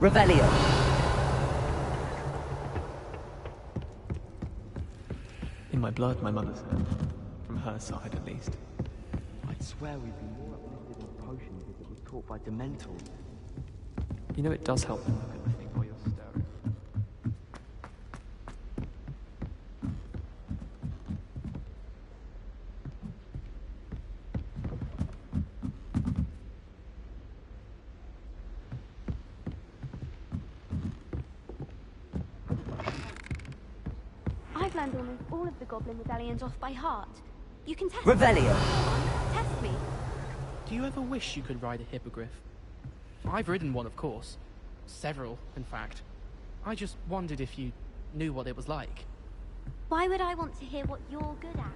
Revelio. In my blood, my mother said. From her side, at least. I'd swear we'd be more uplifted in potions if it was taught by Dementors. You know it does help to look at the thing while you're stirring. I've learned almost all of the goblin medallions off by heart. You can test Revelio. me. Test me. Do you ever wish you could ride a hippogriff? I've ridden one, of course. Several, in fact. I just wondered if you knew what it was like. Why would I want to hear what you're good at?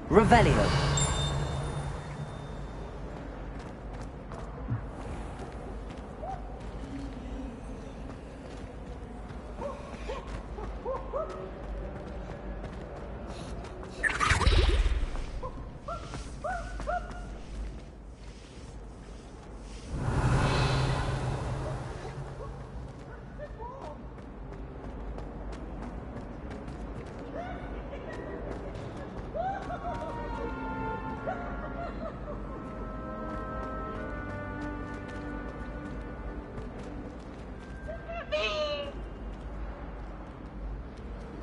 Revelio.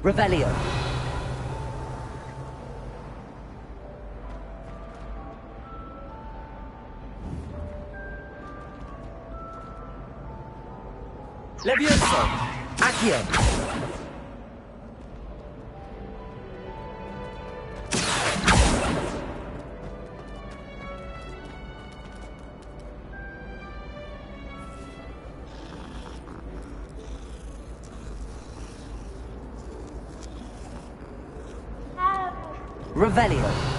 Revelio. Levioso. Accio. Revelio.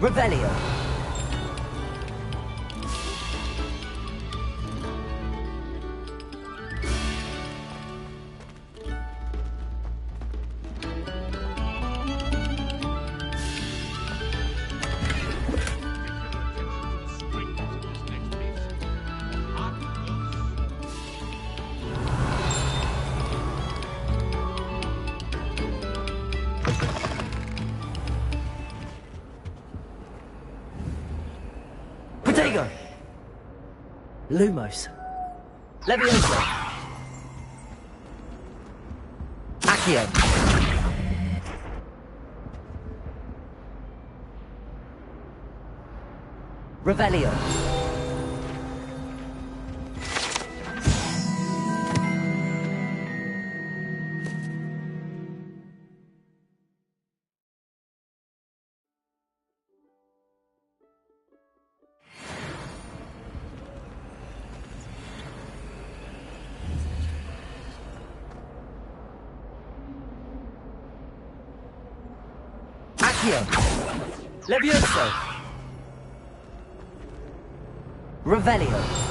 Revelio. Protego! Lumos. Levioso. Accio. Revelio. Accio. Levioso. Revelio.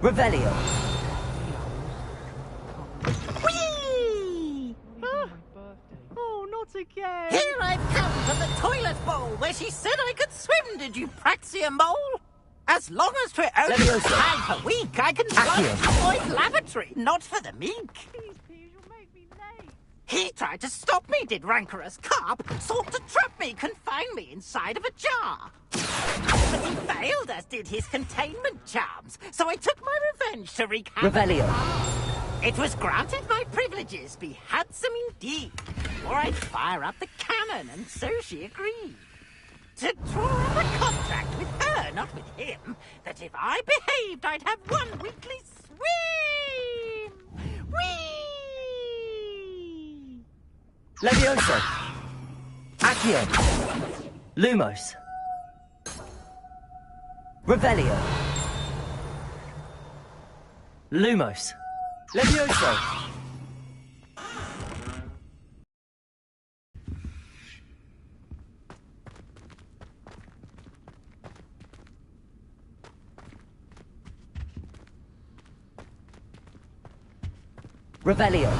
Revelio. Whee! Oh, not again! Here I've come to the toilet bowl where she said I could swim, did you praxia mole? As long as 'twere only Levioso. time per week, I can Accio. run to boy's lavatory, not for the meek. Please, you'll make me late. He tried to stop me, did rancorous carp, sought to trap me, confine me inside of a jar. But he failed, as did his containment charms, so I took my revenge to wreak havoc. Revelio. It was granted my privileges be handsome indeed, or I'd fire up the cannon, and so she agreed. To draw up a contract with her, not with him, that if I behaved, I'd have one weekly swim! Whee! Levioso. Accio. Lumos. Revelio. Lumos. Levioso. Revelio.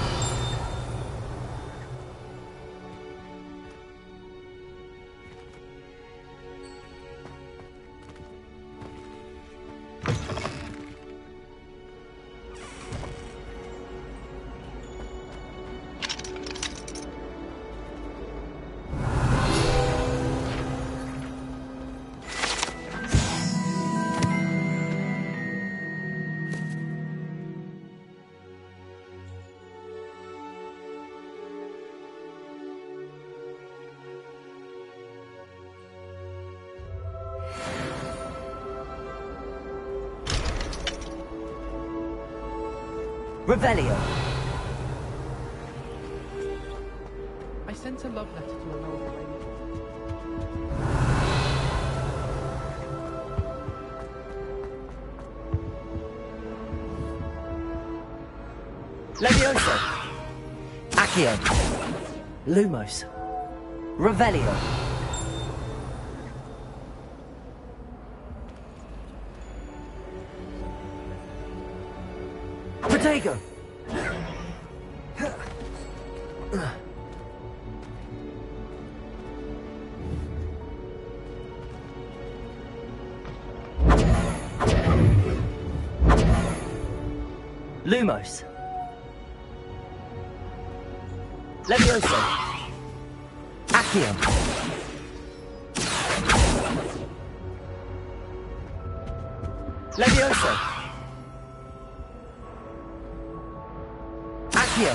Revelio. I sent a love letter to an old lady. Levioso. Accio. Lumos. Revelio. Protego. Lumos. Levioso. Accio. Levioso. Accio.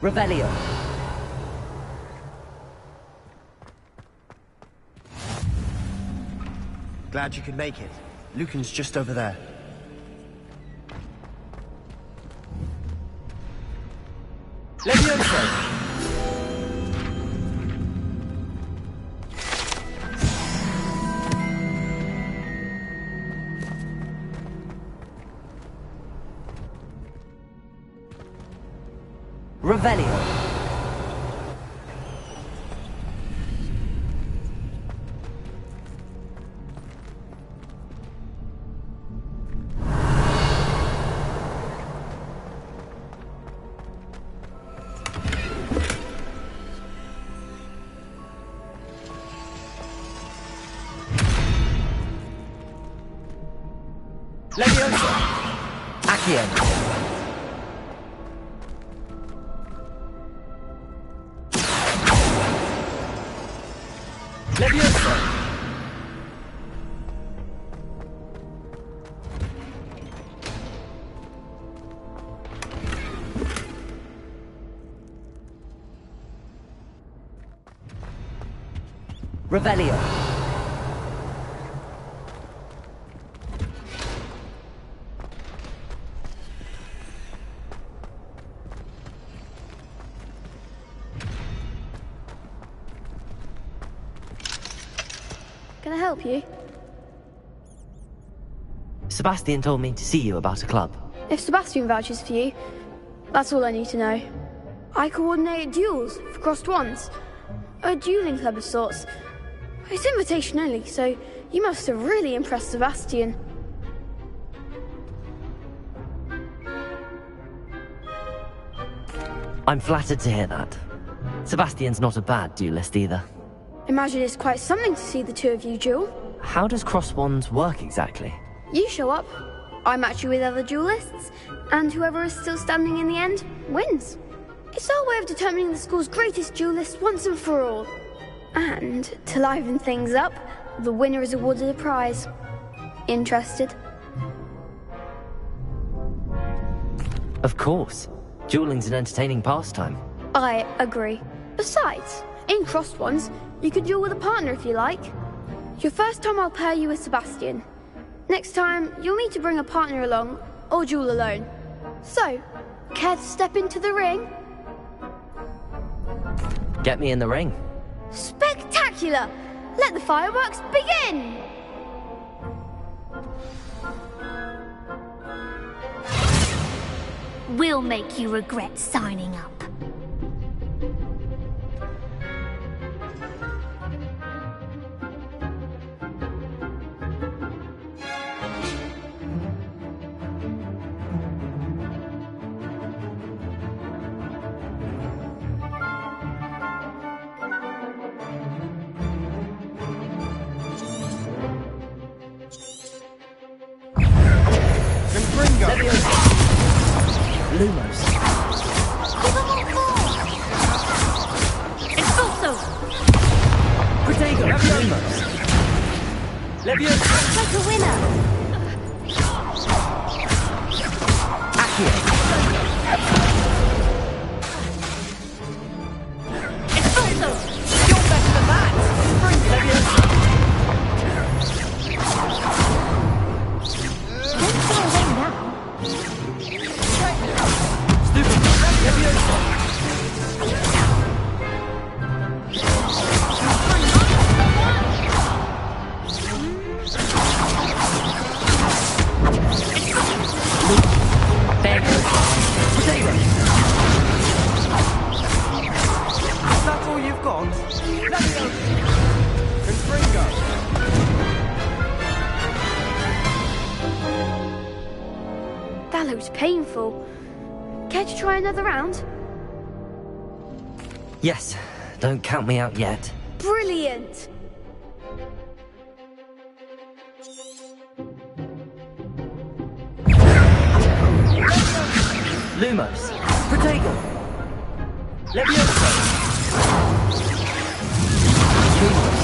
Revelio. Glad you could make it. Lucan's just over there. Levioso! Revelio. Levioso. Accio. Levioso! Revelio. Can I help you? Sebastian told me to see you about a club. If Sebastian vouches for you, that's all I need to know. I coordinate duels for crossed wands. A dueling club of sorts. It's invitation only, so you must have really impressed Sebastian. I'm flattered to hear that. Sebastian's not a bad duelist either. Imagine it's quite something to see the two of you duel. How does cross wands work exactly? You show up, I match you with other duelists, and whoever is still standing in the end wins. It's our way of determining the school's greatest duelist once and for all. And to liven things up, the winner is awarded a prize. Interested? Of course. Dueling's an entertaining pastime. I agree. Besides, in crossed ones, you could duel with a partner if you like. Your first time I'll pair you with Sebastian. Next time, you'll need to bring a partner along, or duel alone. So, care to step into the ring? Get me in the ring. Spectacular! Let the fireworks begin! We'll make you regret signing up. Lumos. Expulso! Protego! Lumos. Levioso! Like a winner! Accio! Expulso! You're better than that! Levioso! Don't go away now. Is that all you've got? Confringo! That looks painful. Care to try another round? Yes, don't count me out yet. Brilliant! Lumos. Protego. Levioso. Lumos.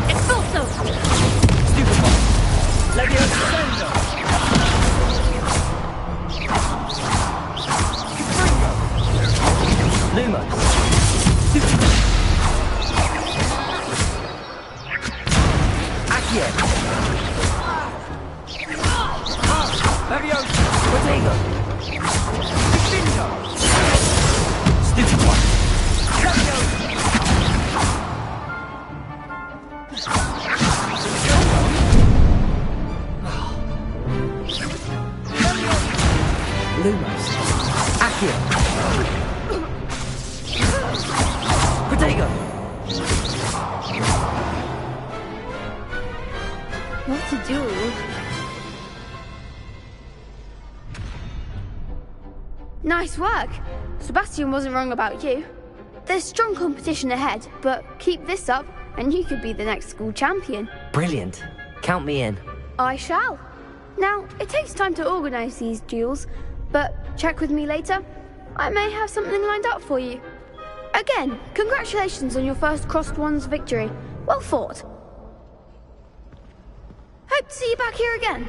Expulso! Stupefy. Levioso. Accio! Leviosa! Protego! Defendo! Stupid one! Leviosa! Lumos. Accio. Protego. What to do? Nice work. Sebastian wasn't wrong about you. There's strong competition ahead, but keep this up and you could be the next school champion. Brilliant. Count me in. I shall. Now, it takes time to organise these duels, but check with me later. I may have something lined up for you. Again, congratulations on your first Crossed Wands victory. Well fought. Hope to see you back here again.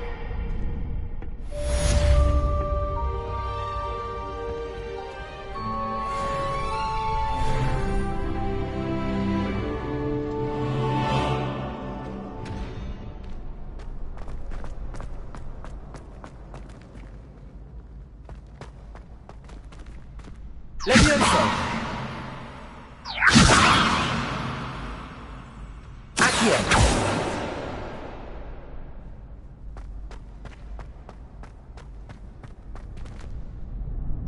Leviosa! Accio!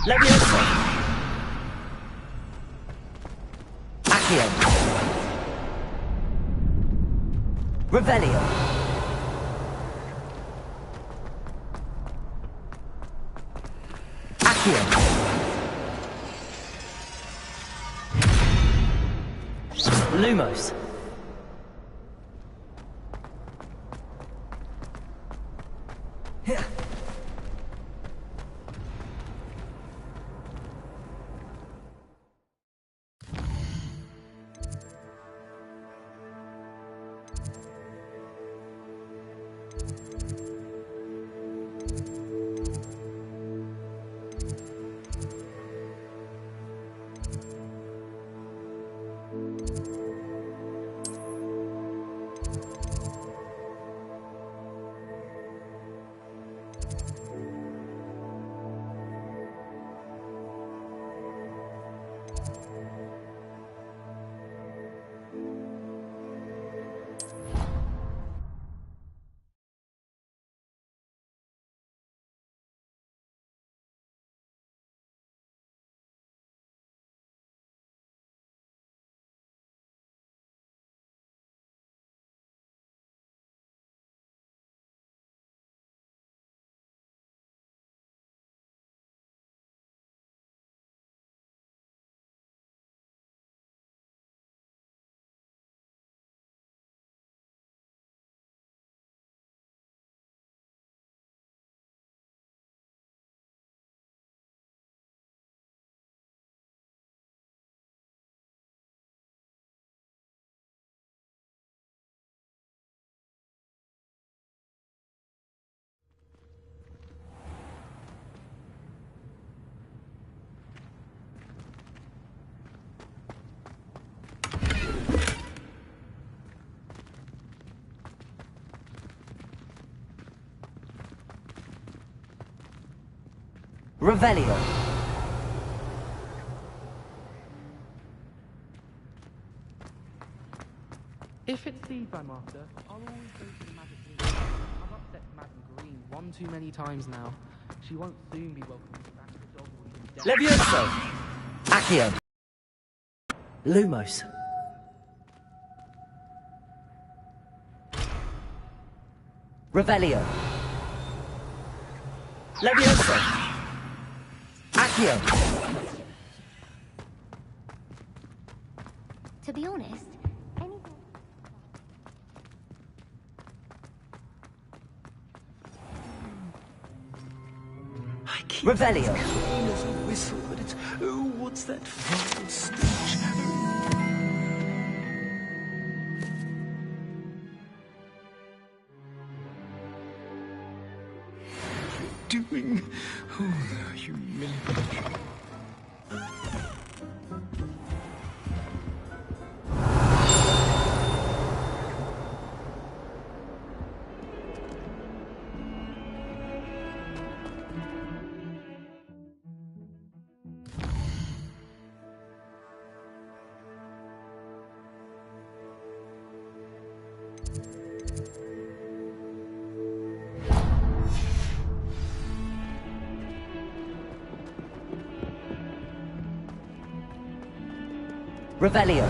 Leviosa! Accio! Revelio! Accio! Lumos. Revelio. If it's seeds I'm after, I'll always go to the Magic Green. I've upset Madam Green one too many times now. She won't soon be welcoming back the dog or even Levioso. Accio. Lumos. Revelio. Levioso. Accio. To be honest, Revelio. Clean as a whistle, but it's oh, what's that foul stench? What are you doing? Oh, the humiliation. Revelio.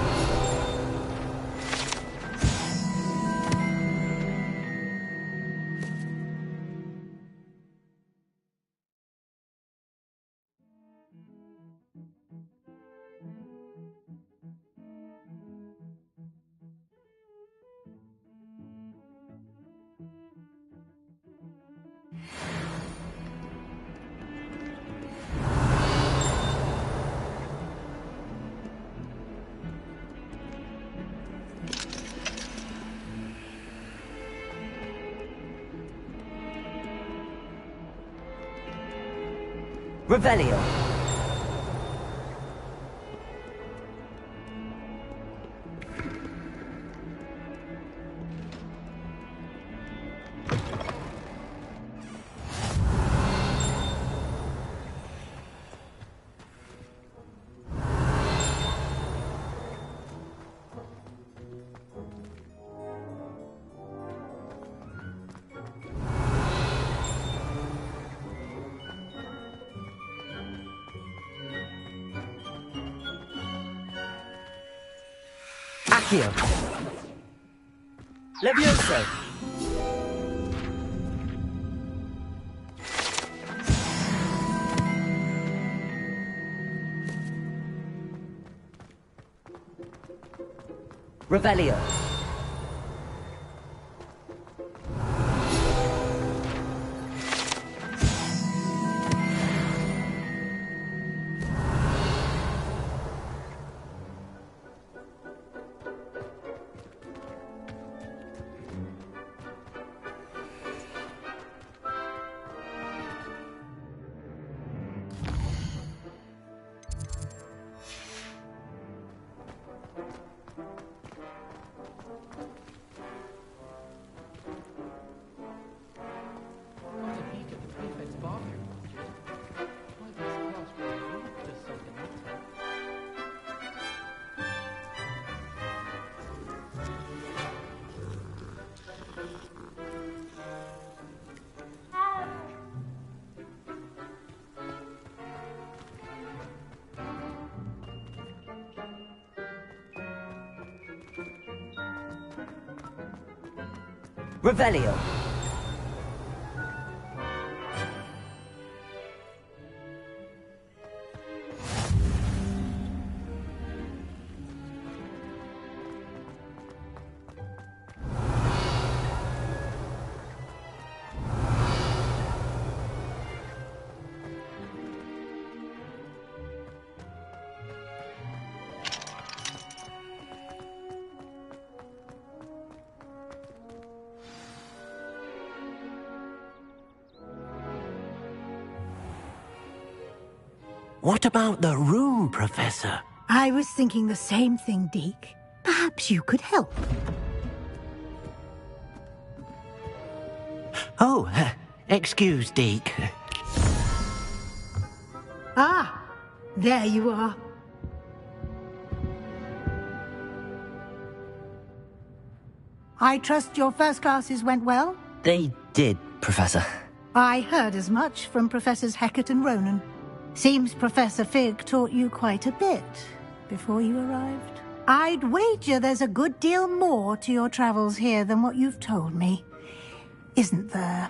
Revelio. Accio. Levioso. Revelio. Revelio. What about the room, Professor? I was thinking the same thing, Deke. Perhaps you could help. Oh, excuse, Deke. Ah, there you are. I trust your first classes went well? They did, Professor. I heard as much from Professors Hecat and Ronan. Seems Professor Fig taught you quite a bit before you arrived. I'd wager there's a good deal more to your travels here than what you've told me. Isn't there?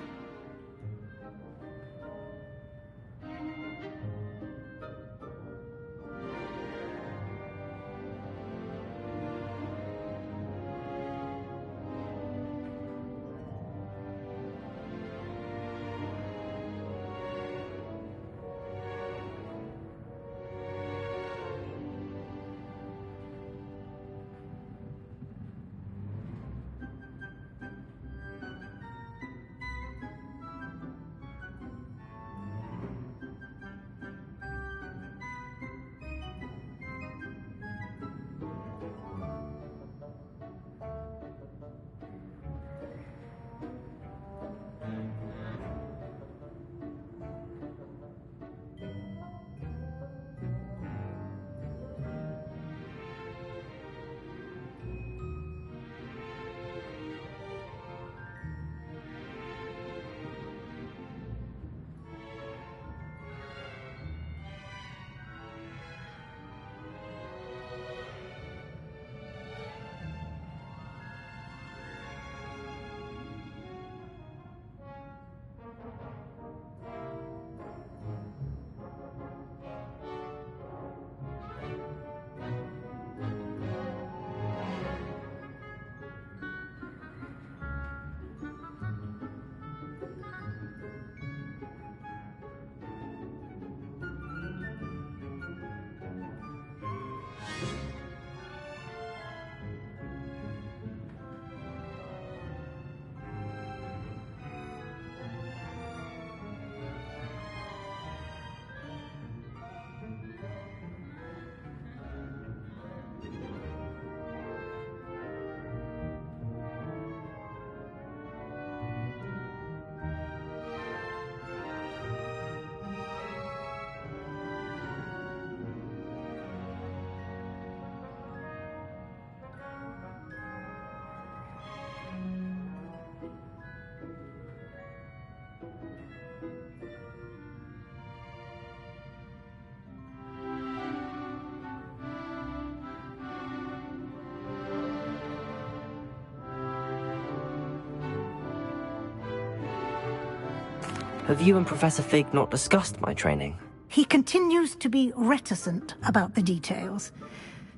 Have you and Professor Fig not discussed my training? He continues to be reticent about the details,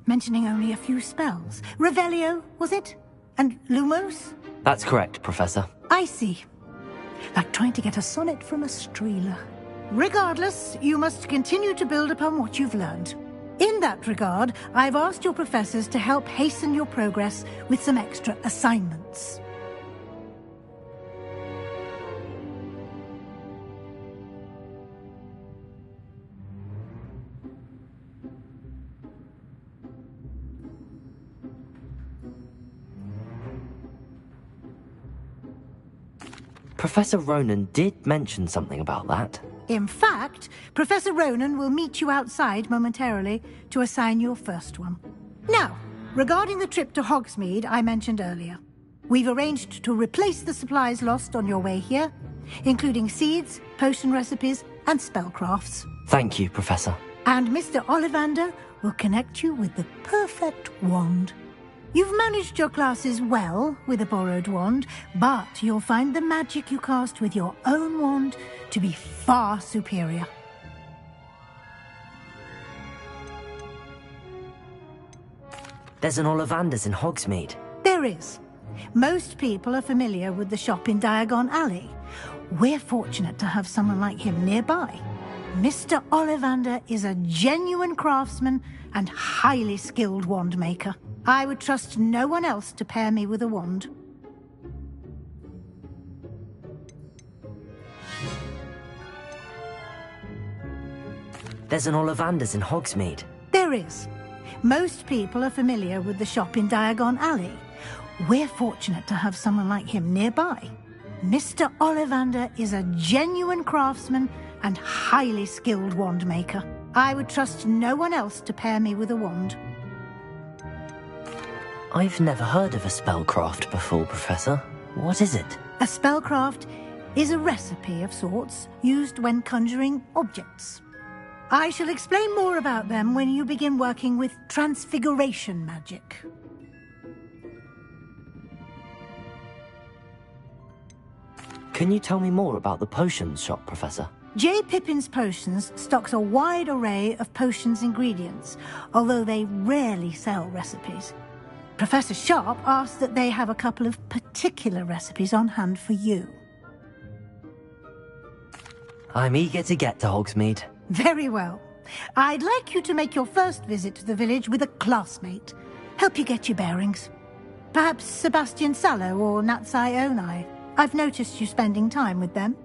mentioning only a few spells. Revelio, was it? And Lumos? That's correct, Professor. I see. Like trying to get a sonnet from a streeler. Regardless, you must continue to build upon what you've learned. In that regard, I've asked your professors to help hasten your progress with some extra assignments. Professor Ronan did mention something about that. In fact, Professor Ronan will meet you outside momentarily to assign your first one. Now, regarding the trip to Hogsmeade I mentioned earlier, we've arranged to replace the supplies lost on your way here, including seeds, potion recipes, and spellcrafts. Thank you, Professor. And Mr. Ollivander will connect you with the perfect wand. You've managed your classes well with a borrowed wand, but you'll find the magic you cast with your own wand to be far superior. There's an Ollivander's in Hogsmeade. There is. Most people are familiar with the shop in Diagon Alley. We're fortunate to have someone like him nearby. Mr. Ollivander is a genuine craftsman and highly skilled wand maker. I would trust no one else to pair me with a wand. There's an Ollivander's in Hogsmeade. There is. Most people are familiar with the shop in Diagon Alley. We're fortunate to have someone like him nearby. Mr. Ollivander is a genuine craftsman and highly skilled wand maker. I would trust no one else to pair me with a wand. I've never heard of a spellcraft before, Professor. What is it? A spellcraft is a recipe of sorts used when conjuring objects. I shall explain more about them when you begin working with transfiguration magic. Can you tell me more about the potions shop, Professor? J. Pippin's Potions stocks a wide array of potions ingredients, although they rarely sell recipes. Professor Sharp asked that they have a couple of particular recipes on hand for you. I'm eager to get to Hogsmeade. Very well. I'd like you to make your first visit to the village with a classmate. Help you get your bearings. Perhaps Sebastian Sallow or Natsai Onai. I've noticed you spending time with them.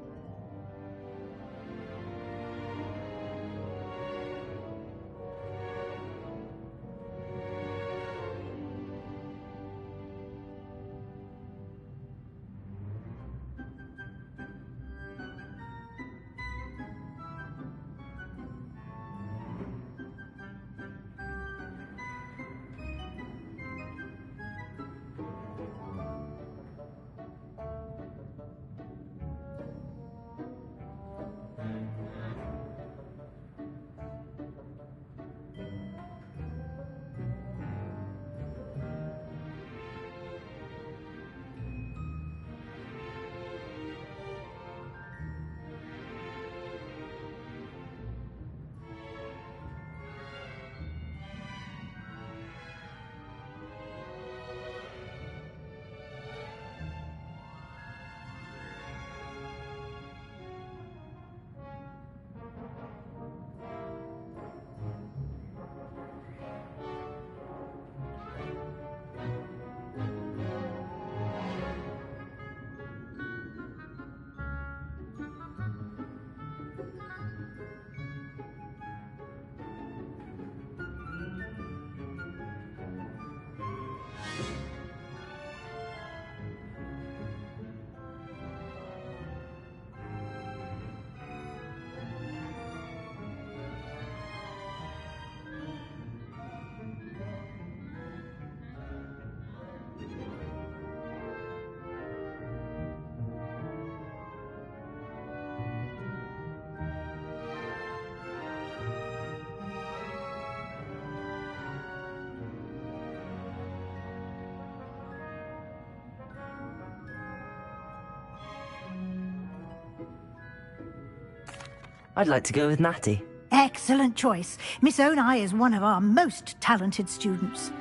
I'd like to go with Natty. Excellent choice. Miss Onai is one of our most talented students.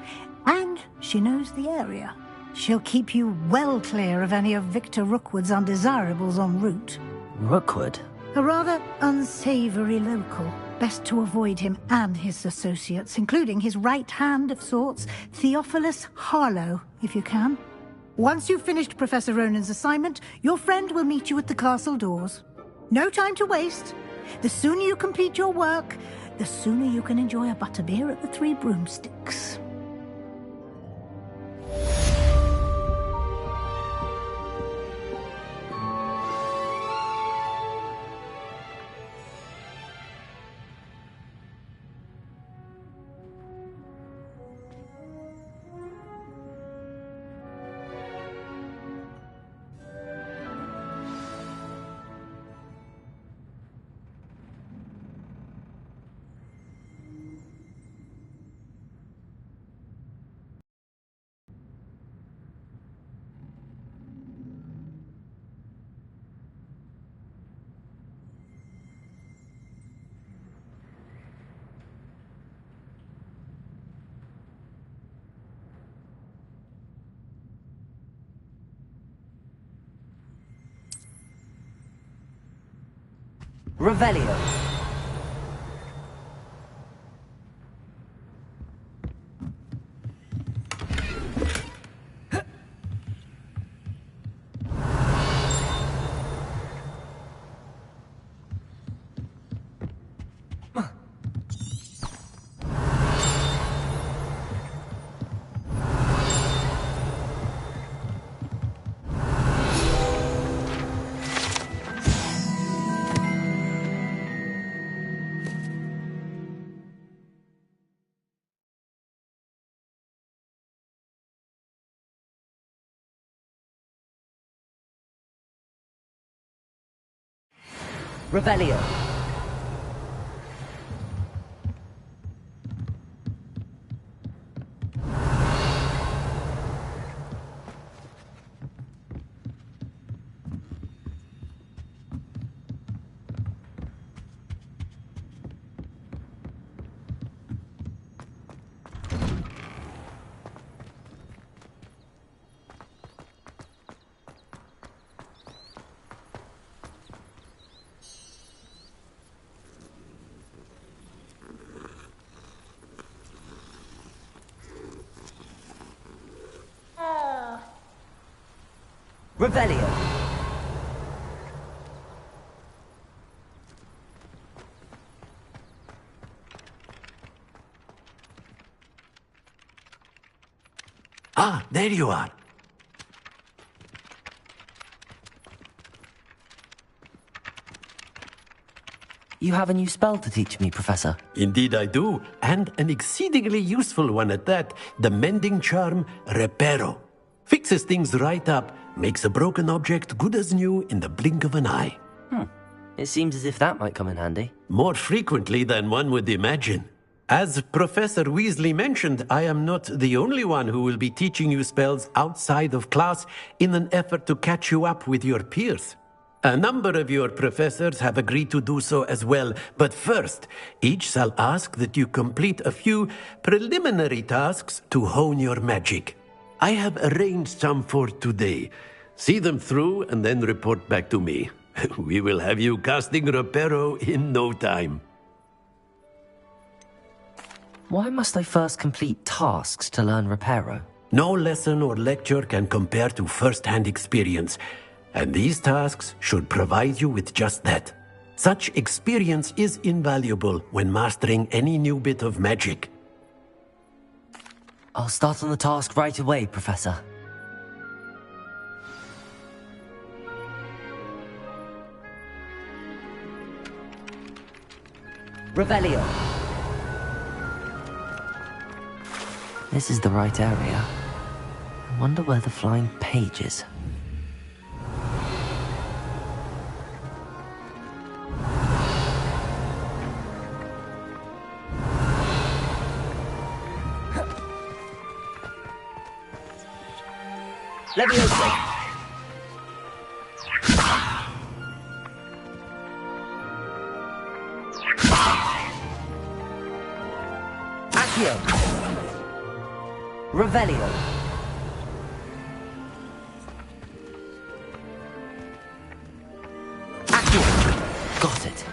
And she knows the area. She'll keep you well clear of any of Victor Rookwood's undesirables en route. Rookwood? A rather unsavory local. Best to avoid him and his associates, including his right hand of sorts, Theophilus Harlow, if you can. Once you've finished Professor Ronan's assignment, your friend will meet you at the castle doors. No time to waste. The sooner you complete your work, the sooner you can enjoy a butterbeer at the Three Broomsticks. Revelio. Revelio. Revelio. Ah, there you are. You have a new spell to teach me, Professor. Indeed I do, and an exceedingly useful one at that. The mending charm, Reparo. Fixes things right up, makes a broken object good as new in the blink of an eye. It seems as if that might come in handy. More frequently than one would imagine. As Professor Weasley mentioned, I am not the only one who will be teaching you spells outside of class in an effort to catch you up with your peers. A number of your professors have agreed to do so as well, but first, each shall ask that you complete a few preliminary tasks to hone your magic. I have arranged some for today. See them through and then report back to me. We will have you casting Reparo in no time. Why must I first complete tasks to learn Reparo? No lesson or lecture can compare to first-hand experience, and these tasks should provide you with just that. Such experience is invaluable when mastering any new bit of magic. I'll start on the task right away, Professor. Revelio. This is the right area. I wonder where the flying page is. Leviosa. Accio! Revelio! Accio! Got it.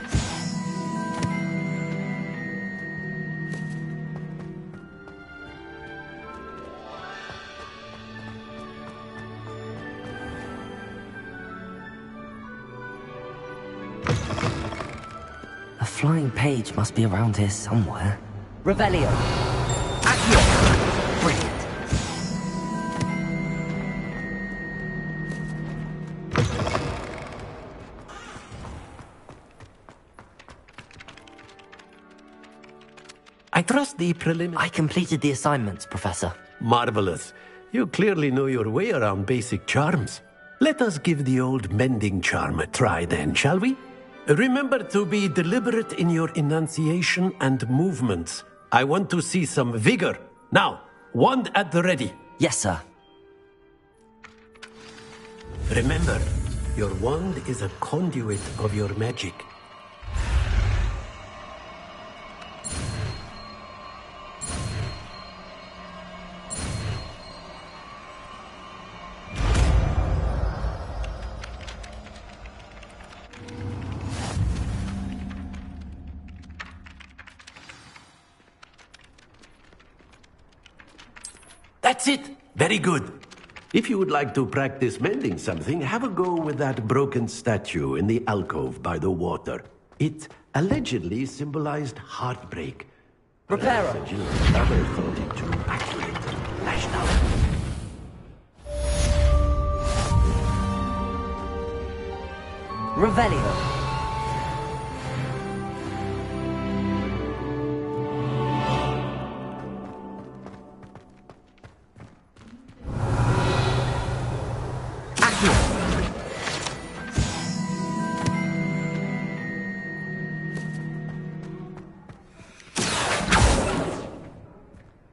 A flying page must be around here somewhere. Revelio! Accio! Brilliant. I trust the preliminary... I completed the assignments, Professor. Marvelous. You clearly know your way around basic charms. Let us give the old mending charm a try then, shall we? Remember to be deliberate in your enunciation and movements. I want to see some vigor. Now, wand at the ready. Yes, sir. Remember, your wand is a conduit of your magic. That's it! Very good. If you would like to practice mending something, have a go with that broken statue in the alcove by the water. It allegedly symbolized heartbreak. Reparo! Never thought it too accurate. Lashed out. Revelio!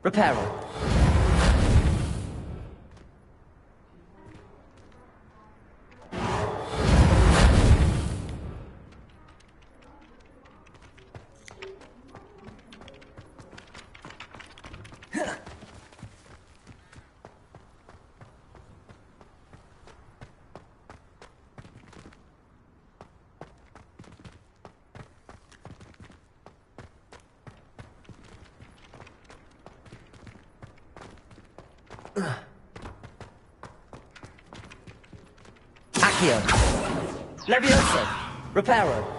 Reparo. Accio! Levioso! Reparo!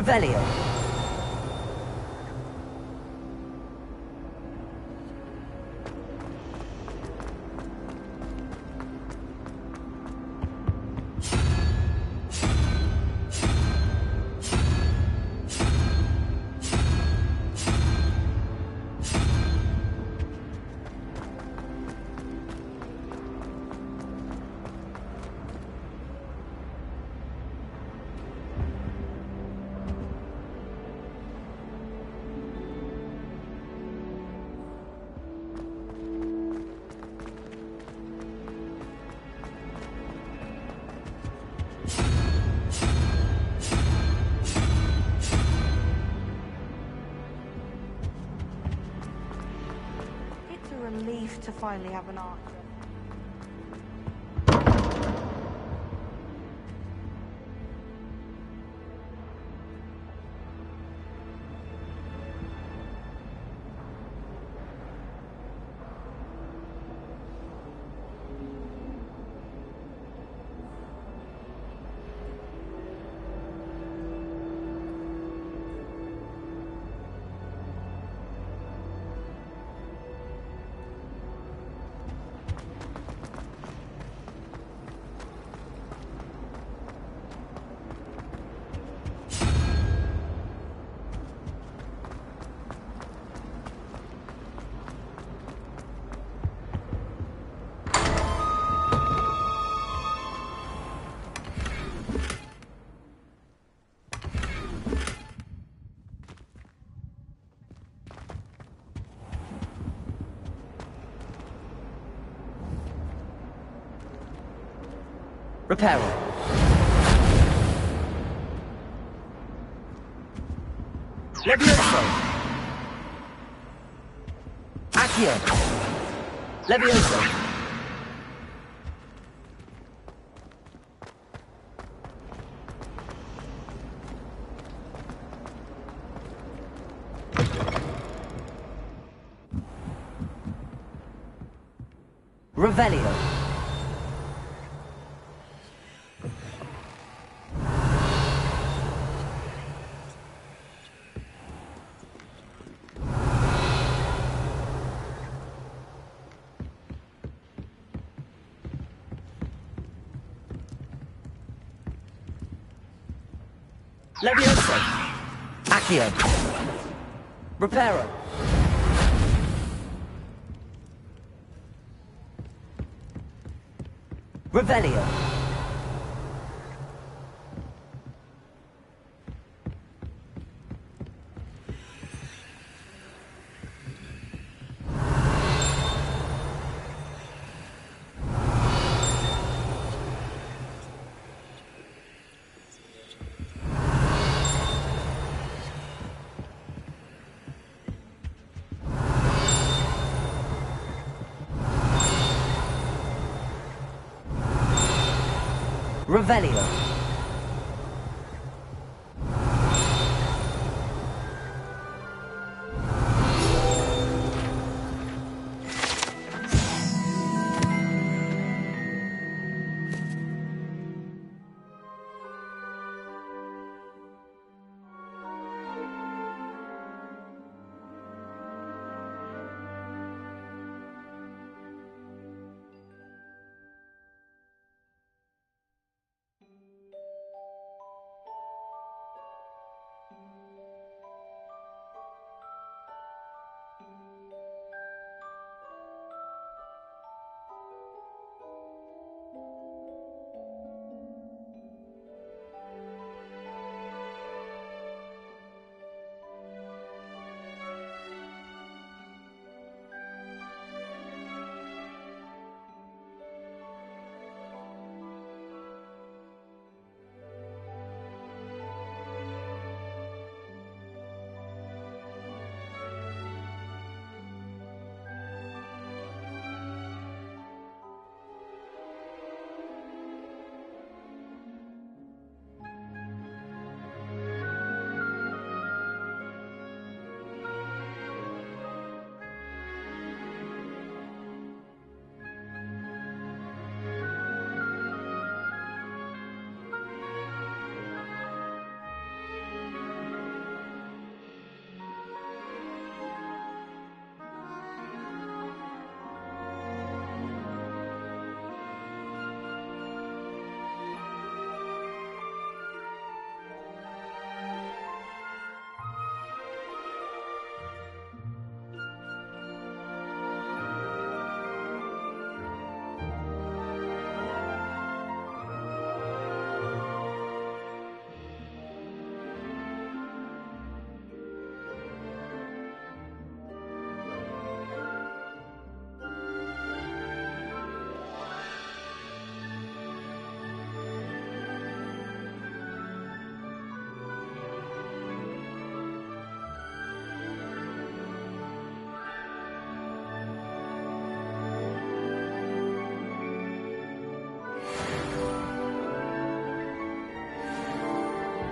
Revelio. It's a relief to finally have an answer. Reparo. Levioso. Accio. Levioso. Revelio. Levioso. Accio. Reparo. Revelio. Revelio.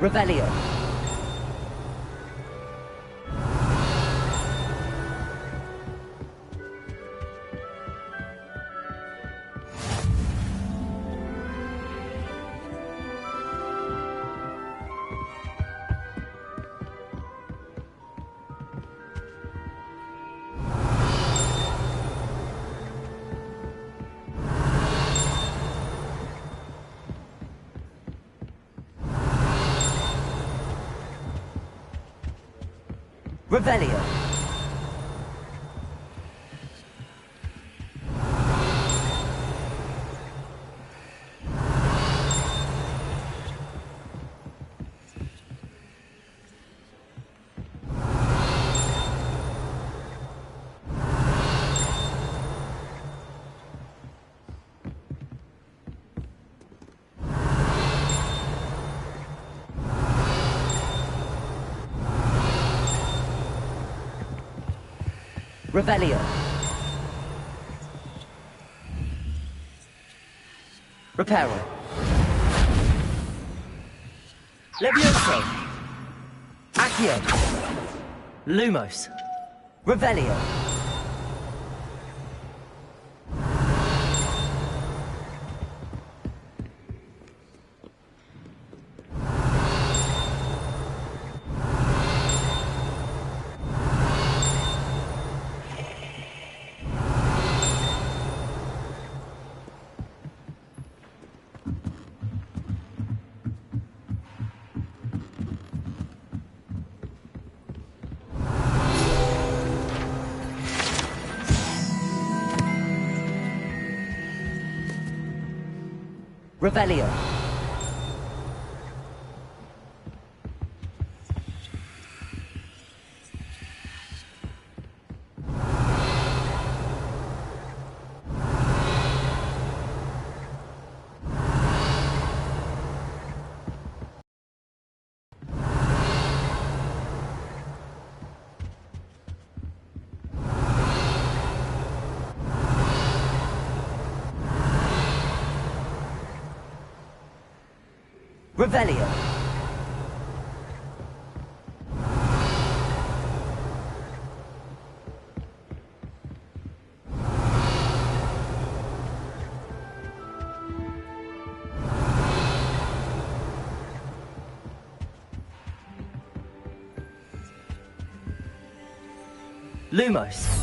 Revelio. Revelio. Revelio. Reparo. Levioso. Accio. Lumos. Revelio. Revelio. Revelio. Lumos.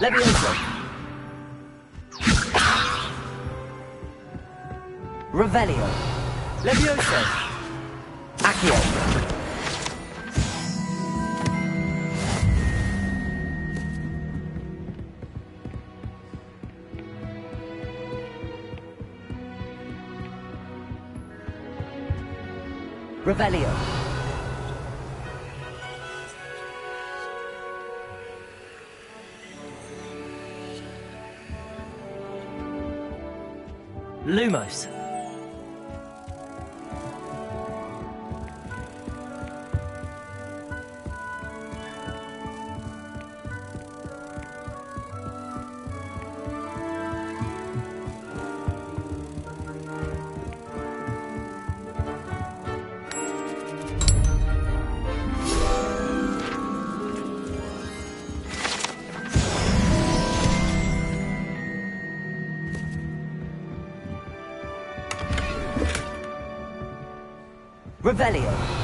Levioso. Revelio. Levioso. Accio. Revelio. Lumos. Revelio.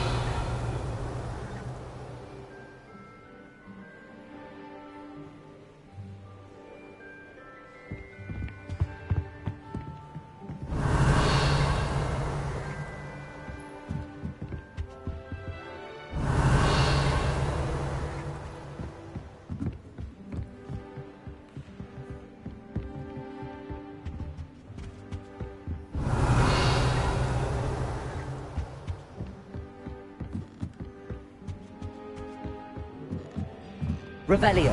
Revelio.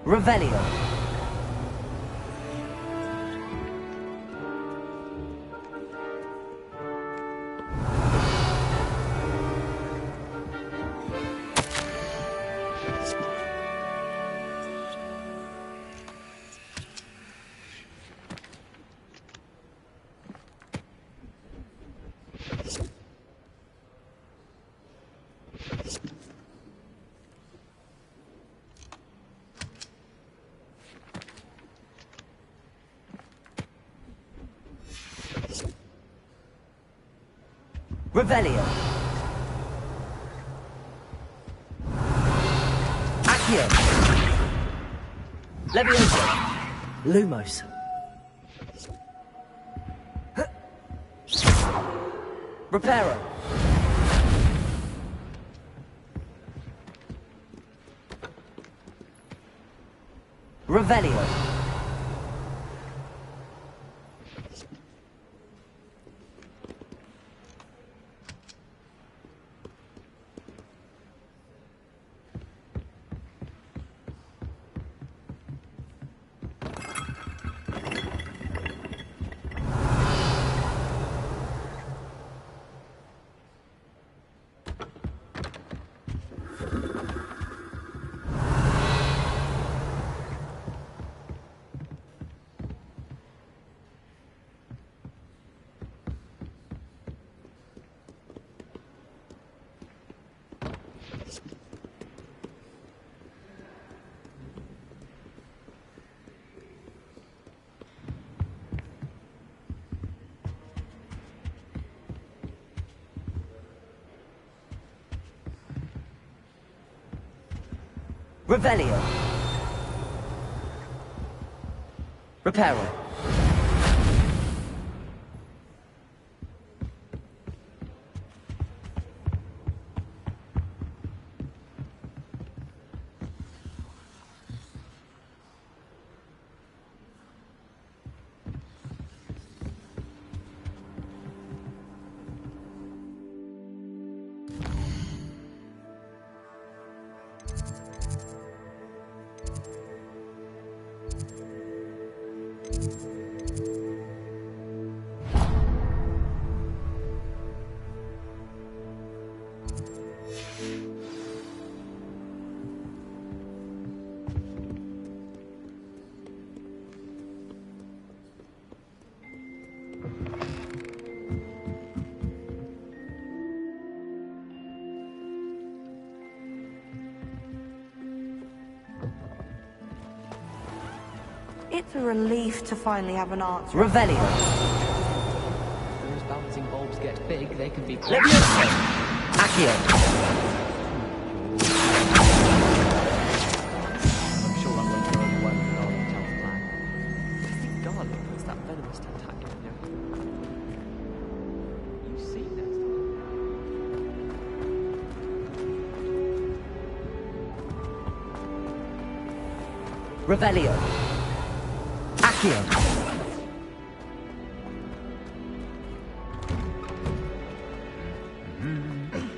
Revelio. Revelio. Accio. Levioso. Lumos. Reparo. Revelio. Revelio. Reparo. It's a relief to finally have an answer. Revelio. Those bouncing bulbs get big, they can be... Levioso. Accio. I'm sure that won't go over well with the Garlic Tower plan. I think Garlic was that venomous tentacular thing. You see next time. Revelio. Accio.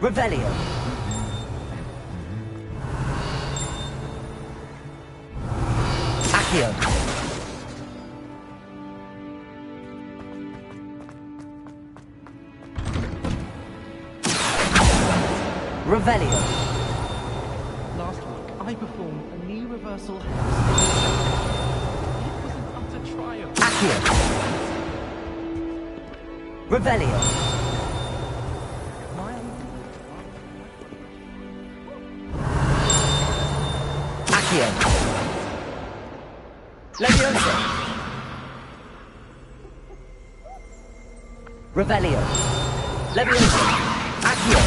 Revelio. Accio. Revelio. Last week, I performed a knee reversal hex. It was an utter triumph. Accio. Revelio. Accio. Levioso. Revelio. Leviosa. Accio.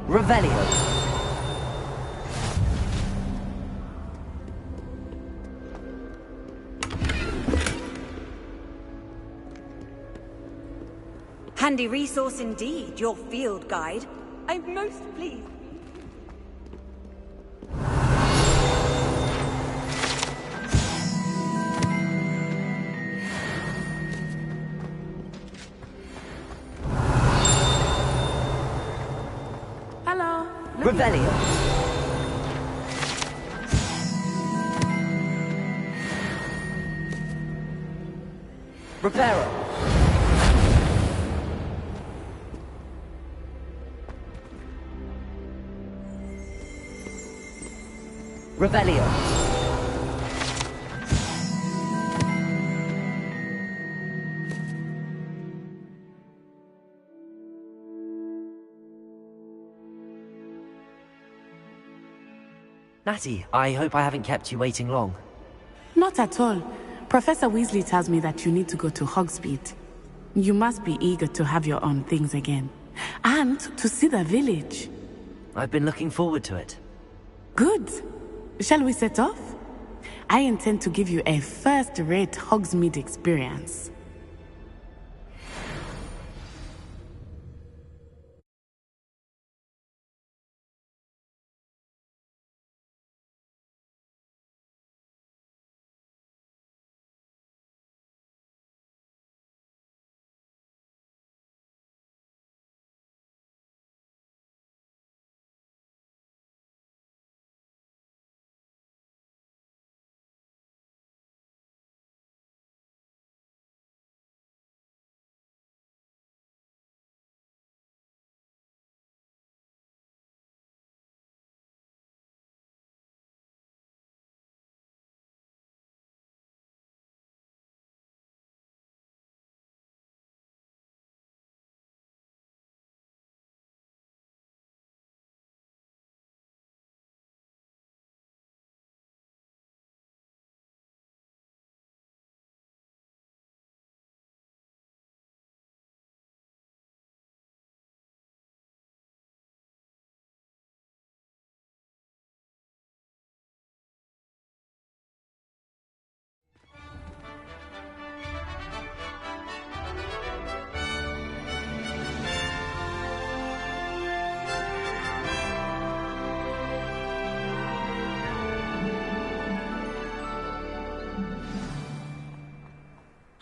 Revelio. Handy resource indeed, your field guide. I'm most pleased. Hello. Revelio. Reparo. Revelio. Natty, I hope I haven't kept you waiting long. Not at all. Professor Weasley tells me that you need to go to Hogsmeade. You must be eager to have your own things again. And to see the village. I've been looking forward to it. Good. Shall we set off? I intend to give you a first-rate Hogsmeade experience.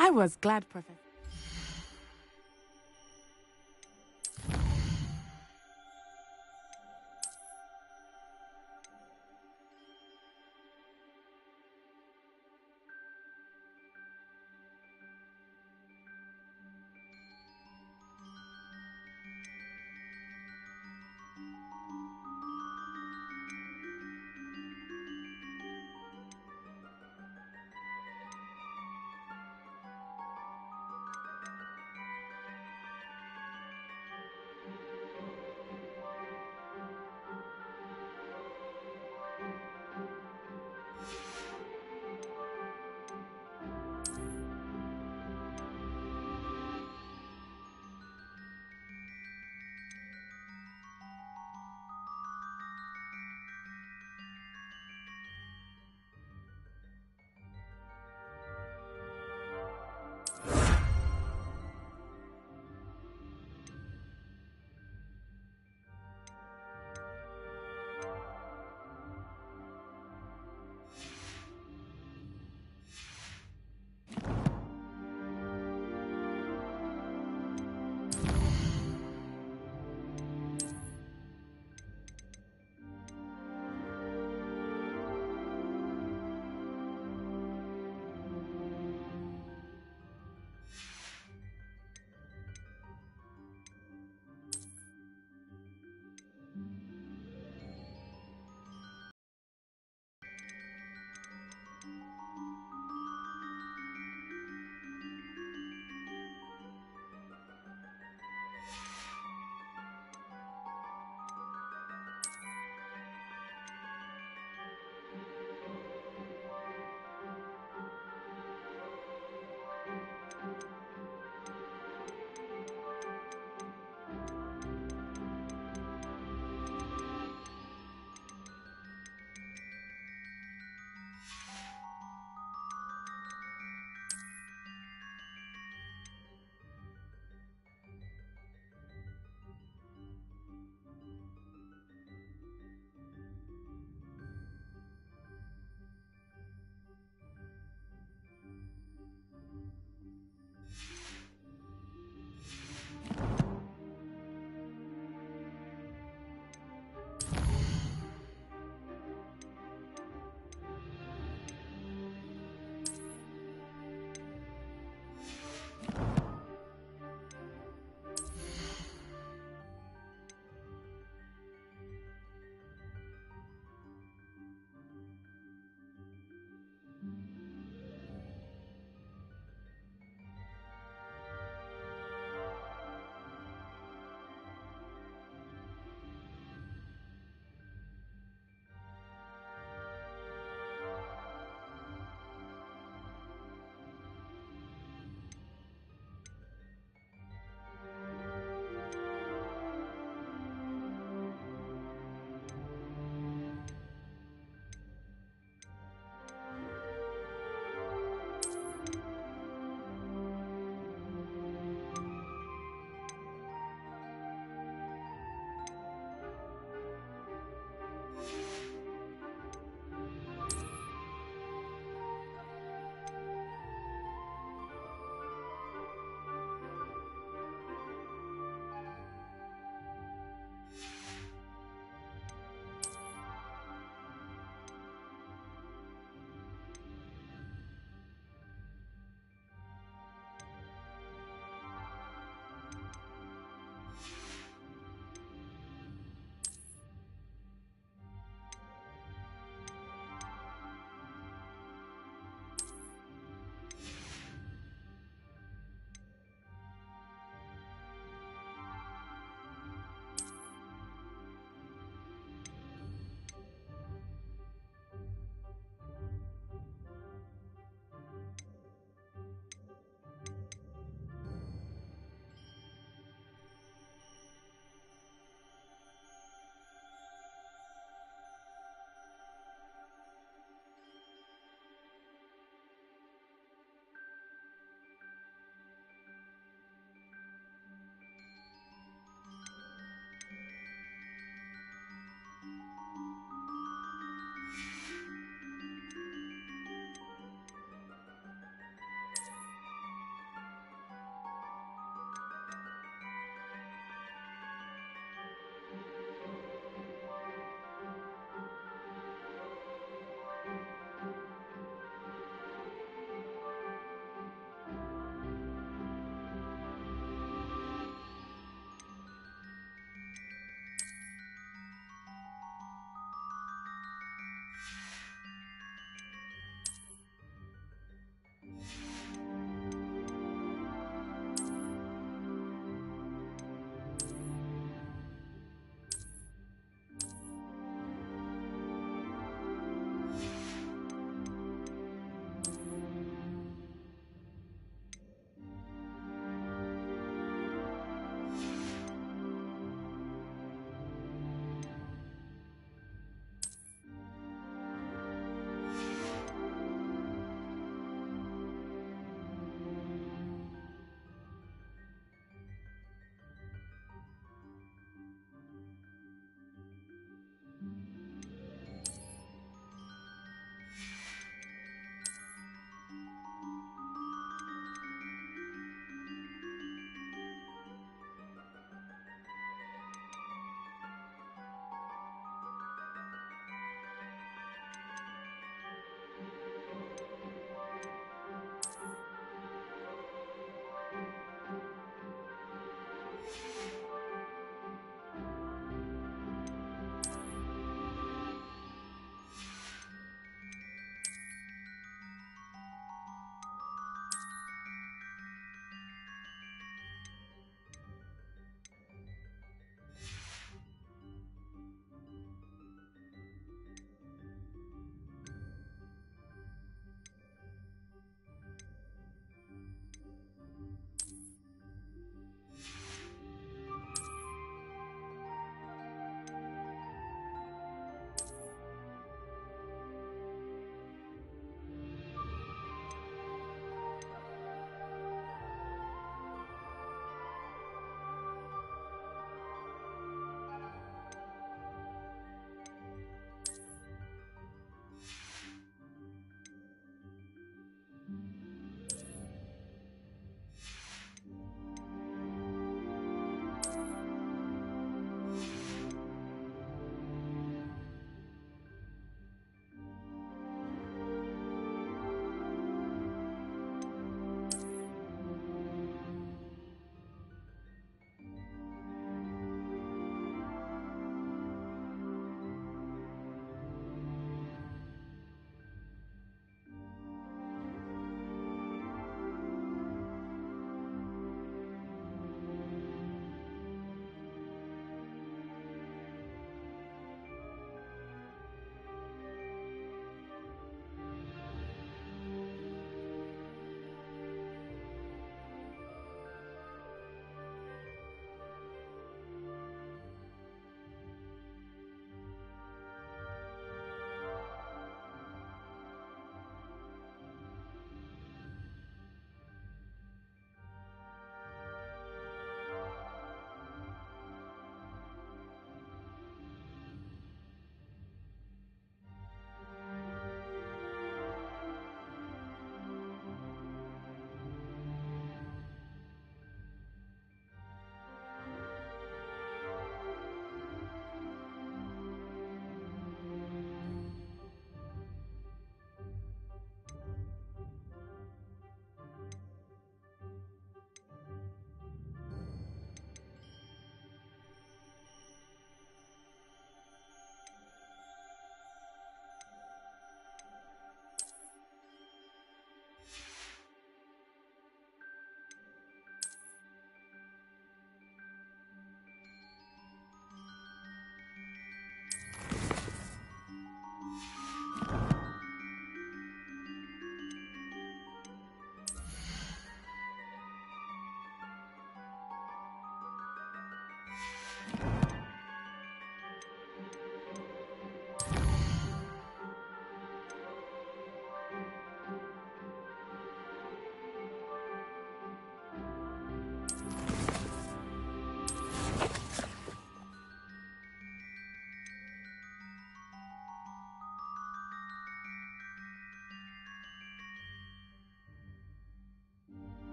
I was glad, Professor.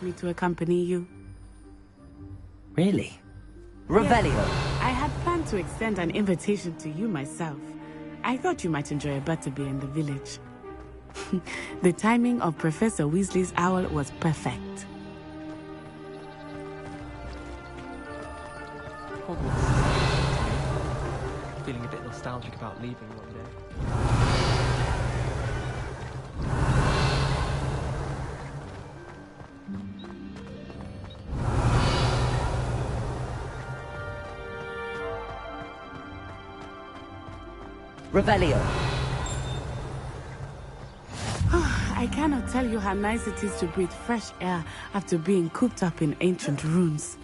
Me to accompany you. Really? Revelio! Yes, I had planned to extend an invitation to you myself. I thought you might enjoy a butterbeer in the village. The timing of Professor Weasley's owl was perfect. Hogwarts. Feeling a bit nostalgic about leaving one day. Revelio. I cannot tell you how nice it is to breathe fresh air after being cooped up in ancient ruins.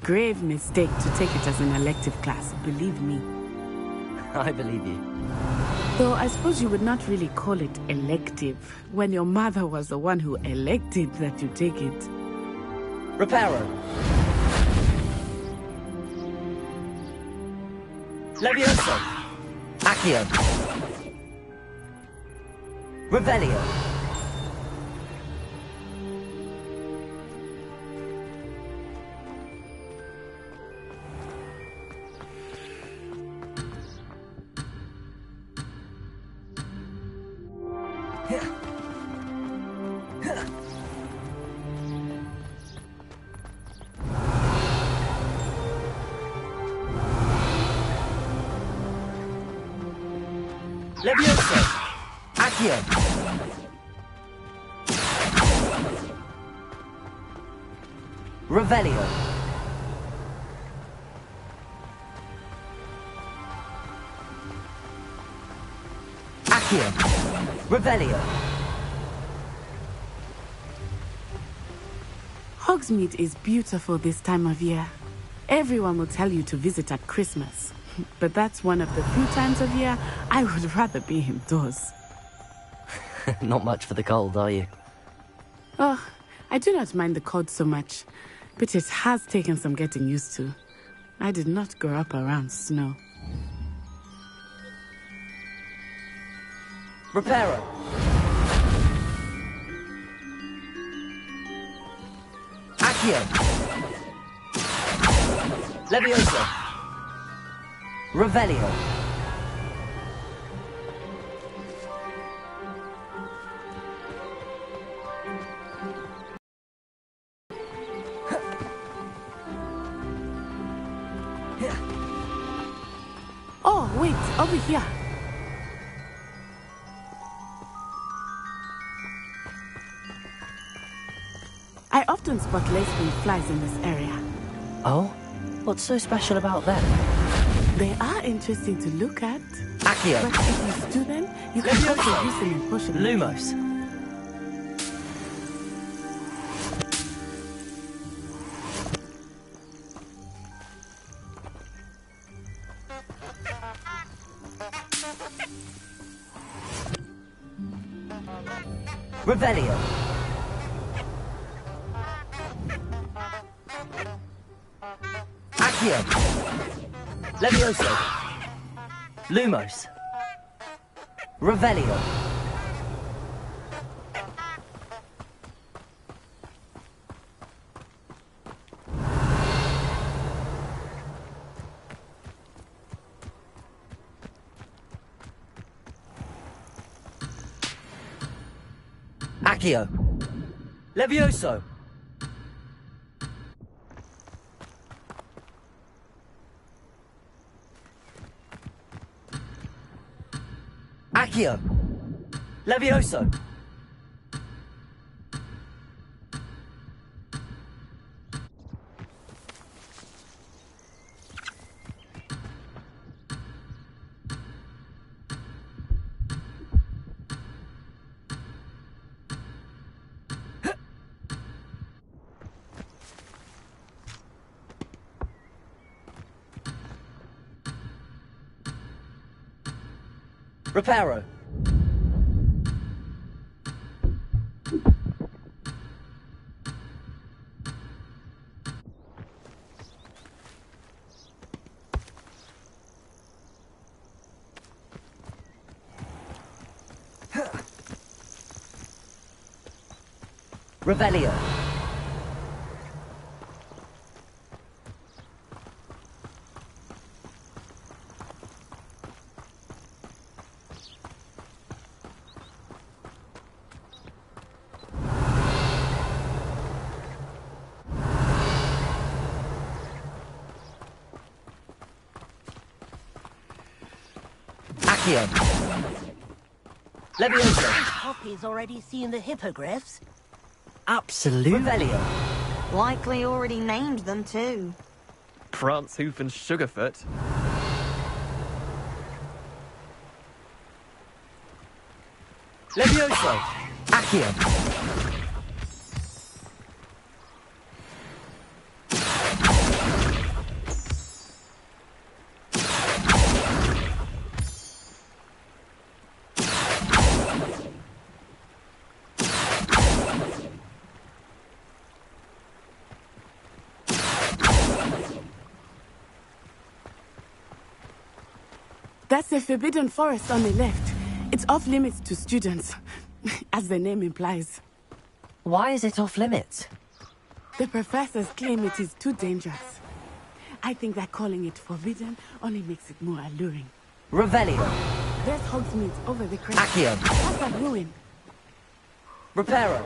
Grave mistake to take it as an elective class, believe me. I believe you. Though I suppose you would not really call it elective, when your mother was the one who elected that you take it. Reparo. Levioso. Accio. Revelio. Levioso. Accio. Revelio. Accio. Revelio. Hogsmeade is beautiful this time of year. Everyone will tell you to visit at Christmas. But that's one of the few times of year I would rather be indoors. Not much for the cold, are you? Oh, I do not mind the cold so much, but it has taken some getting used to. I did not grow up around snow. Reparo. Accio. Levioso. Revelio. Oh, wait, over here. I often spot lacewing flies in this area. Oh? What's so special about them? They are interesting to look at. Accio. But if you stew them, you can also use them in potion. Lumos. Revelio. Accio. Levioso. Lumos. Revelio. Accio! Levioso! Accio! Levioso! Reparo! Revelio. Accio. Levioso. Poppy's already seen the hippogriffs. Absolute. Revelio. Likely already named them too. Prance, Hoof, and Sugarfoot. Levioso. Accio. That's the Forbidden Forest on the left. It's off limits to students, as the name implies. Why is it off limits? The professors claim it is too dangerous. I think that calling it forbidden only makes it more alluring. Revelio. There's Hogsmeade over the crest. Accio. Past that ruin. Reparo.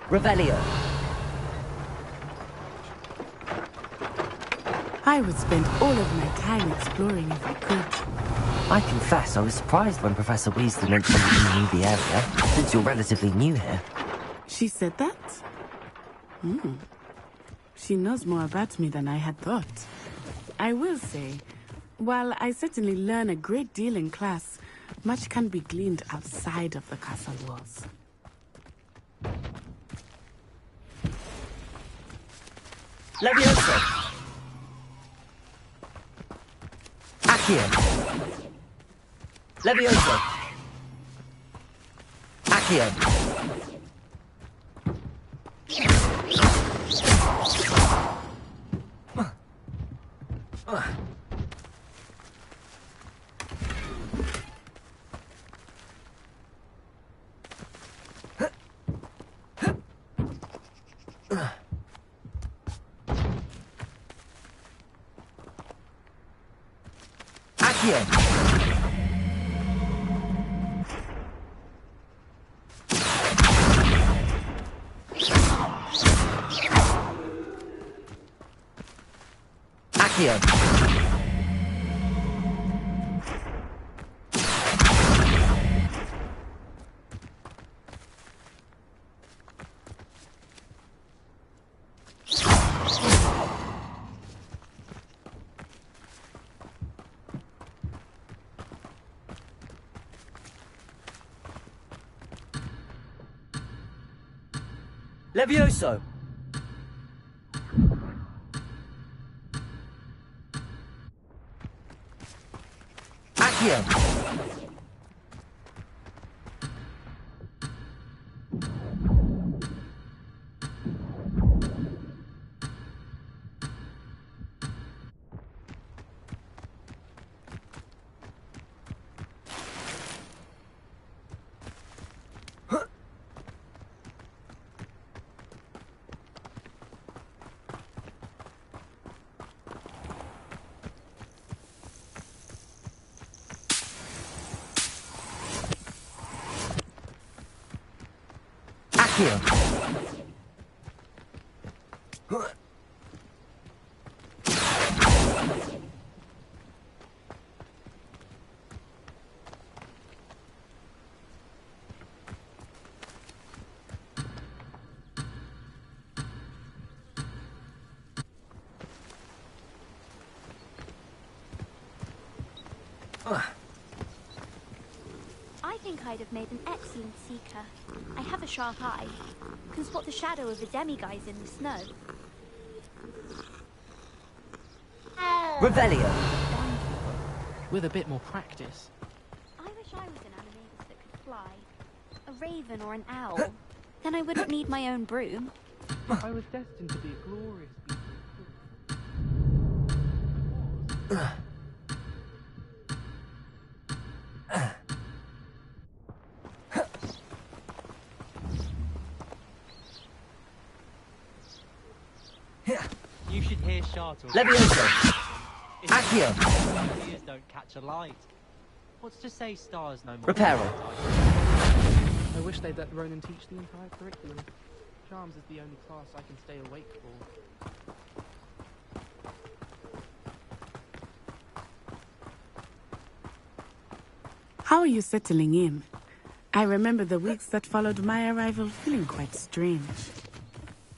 Revelio. I would spend all of my time exploring if I could. I confess I was surprised when Professor Weasley mentioned you knew the area, since you're relatively new here. She said that? She knows more about me than I had thought. I will say, while I certainly learn a great deal in class, much can be gleaned outside of the castle walls. Levioso. Accio. Levioso. Accio. Accio. Levioso. Accio. Accio. I think I'd have made an excellent seeker. I have a sharp eye. Can spot the shadow of a demiguise in the snow. Revelio. With a bit more practice. I wish I was an animagus that could fly. A raven or an owl. Then I wouldn't need my own broom. I was destined to be a glorious beast. You should hear Shartle. Levioso. Accio. Ears don't catch a light. What's to say stars no more? Reparo. I wish they'd let Ronan teach the entire curriculum. Charms is the only class I can stay awake for. How are you settling in? I remember the weeks that followed my arrival feeling quite strange.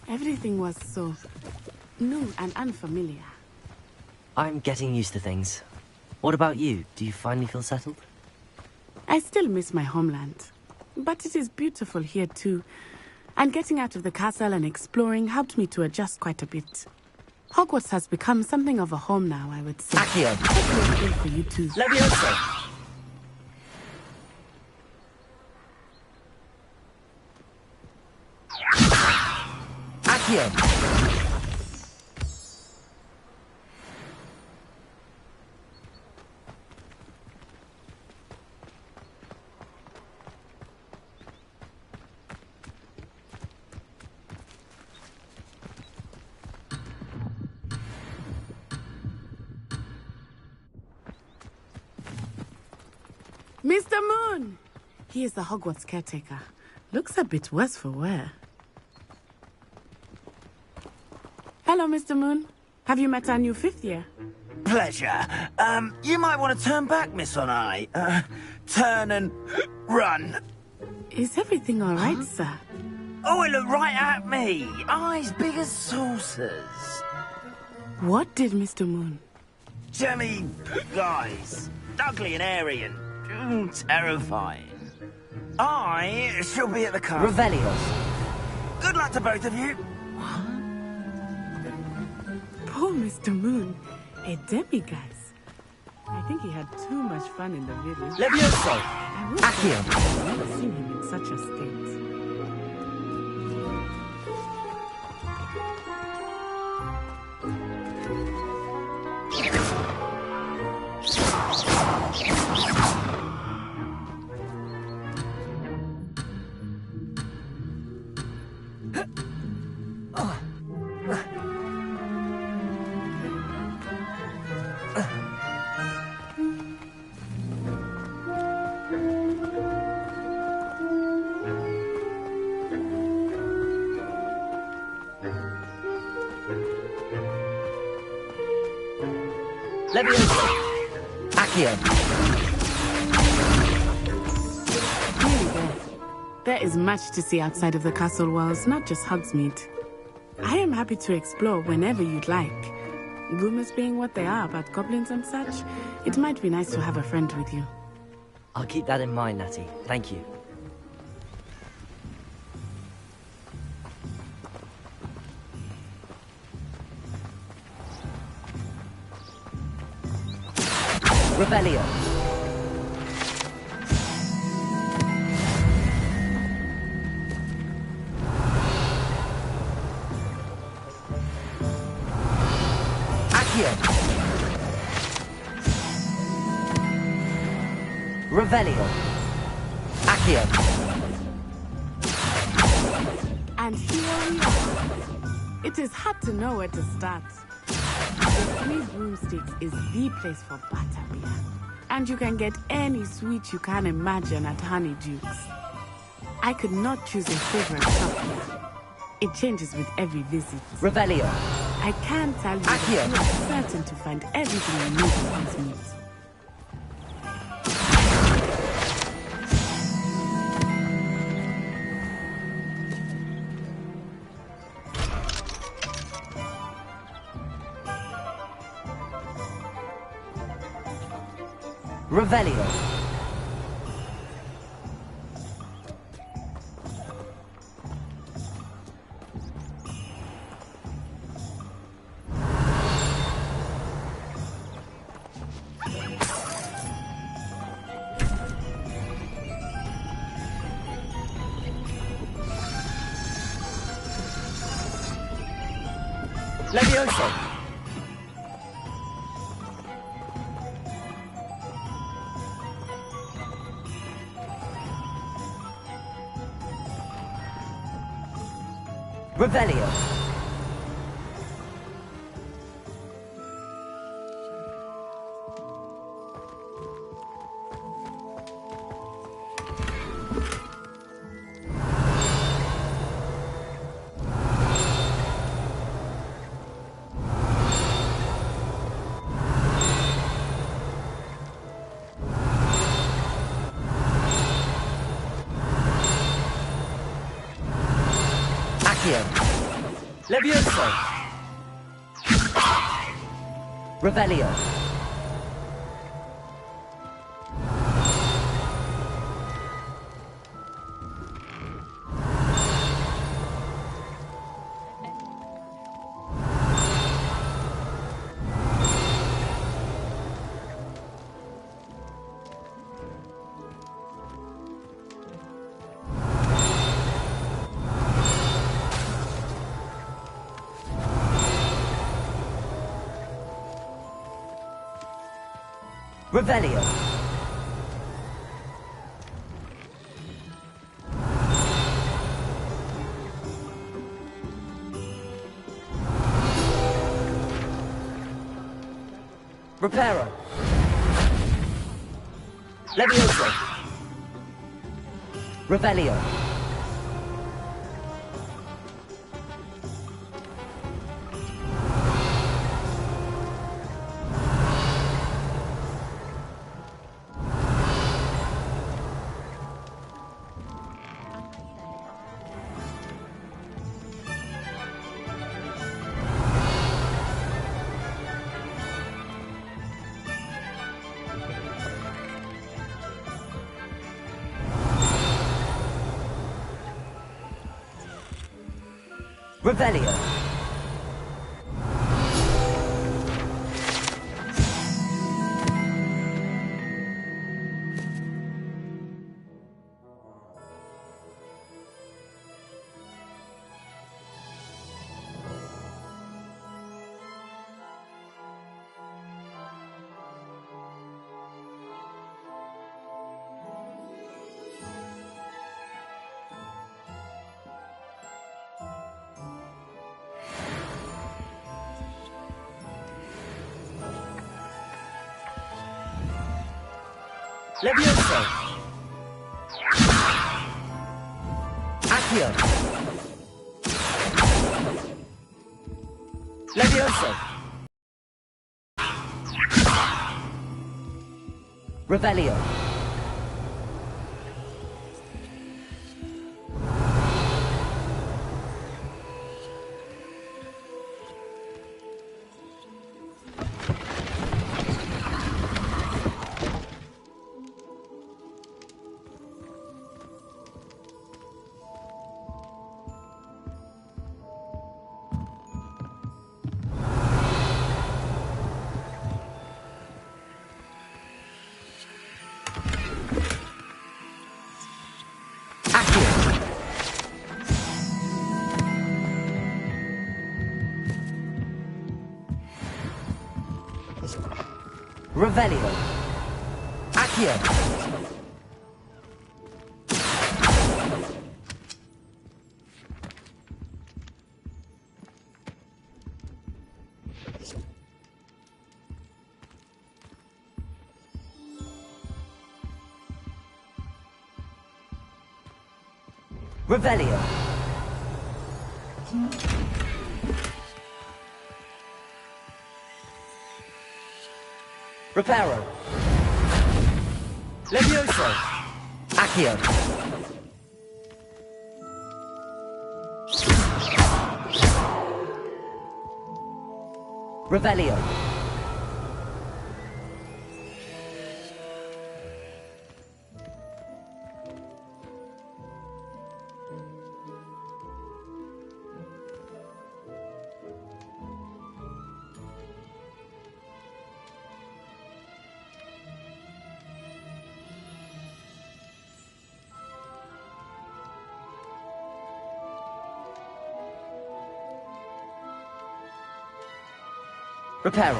Everything was so new and unfamiliar. I'm getting used to things. What about you? Do you finally feel settled? I still miss my homeland, but it is beautiful here too. And getting out of the castle and exploring helped me to adjust quite a bit. Hogwarts has become something of a home now, I would say. Accio. Hopefully for you too. Levioso. Accio. Mr. Moon! He is the Hogwarts caretaker. Looks a bit worse for wear. Hello, Mr. Moon. Have you met our new fifth year? Pleasure. You might want to turn back, Miss Onai. Turn and run. Is everything all right, sir? Oh, it looked right at me. Eyes big as saucers. What did Mr. Moon? Jemmy guys. Ugly and airy and terrifying. I shall be at the car. Revelios. Good luck to both of you. Poor Mr. Moon. A demiguise. I think he had too much fun in the village. Levioso. Accio. I've never seen him in such a state. Levioso. Accio. There is much to see outside of the castle walls, not just Hogsmeade. I am happy to explore whenever you'd like. Rumors being what they are about goblins and such, it might be nice to have a friend with you. I'll keep that in mind, Natty. Thank you. Rebellion. Accio. Revelio. Accio. And here we are. It is hard to know where to start. The Three Broomsticks is the place for butterbeer. And you can get any sweet you can imagine at Honeyduke's. I could not choose a favorite shop. It changes with every visit. Revelio. I can tell you that you are certain to find everything you need in these meats. Revelio. Levioso. Revelio. Levioso. Revelio. Revelio. Reparo. Levioso. Revelio. Revelio. Levioso. Accio. Levioso. Revelio. Revelio. Accio. Revelio. Reparo. Levioso. Accio. Revelio. Reparo.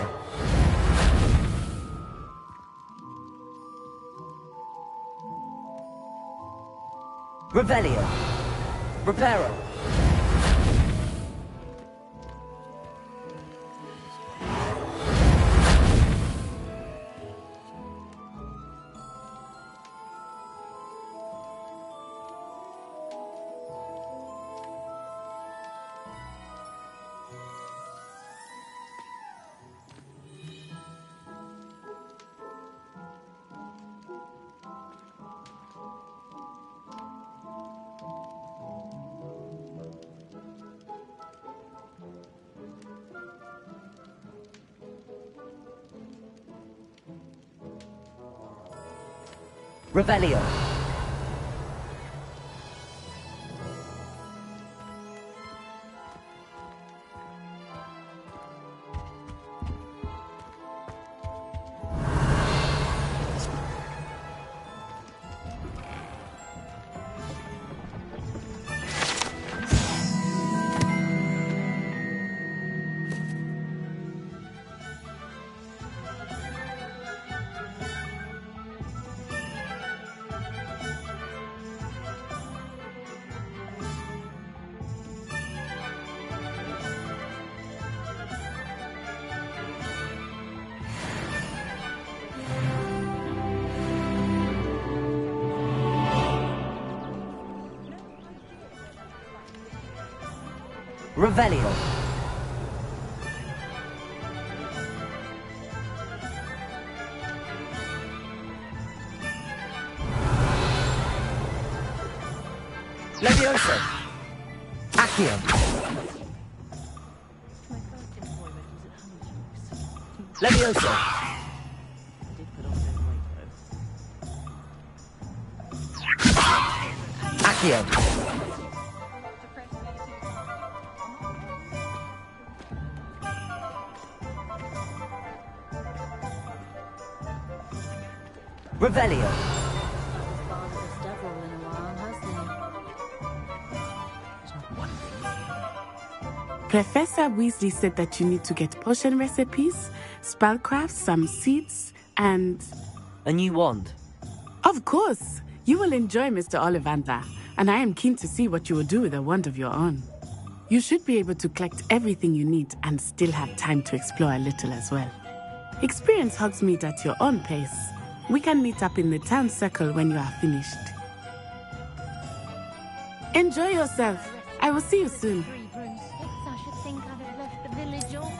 Revelio. Reparo. Revelio. Revelio. Levioso. Accio. Levioso. Accio. Revelio. Professor Weasley said that you need to get potion recipes, spellcraft, some seeds, and... A new wand. Of course! You will enjoy Mr. Ollivander, and I am keen to see what you will do with a wand of your own. You should be able to collect everything you need and still have time to explore a little as well. Experience Hogsmeade at your own pace. We can meet up in the town circle when you are finished. Enjoy yourself. I will see you soon. I should think I'd have left the village or...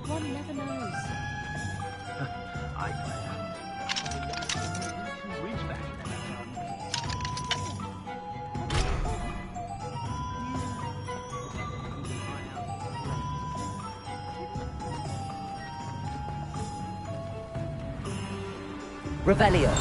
One never knows. Revelio.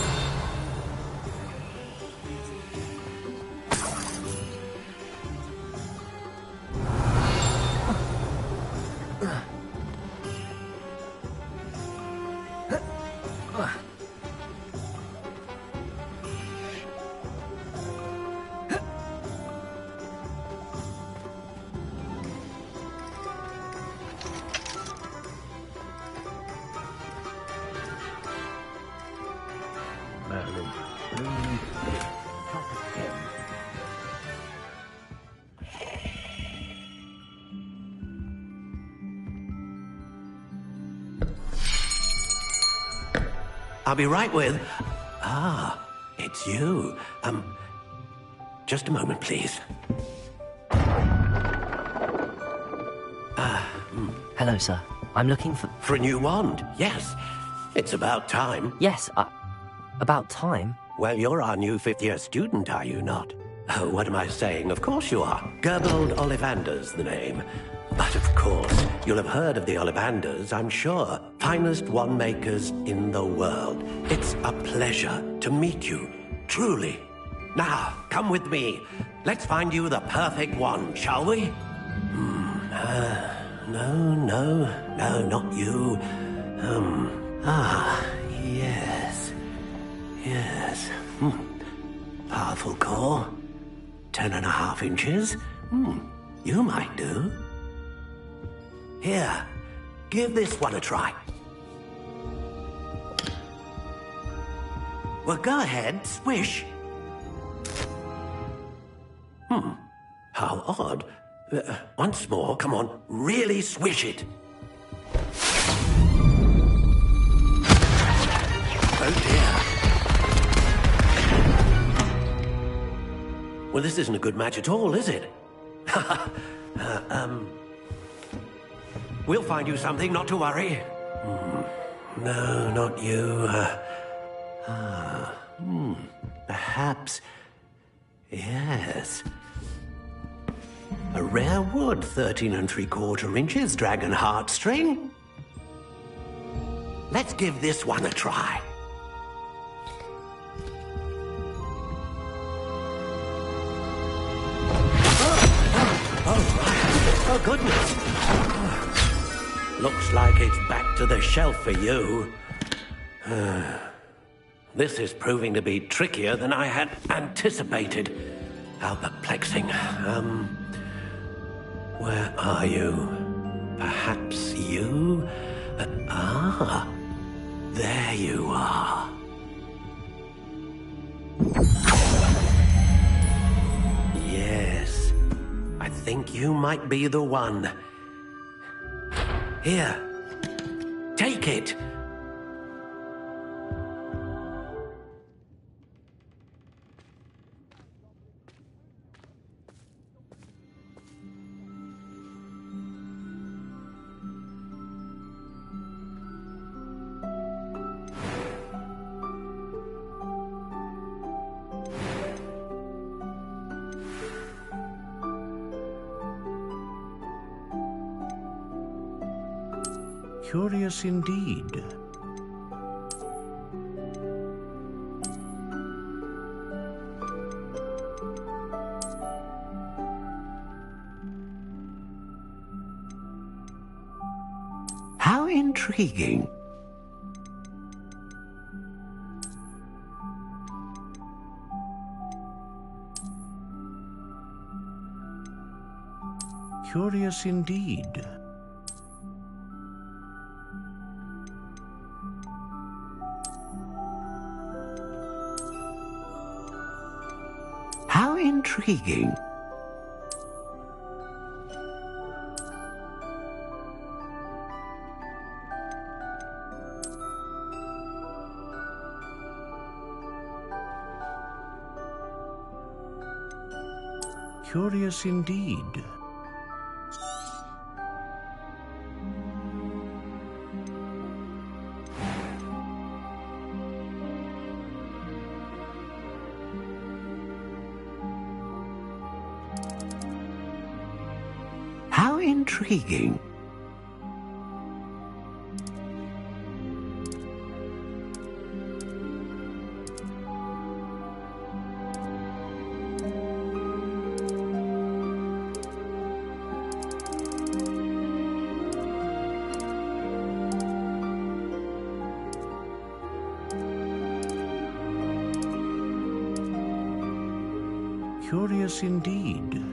I'll be right with... Ah, it's you. Just a moment, please. Hello, sir. I'm looking for... For a new wand, yes. It's about time. Yes, about time? Well, you're our new fifth-year student, are you not? Oh, what am I saying? Of course you are. Gerbold Ollivander's the name. But of course, you'll have heard of the Ollivanders, I'm sure. Finest wand makers in the world. It's a pleasure to meet you, truly. Now, come with me. Let's find you the perfect wand, shall we? No, not you. Yes. Powerful core. 10.5 inches. You might do. Here, give this one a try. Well, go ahead, swish. How odd. Once more, come on, really swish it. Oh dear. Well, this isn't a good match at all, is it? We'll find you something, not to worry. No, not you. Perhaps... Yes. A rare wood, 13 3/4 inches, dragon heartstring. Let's give this one a try. Oh, goodness. Looks like it's back to the shelf for you. This is proving to be trickier than I had anticipated. How perplexing. Where are you? Perhaps you? There you are. Yes, I think you might be the one. Here, take it. Curious indeed. How intriguing. Curious indeed. intriguing. Curious indeed. How intriguing. Curious indeed.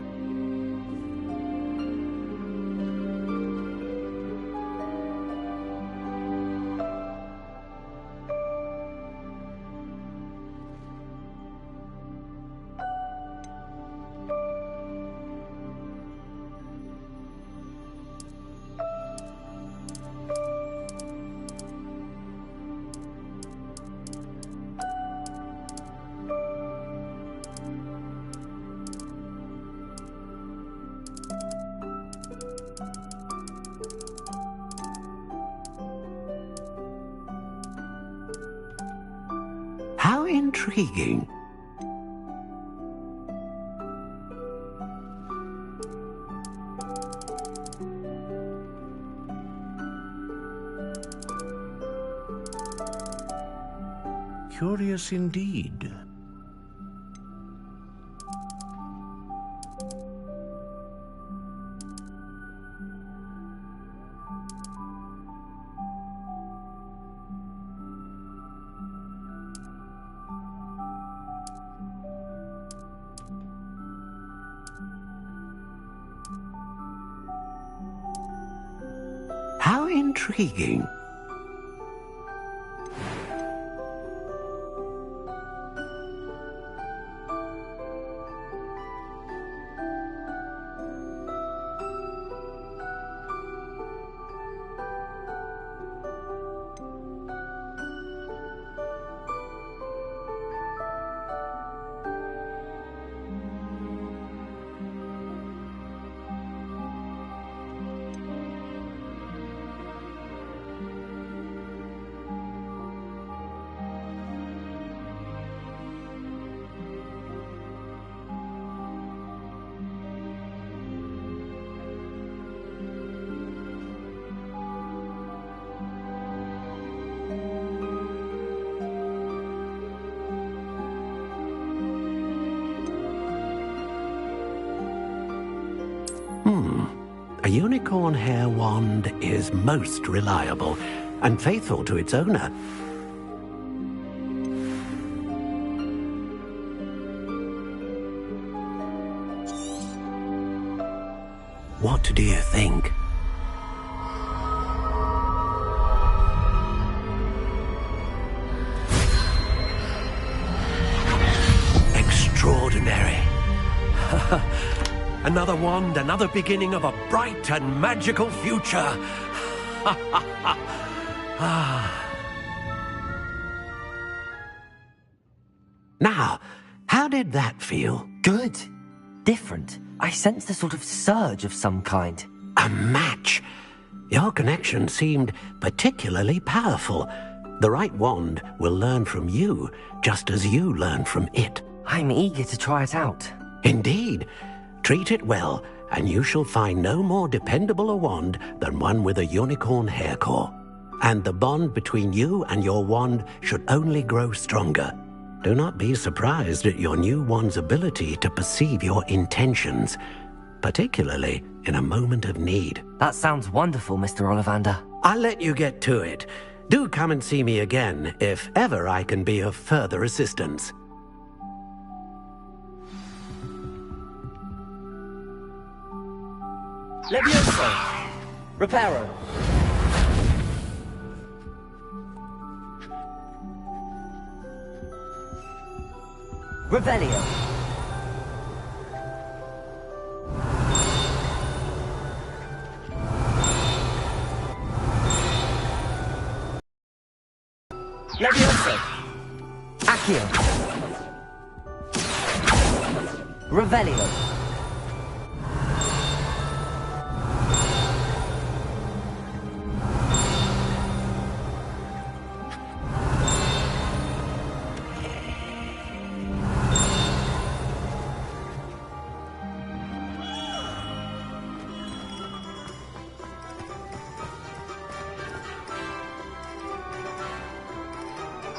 How intriguing. Curious indeed. How intriguing. A unicorn hair wand is most reliable and faithful to its owner. What do you think? Extraordinary. Another wand, another beginning of a bright and magical future. Now, how did that feel? Good. Different. I sensed a sort of surge of some kind. A match. Your connection seemed particularly powerful. The right wand will learn from you, just as you learn from it. I'm eager to try it out. Indeed. Treat it well, and you shall find no more dependable a wand than one with a unicorn hair core. And the bond between you and your wand should only grow stronger. Do not be surprised at your new wand's ability to perceive your intentions, particularly in a moment of need. That sounds wonderful, Mr. Ollivander. I'll let you get to it. Do come and see me again if ever I can be of further assistance. Levioso! Reparo! Revelio! Levioso! Accio! Revelio!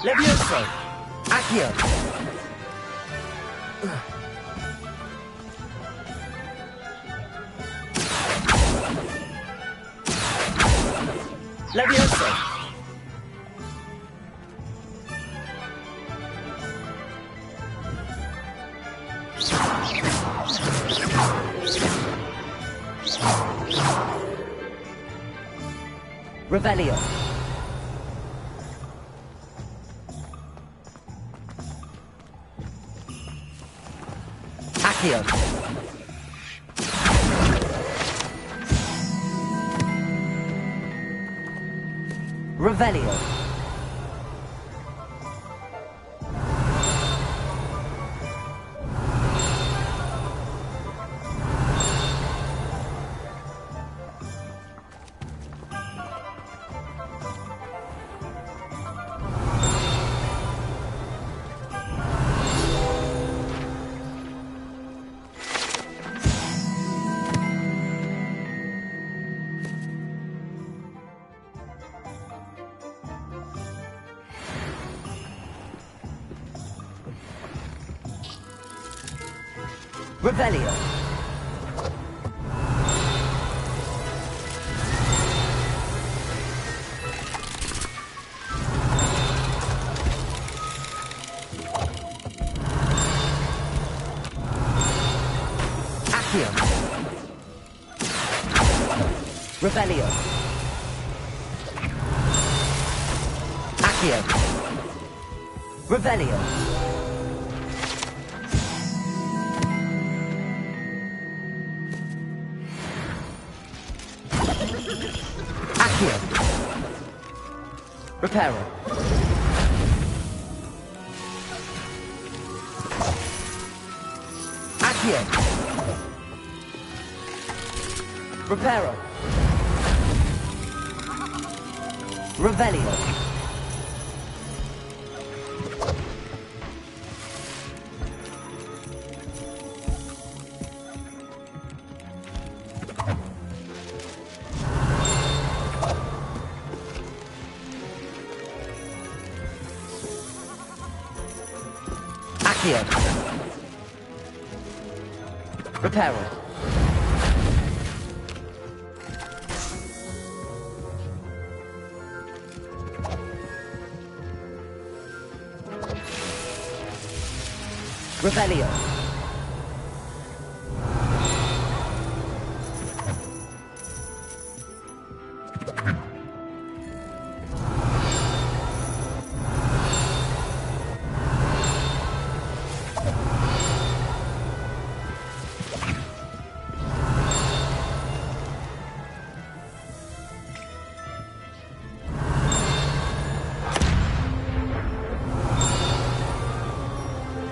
Levioso! Accio! Levioso! Revelio! Accio! Revelio! Revelio! Accio! Revelio! Accio! Revelio! Accio! Reparo! Accio! Reparo! Revelio! Accio! Reparo! Revelio!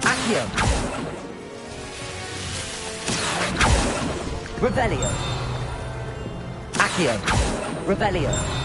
Accio! Revelio! Accio! Revelio!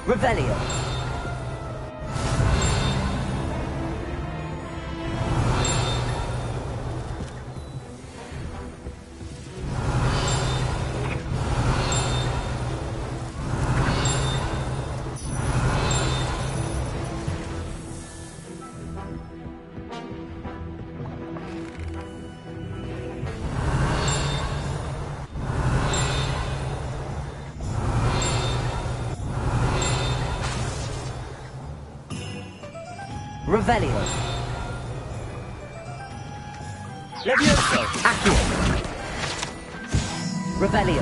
Revelio! Revelio. Levioso. Accio. Revelio.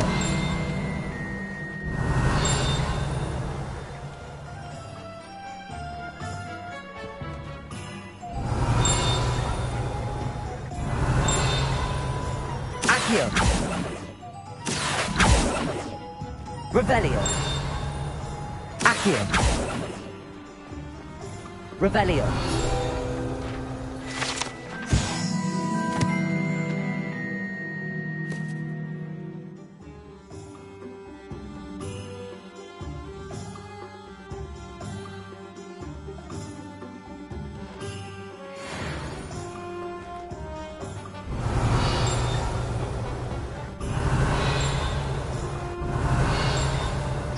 Accio. Revelio. Accio. Revelio.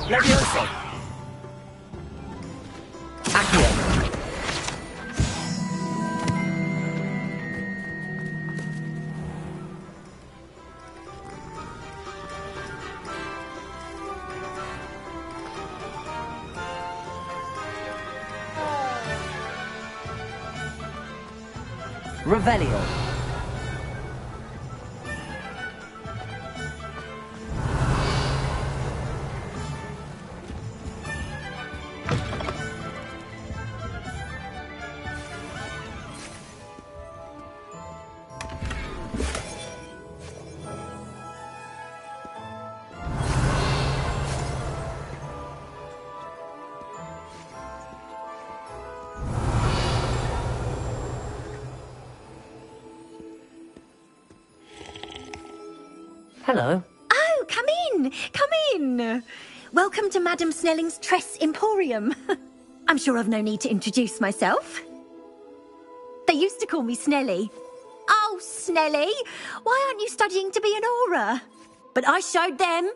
Levioso. Accio. Revelio. Hello. Oh, come in! Come in! Welcome to Madame Snelling's Tress Emporium. I'm sure I've no need to introduce myself. They used to call me Snelly. Oh, Snelly! Why aren't you studying to be an aura? But I showed them.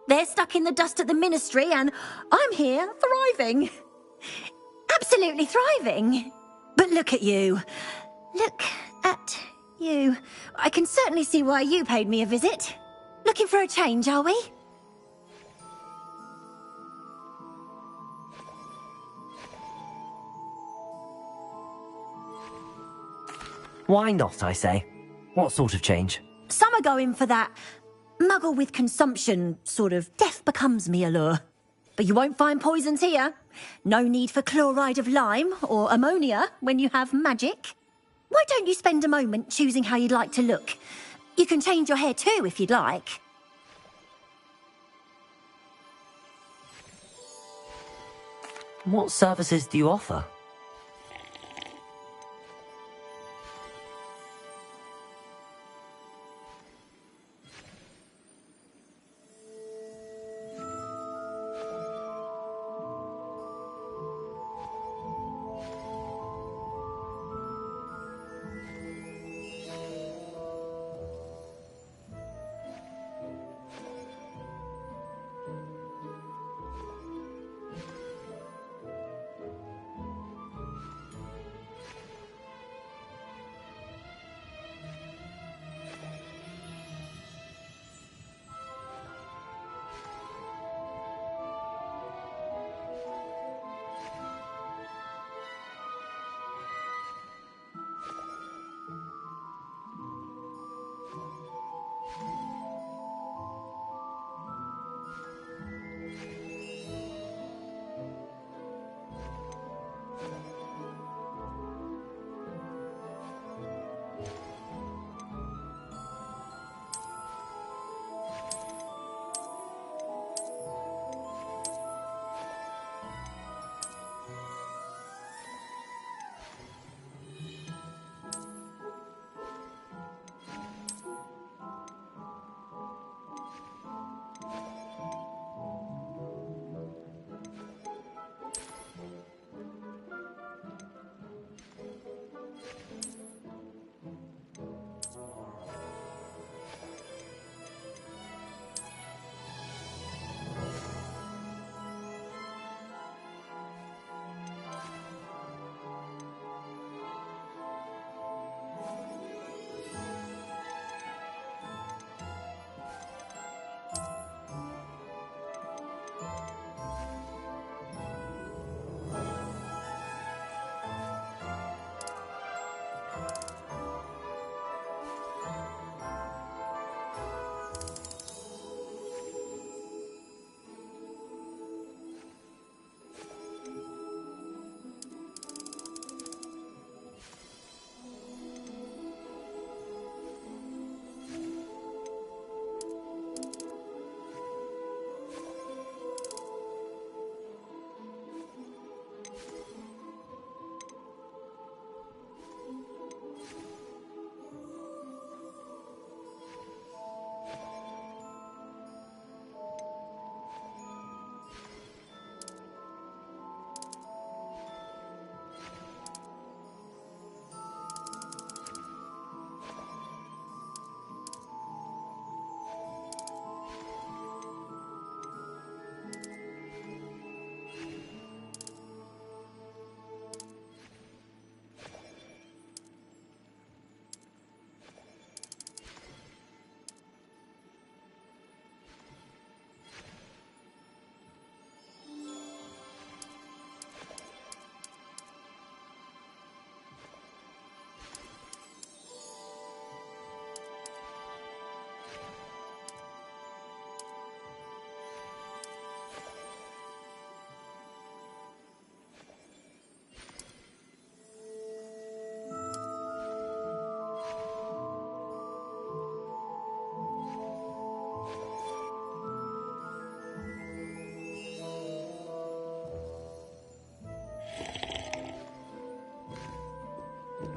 They're stuck in the dust at the Ministry, and I'm here, thriving. Absolutely thriving. But look at you. Look at you. I can certainly see why you paid me a visit. Looking for a change, are we? Why not, I say? What sort of change? Some are going for that muggle with consumption, sort of death becomes me allure. But you won't find poisons here. No need for chloride of lime or ammonia when you have magic. Why don't you spend a moment choosing how you'd like to look? You can change your hair too if you'd like. What services do you offer?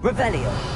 Revelio.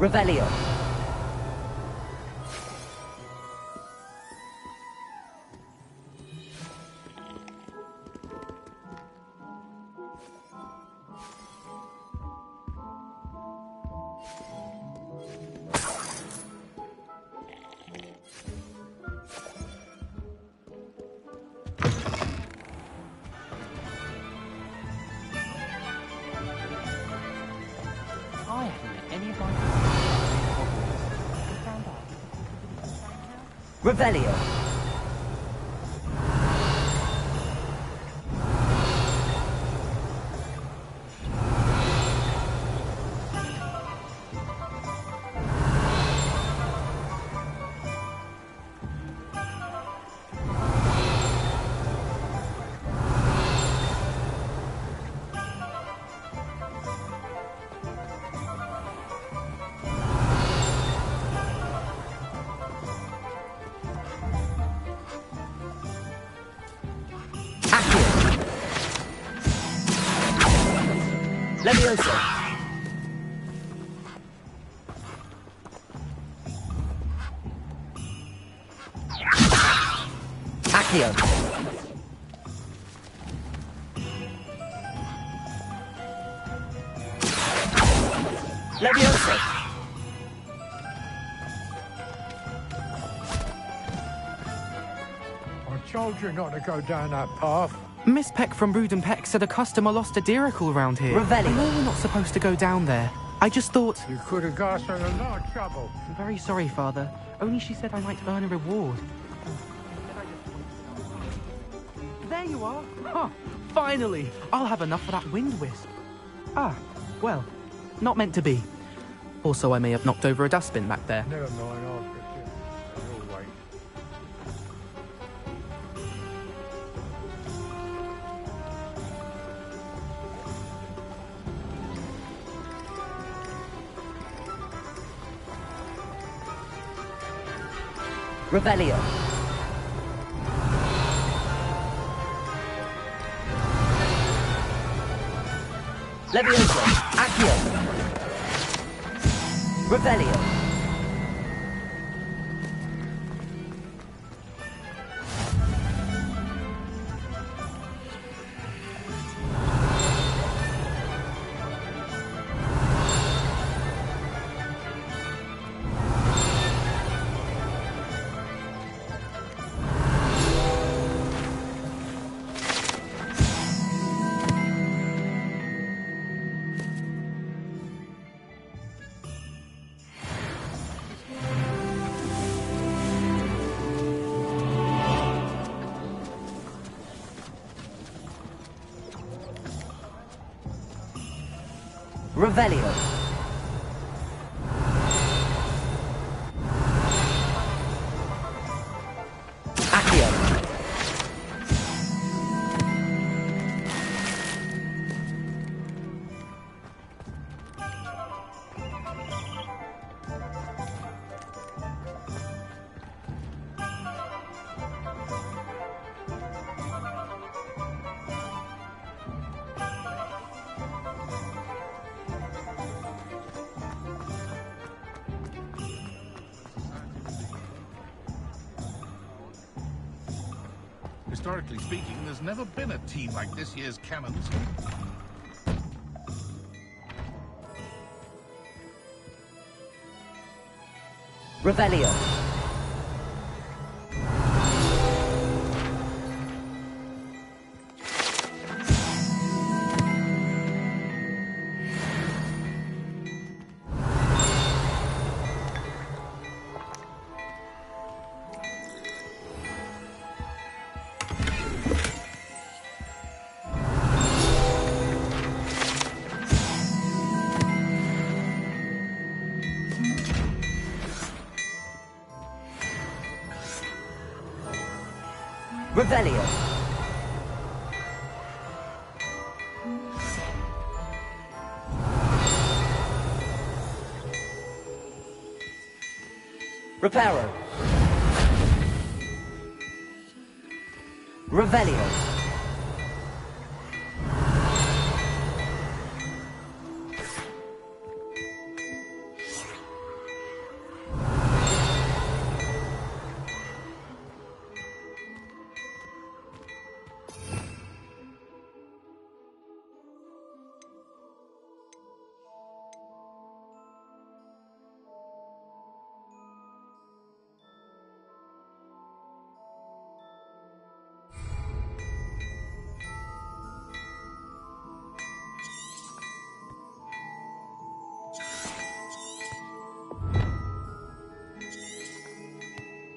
Revelio. I haven't met any of my Revelio. Levioso. Accio. Levioso. I told you not to go down that path. Miss Peck from Brood and Peck said a customer lost a Diracle around here. Revelio. I know we're not supposed to go down there. I just thought... You could have got us in a lot of trouble. I'm very sorry, Father. Only she said I might earn a reward. There you are. Huh. Finally! I'll have enough for that wind wisp. Ah, well, not meant to be. Also, I may have knocked over a dustbin back there. Never mind, I'll fix it. We'll wait. Revelio. Levioso. Accio. Revelio. Revelio. Accio. Historically speaking, there's never been a team like this year's cannons. Revelio. Revelio. Reparo. Revelio.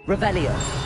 Revelio.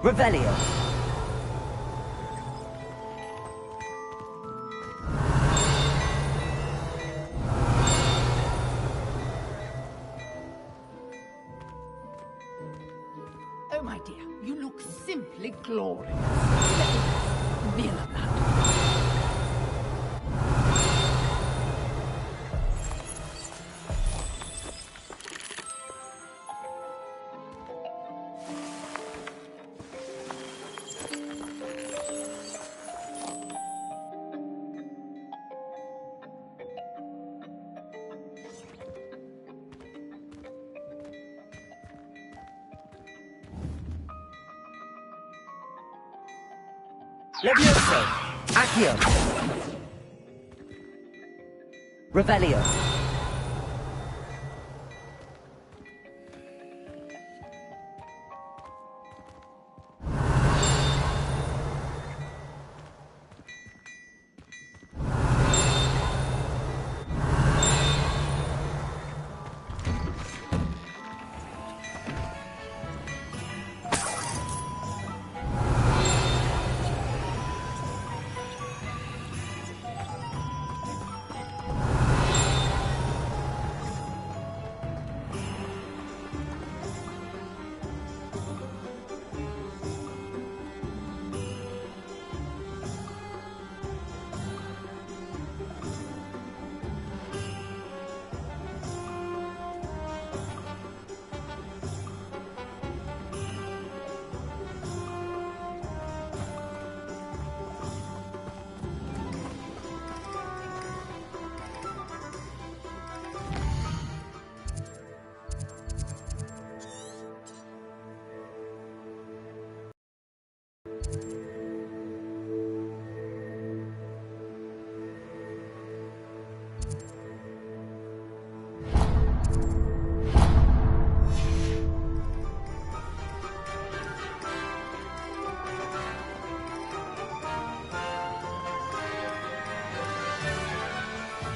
Revelio. Oh, my dear, you look simply glorious. Let me feel about it. Levioso. Accio. Revelio.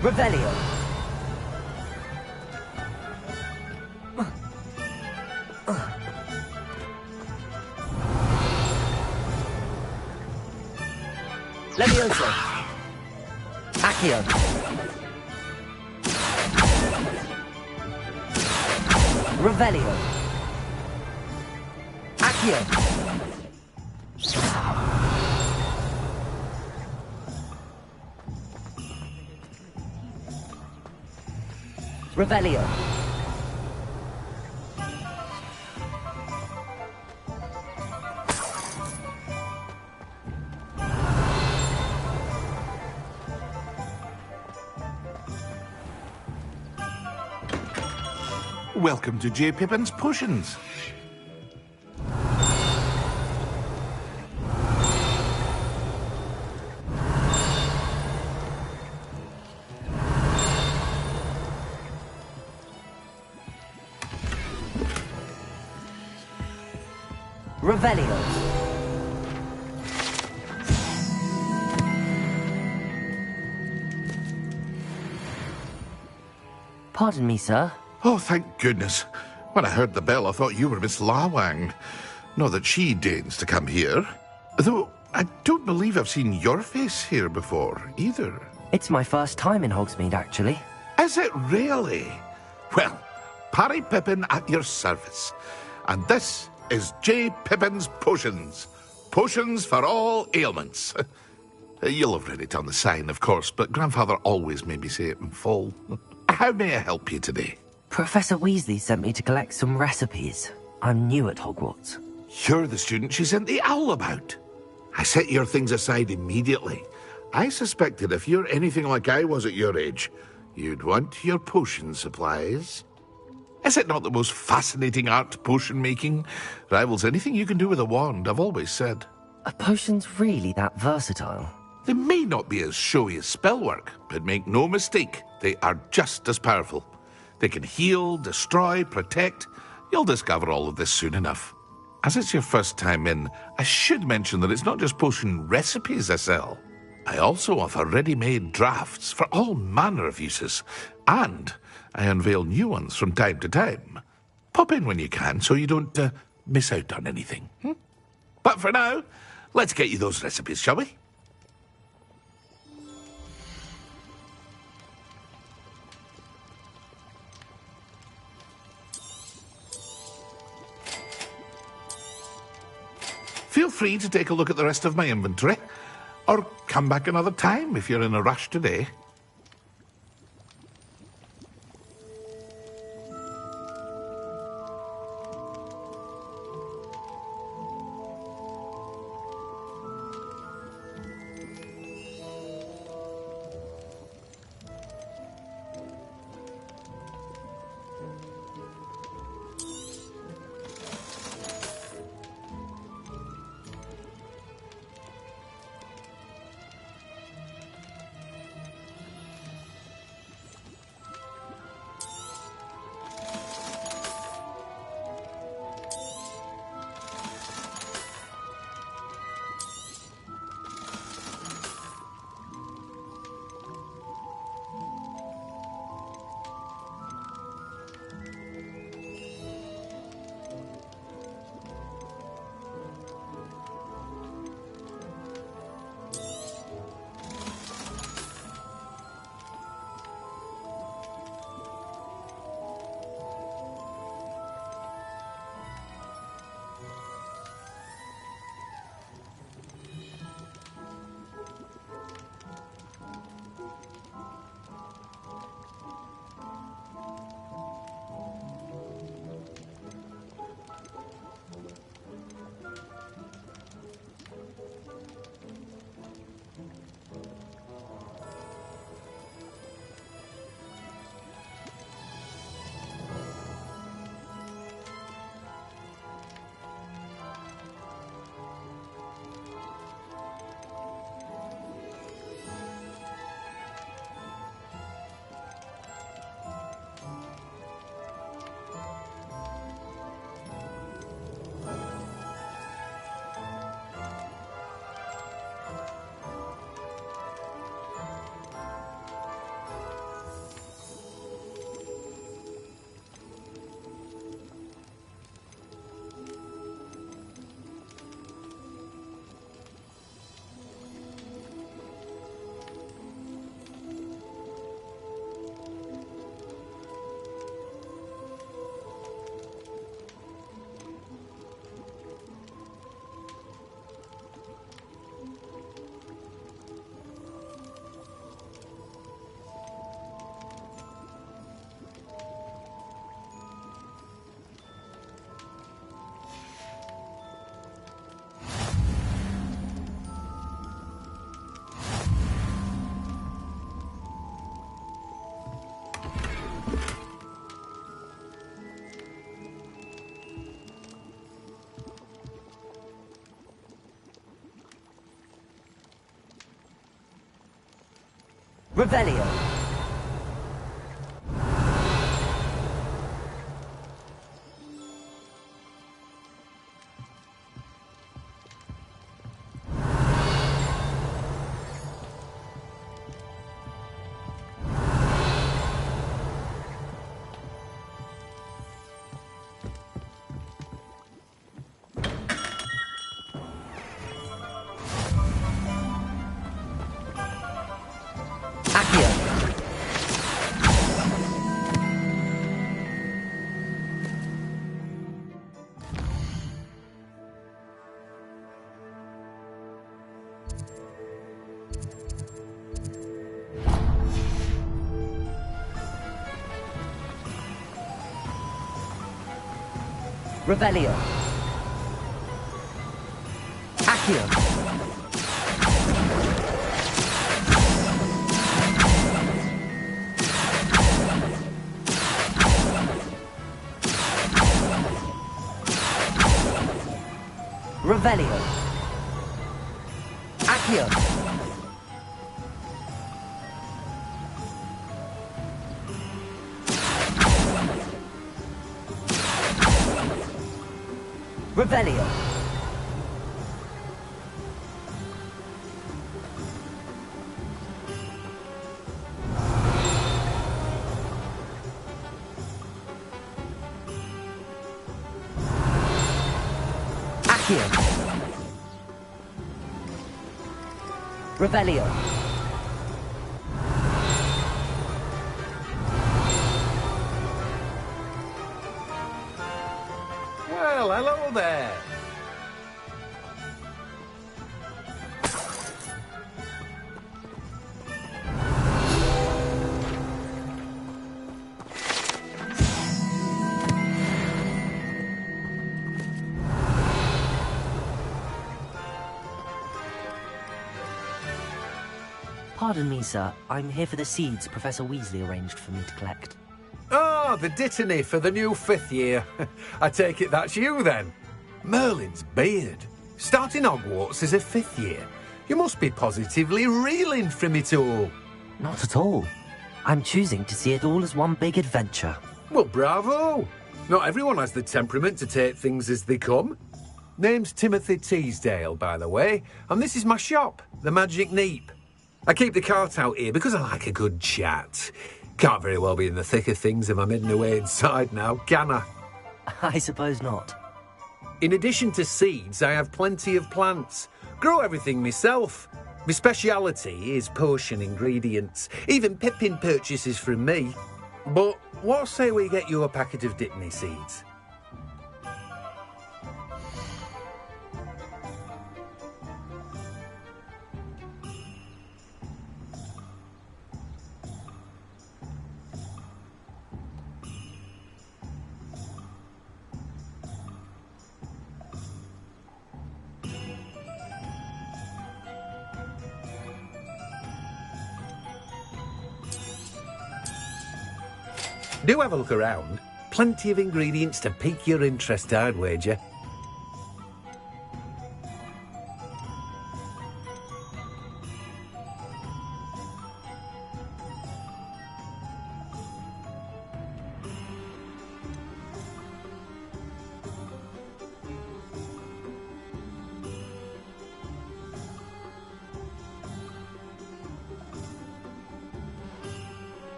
Revelio. Levioso. Accio. Revelio. Accio. Revelio. Welcome to J. Pippin's Potions. Revelio. Pardon me, sir. Oh, thank goodness. When I heard the bell, I thought you were Miss Lawang. Not that she deigns to come here. Though, I don't believe I've seen your face here before, either. It's my first time in Hogsmeade, actually. Is it really? Well, Parry Pippin at your service. And this is J. Pippin's Potions. Potions for all ailments. You'll have read it on the sign, of course, but Grandfather always made me say it in full. How may I help you today? Professor Weasley sent me to collect some recipes. I'm new at Hogwarts. You're the student she sent the owl about. I set your things aside immediately. I suspected if you're anything like I was at your age, you'd want your potion supplies. Is it not the most fascinating art, potion making? Rivals anything you can do with a wand, I've always said. Are potions really that versatile? They may not be as showy as spellwork, but make no mistake, they are just as powerful. They can heal, destroy, protect. You'll discover all of this soon enough. As it's your first time in, I should mention that it's not just potion recipes I sell. I also offer ready-made drafts for all manner of uses, and I unveil new ones from time to time. Pop in when you can so you don't miss out on anything. But for now, let's get you those recipes, shall we? Feel free to take a look at the rest of my inventory, or come back another time if you're in a rush today. Revelio. Revelio. Accio. Revelio. Accio. Revelio. Accio. Revelio. Well, hello there. Pardon me, sir. I'm here for the seeds Professor Weasley arranged for me to collect. Oh, the dittany for the new 5th year. I take it that's you, then. Merlin's beard. Starting Hogwarts as a 5th year. You must be positively reeling from it all. Not at all. I'm choosing to see it all as one big adventure. Well, bravo. Not everyone has the temperament to take things as they come. Name's Timothy Teasdale, by the way, and this is my shop, the Magic Neep. I keep the cart out here because I like a good chat. Can't very well be in the thick of things if I'm hidden away inside now, can I? I suppose not. In addition to seeds, I have plenty of plants. Grow everything myself. My speciality is potion ingredients. Even Pippin purchases from me. But what say we get you a packet of Dittany seeds? Do have a look around. Plenty of ingredients to pique your interest, I'd wager.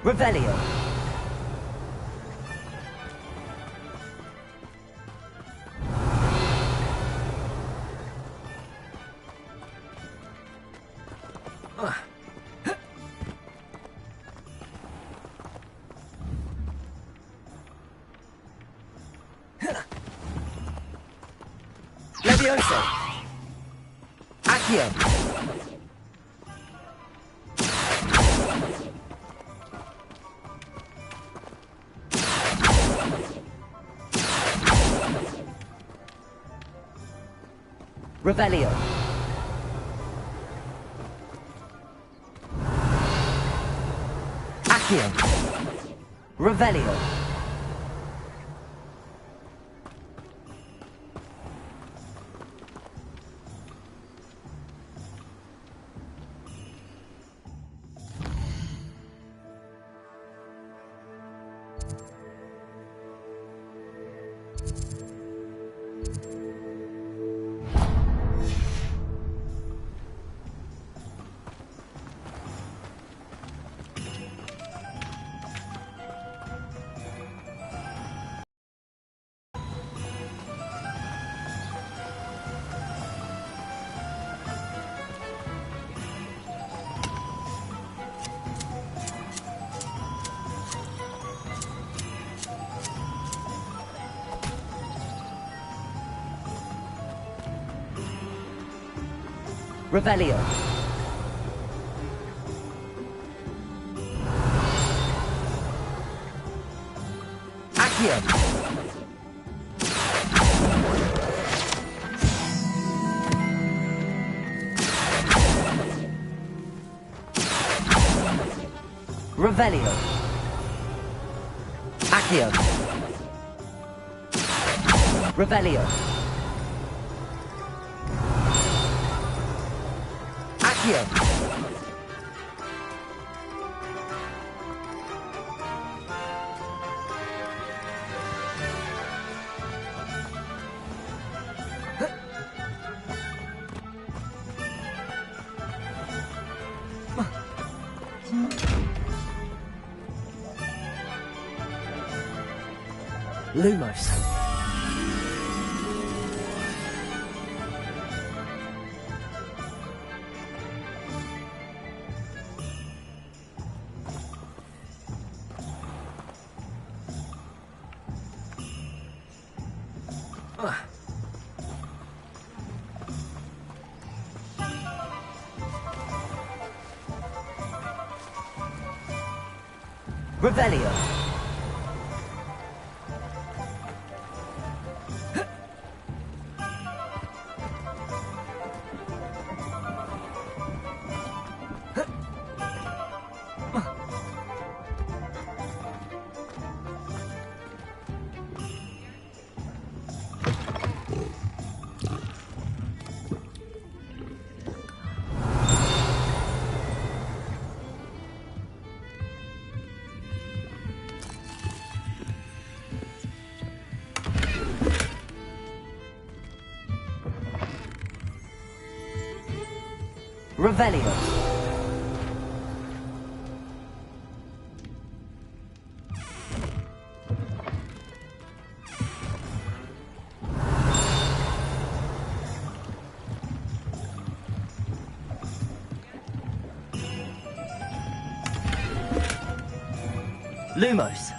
Revelio. Levioso. Accio. Revelio. Accio. Revelio. Revelio. Accio. Revelio. Accio. Revelio. Accio. Lumos. Revelio. Revelio. Lumos.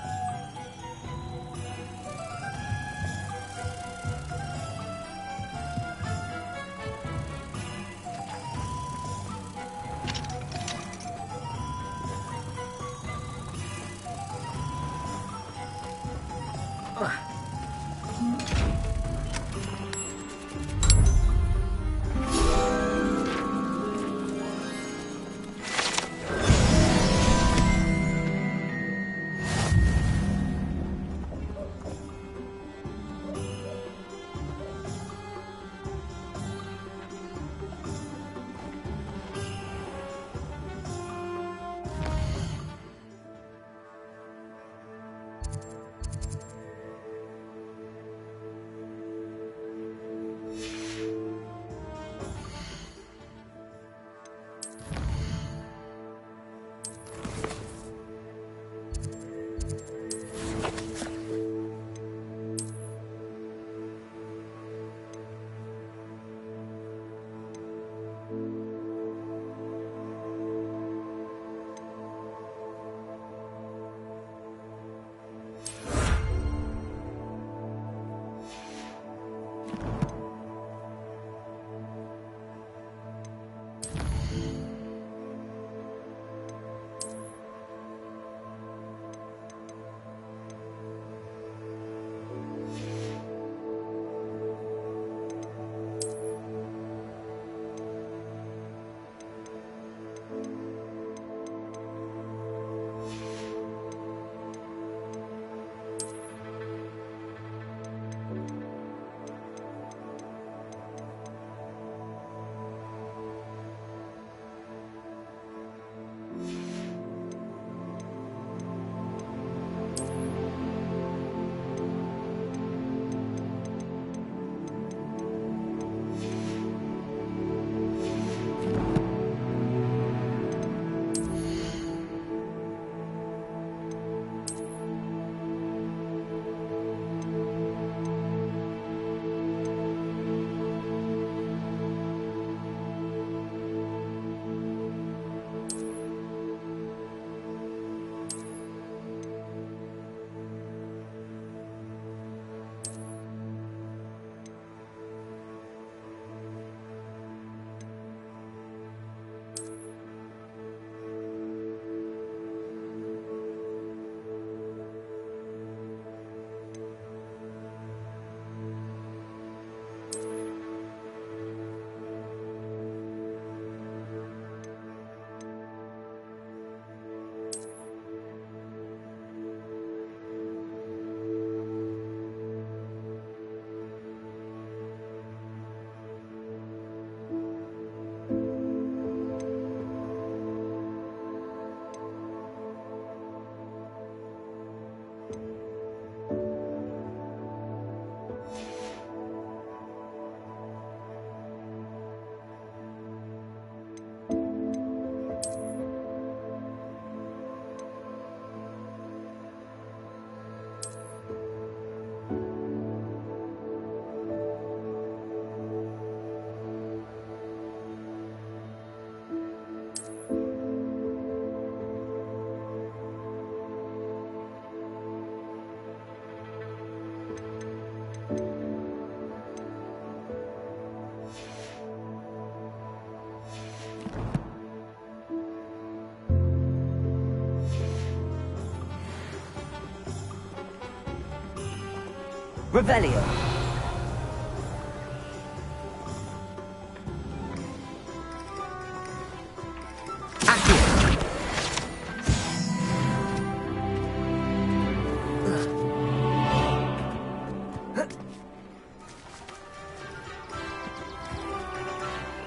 Revelio.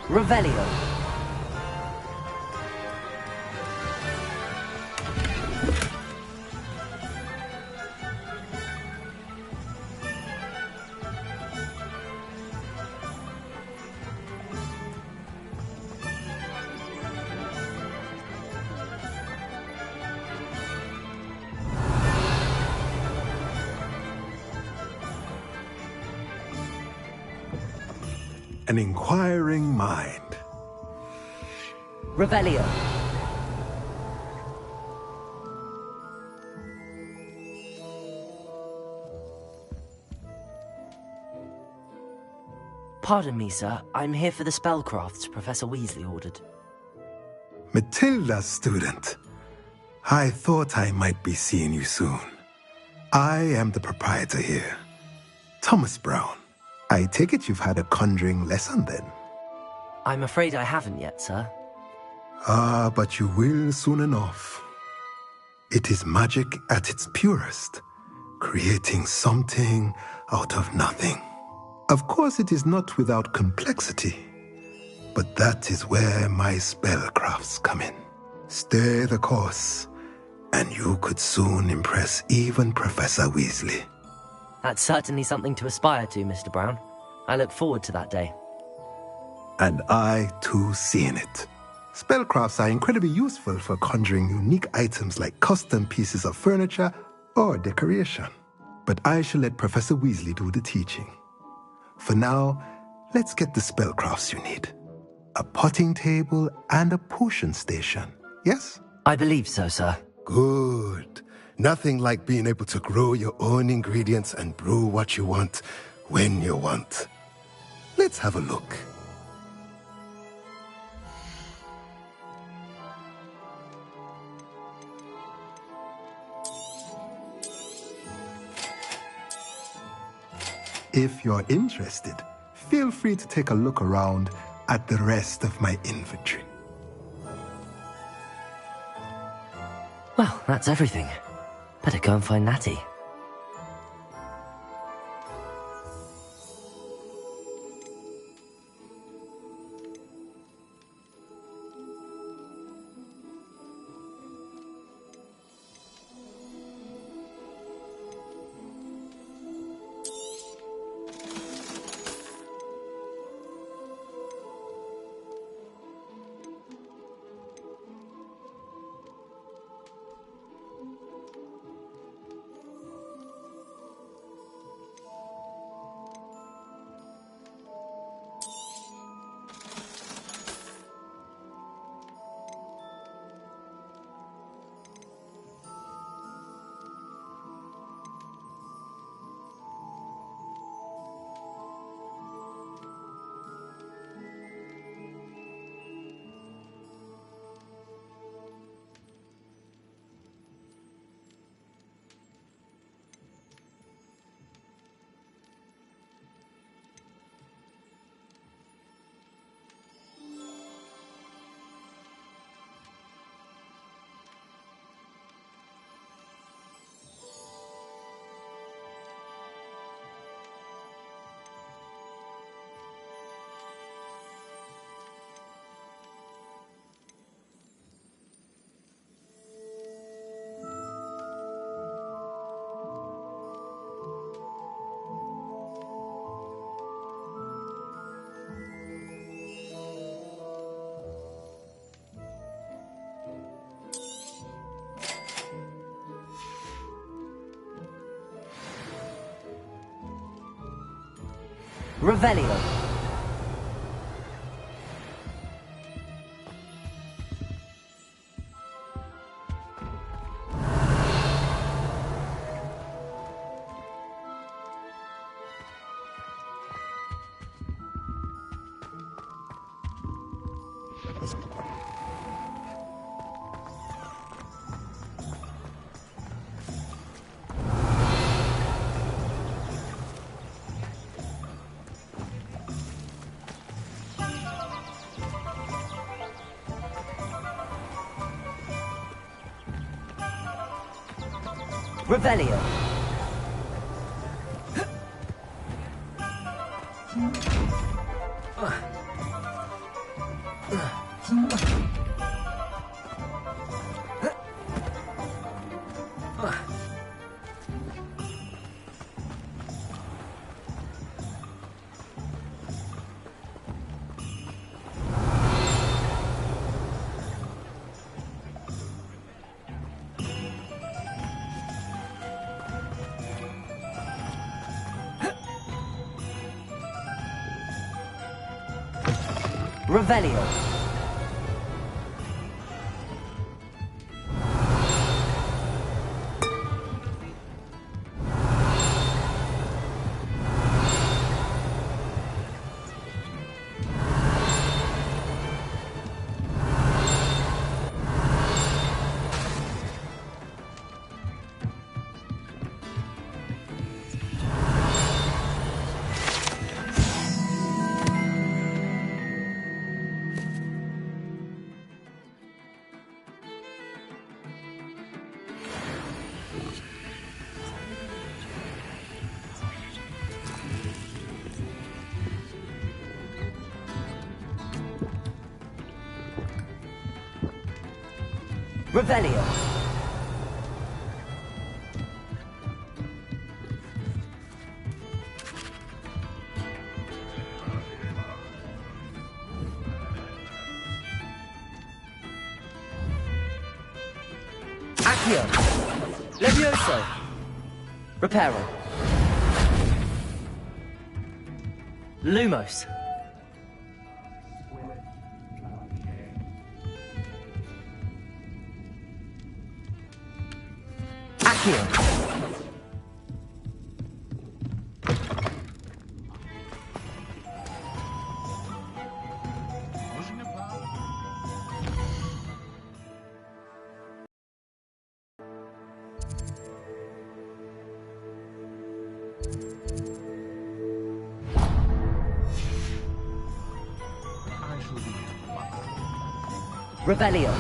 Revelio. An inquiring mind. Revelio. Pardon me, sir. I'm here for the spellcrafts Professor Weasley ordered. Matilda, student. I thought I might be seeing you soon. I am the proprietor here, Thomas Brown. I take it you've had a conjuring lesson then? I'm afraid I haven't yet, sir. Ah, but you will soon enough. It is magic at its purest, creating something out of nothing. Of course, it is not without complexity, but that is where my spellcrafts come in. Stay the course, and you could soon impress even Professor Weasley. That's certainly something to aspire to, Mr. Brown. I look forward to that day. And I, too, seeing it. Spellcrafts are incredibly useful for conjuring unique items like custom pieces of furniture or decoration. But I shall let Professor Weasley do the teaching. For now, let's get the spellcrafts you need. A potting table and a potion station, yes? I believe so, sir. Good. Nothing like being able to grow your own ingredients and brew what you want, when you want. Let's have a look. If you're interested, feel free to take a look around at the rest of my inventory. Well, that's everything. Better go and find Natty. Revelio. Revelio. Revelio. Revelio. Accio. Levioso. Reparo. Lumos. Accio. Revelio.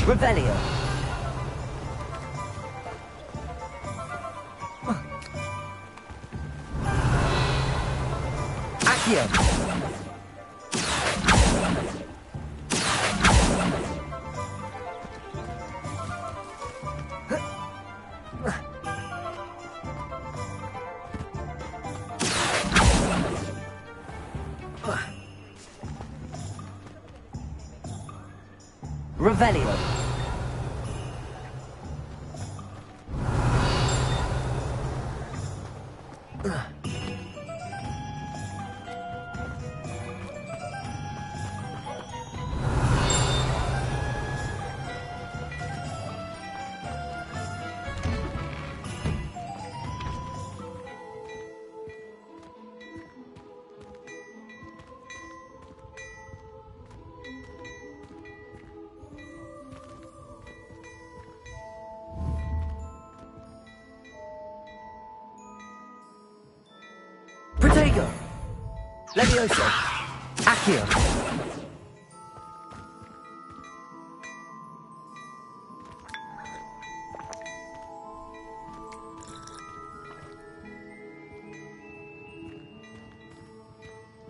Revelio. Accio. Revelio. Protego. Levioso. Accio.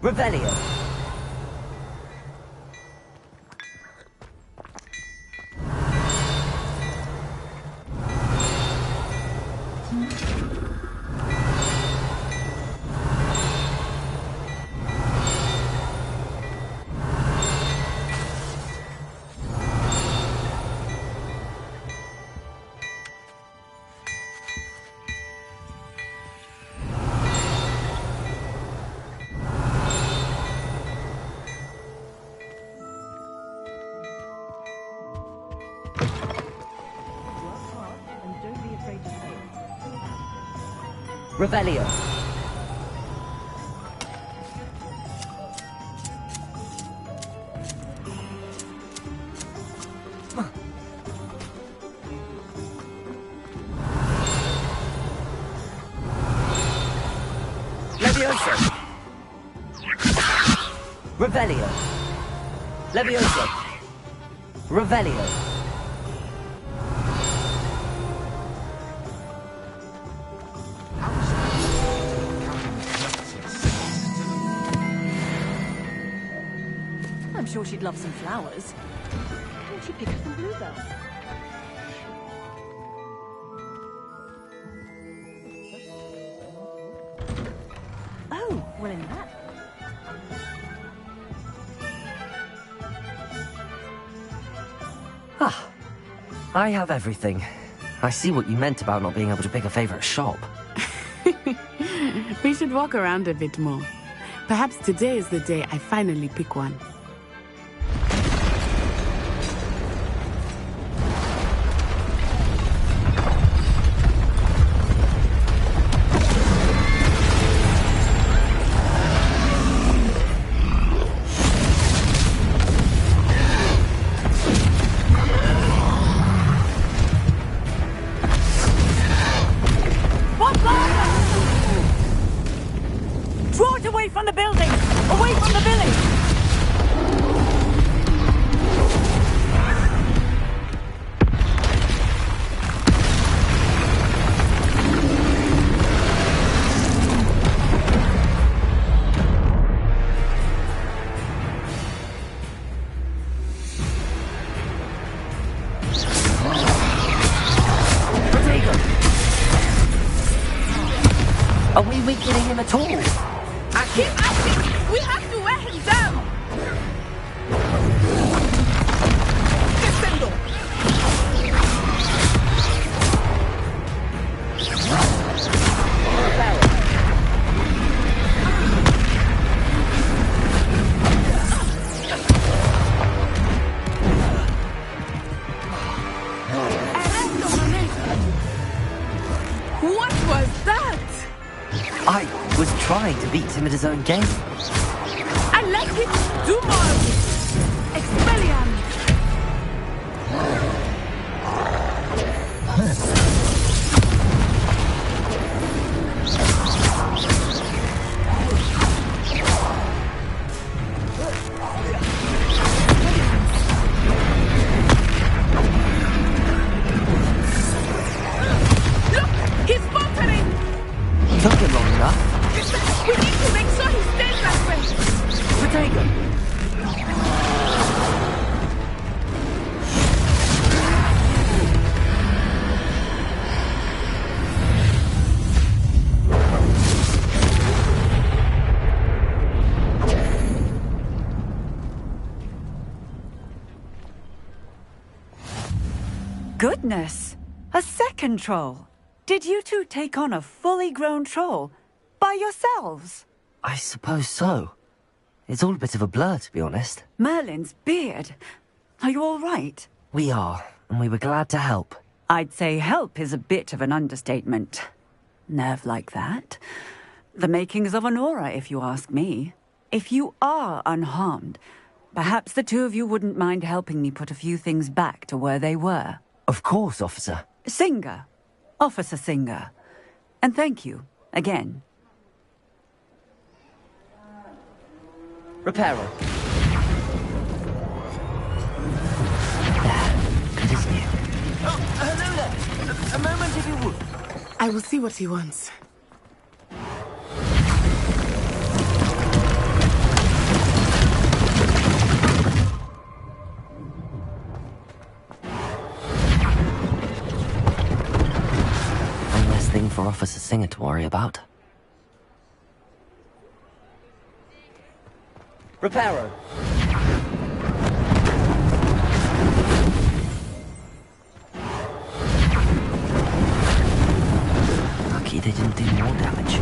Revelio. Revelio. Levioso. Revelio. Levioso. Revelio. I'm sure she'd love some flowers. Why don't you pick her some bluebells? Oh, well in that. Ah, I have everything. I see what you meant about not being able to pick a favorite shop. We should walk around a bit more. Perhaps today is the day I finally pick one. What? Get away from the building! Away from the village! Are we weakening him at all? Keep acting! We have to wear him down! Descendo! What was that? I was trying to beat him at his own game. I let him do more of it! Expelliarm! Look! He's faltering! Took him long enough. We need to make sure he stays that way! Potato! Goodness! A second troll! Did you two take on a fully grown troll? By yourselves? I suppose so. It's all a bit of a blur, to be honest. Merlin's beard. Are you all right? We are, and we were glad to help. I'd say help is a bit of an understatement. Nerve like that. The makings of an aura, if you ask me. If you are unharmed, perhaps the two of you wouldn't mind helping me put a few things back to where they were. Of course, officer. Singer. Officer Singer. And thank you, again. Reparo. Good as new. Oh, hello there. A moment if you would. I will see what he wants. One less thing for Officer Singer to worry about. Reparo. Lucky they didn't do more damage.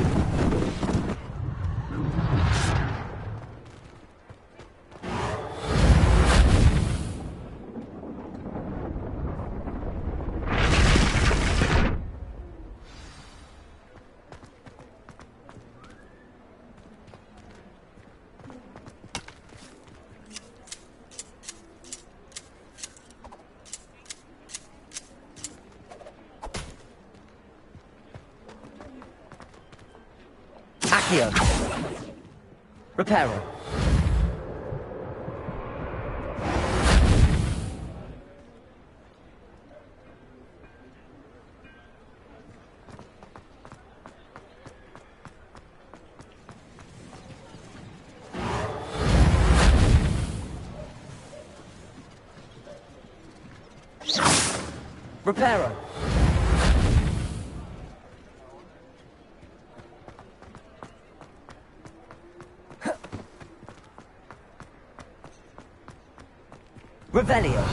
Accio. Reparo. Reparo. Revelio.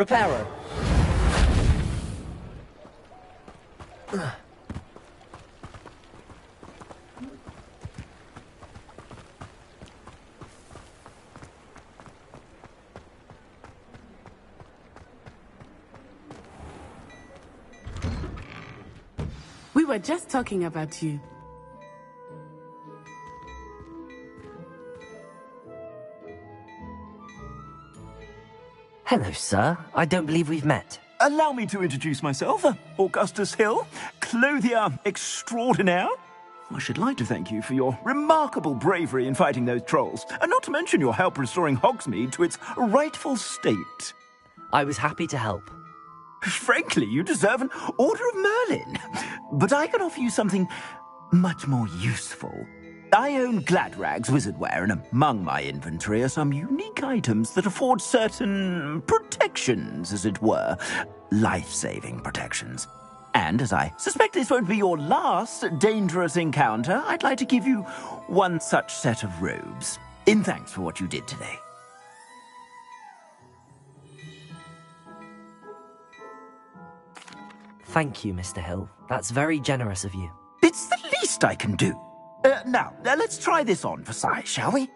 Reparo. We were just talking about you. Hello, sir. I don't believe we've met. Allow me to introduce myself. Augustus Hill, clothier extraordinaire. I should like to thank you for your remarkable bravery in fighting those trolls, and not to mention your help restoring Hogsmeade to its rightful state. I was happy to help. Frankly, you deserve an Order of Merlin. But I can offer you something much more useful. I own Gladrag's wizardware, and among my inventory are some unique items that afford certain protections, as it were. Life-saving protections. And as I suspect this won't be your last dangerous encounter, I'd like to give you one such set of robes, in thanks for what you did today. Thank you, Mr. Hill. That's very generous of you. It's the least I can do. Now, let's try this on for size, shall we?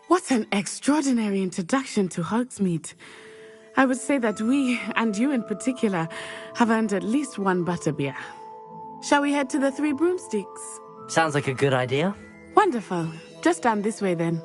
What an extraordinary introduction to Hogsmeade. I would say that we, and you in particular, have earned at least one butterbeer. Shall we head to the Three Broomsticks? Sounds like a good idea. Wonderful. Just down this way then.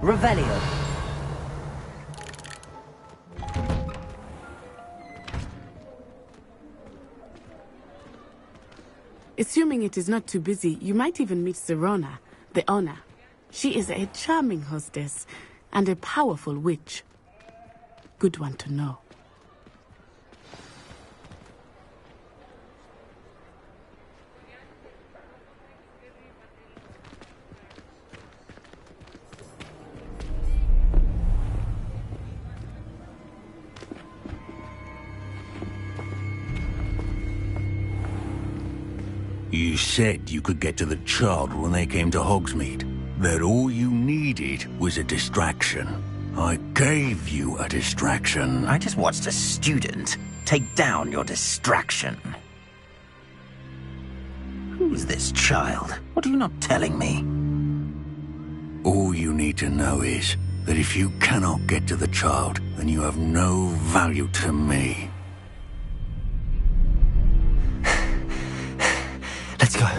Revelio. Assuming it is not too busy, you might even meet Sirona, the owner. She is a charming hostess and a powerful witch. Good one to know. You said you could get to the child when they came to Hogsmeade. That all you needed was a distraction. I gave you a distraction. I just watched a student take down your distraction. Who's this child? What are you not telling me? All you need to know is that if you cannot get to the child, then you have no value to me. Let's go.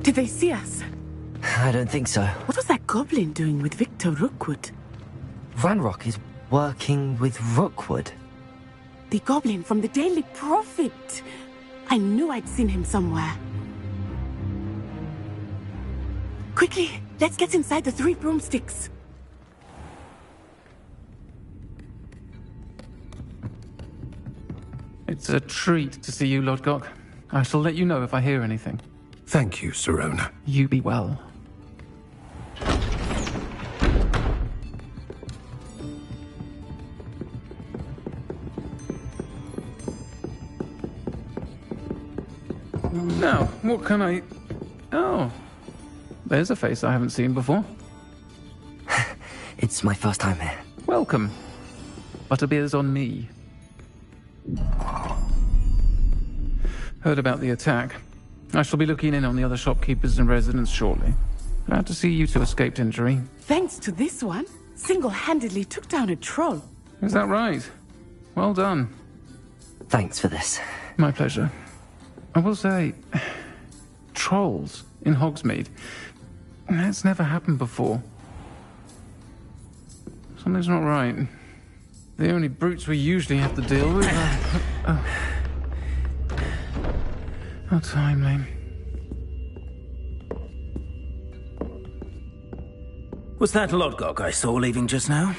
Did they see us? I don't think so. What was that goblin doing with Victor Rookwood? Ranrock is working with Rookwood. The goblin from the Daily Prophet. I knew I'd seen him somewhere. Quickly, let's get inside the 3 broomsticks. It's a treat to see you, Lodgok. I shall let you know if I hear anything. Thank you, Sirona. You be well. Now, what can I... Oh, there's a face I haven't seen before. It's my first time here. Welcome. Butterbeer's on me. Heard about the attack. I shall be looking in on the other shopkeepers and residents shortly. Glad to see you two escaped injury. Thanks to this one, single-handedly took down a troll. Is that right? Well done. Thanks for this. My pleasure. I will say, trolls in Hogsmeade. That's never happened before. Something's not right. The only brutes we usually have to deal with are... How timely. Was that Lodgok I saw leaving just now?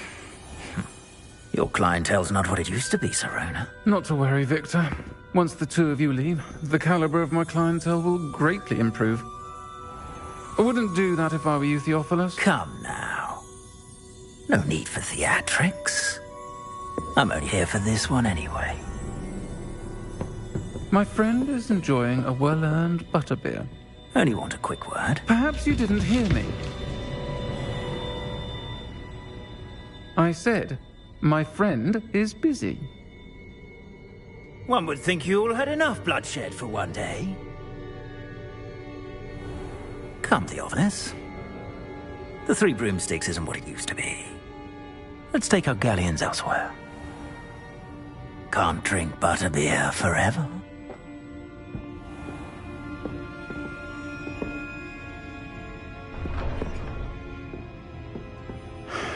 Your clientele's not what it used to be, Sirona. Not to worry, Victor. Once the two of you leave, the caliber of my clientele will greatly improve. I wouldn't do that if I were you, Theophilus. Come now. No need for theatrics. I'm only here for this one anyway. My friend is enjoying a well-earned butterbeer. Only want a quick word. Perhaps you didn't hear me. I said, my friend is busy. One would think you all had enough bloodshed for one day. Come, Theophilus. The 3 broomsticks isn't what it used to be. Let's take our galleons elsewhere. Can't drink butterbeer forever.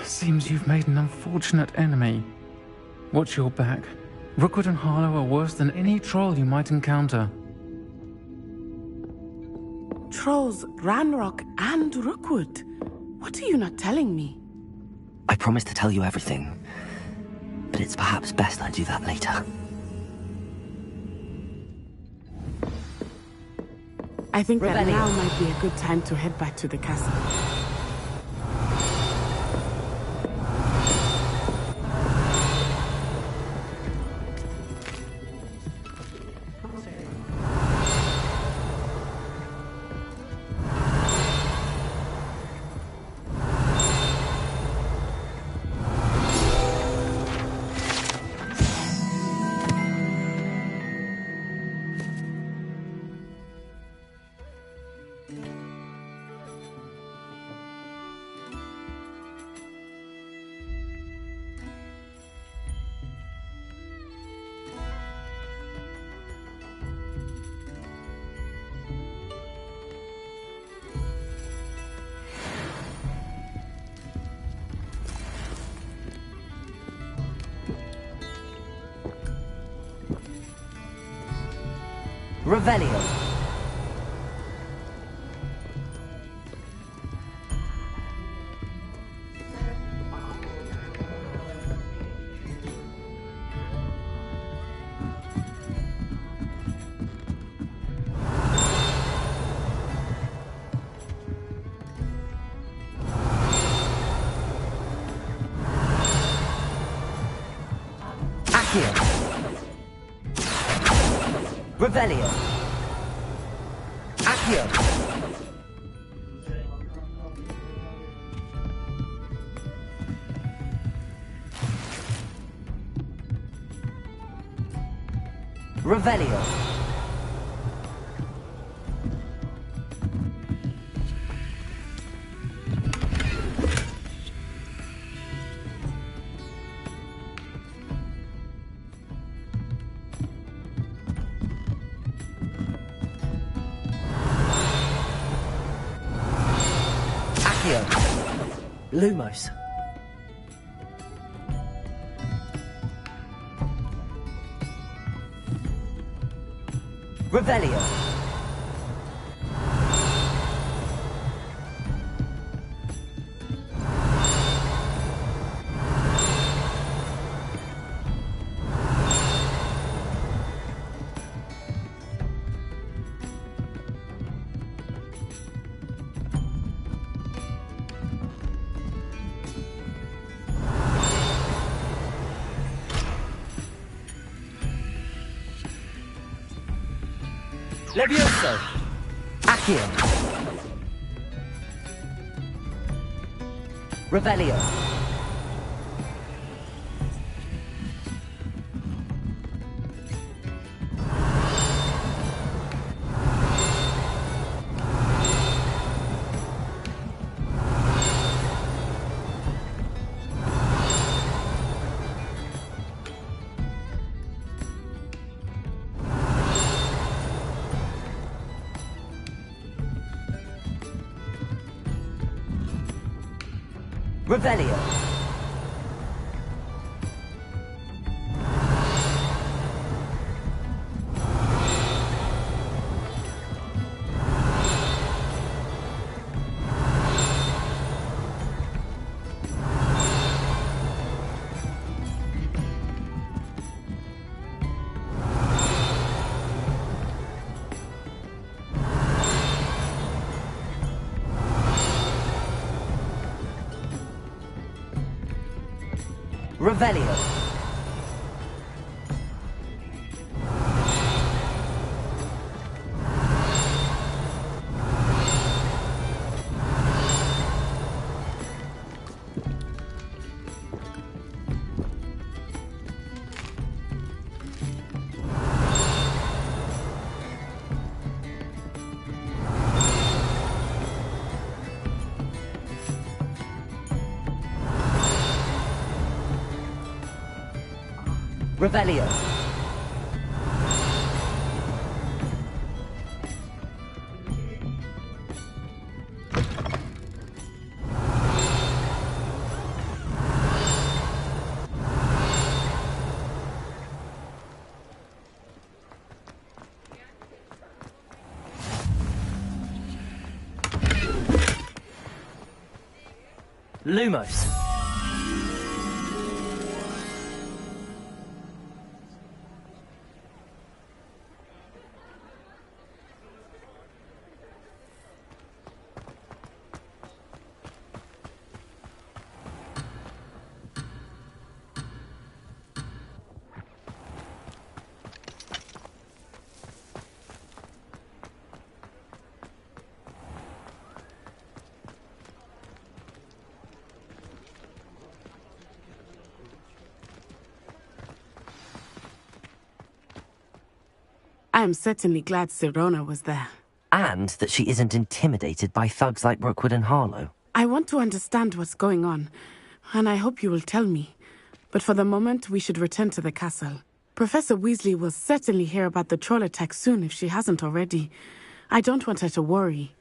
Seems you've made an unfortunate enemy. Watch your back. Rookwood and Harlow are worse than any troll you might encounter. Trolls, Ranrock, and Rookwood. What are you not telling me? I promised to tell you everything, but it's perhaps best I do that later. I think that Rebellion. now might be a good time to head back to the castle. Revelio. Accio. Revelio. Accio. Revelio. Accio. Lumos. Revelio. Levioso. Accio. Revelio. Revelio. Revelio. Revelio. Lumos. I am certainly glad Sirona was there. And that she isn't intimidated by thugs like Brookwood and Harlow. I want to understand what's going on, and I hope you will tell me. But for the moment, we should return to the castle. Professor Weasley will certainly hear about the troll attack soon if she hasn't already. I don't want her to worry.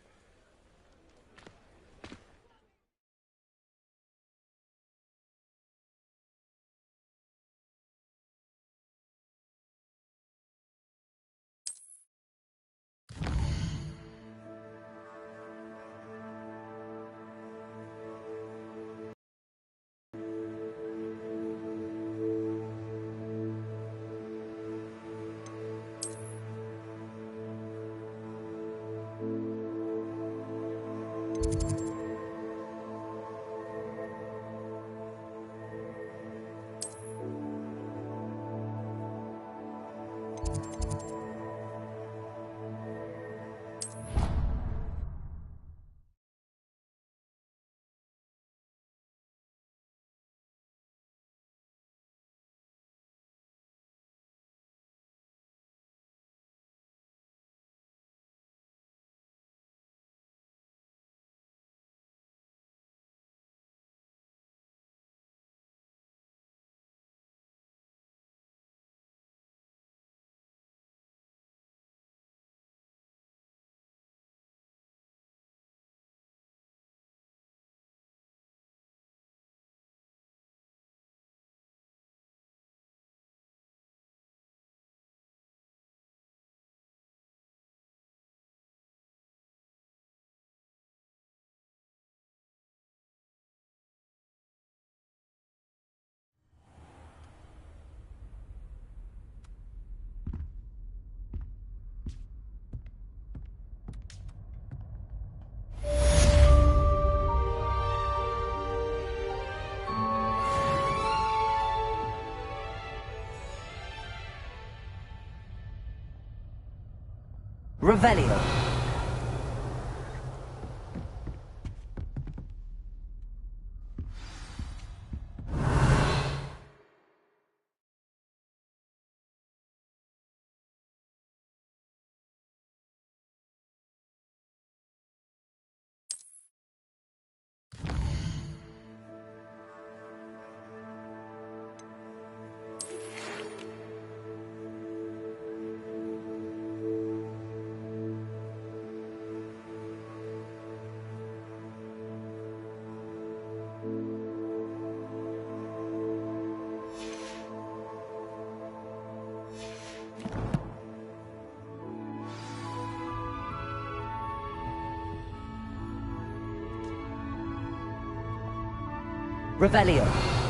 Revelio. Revelio.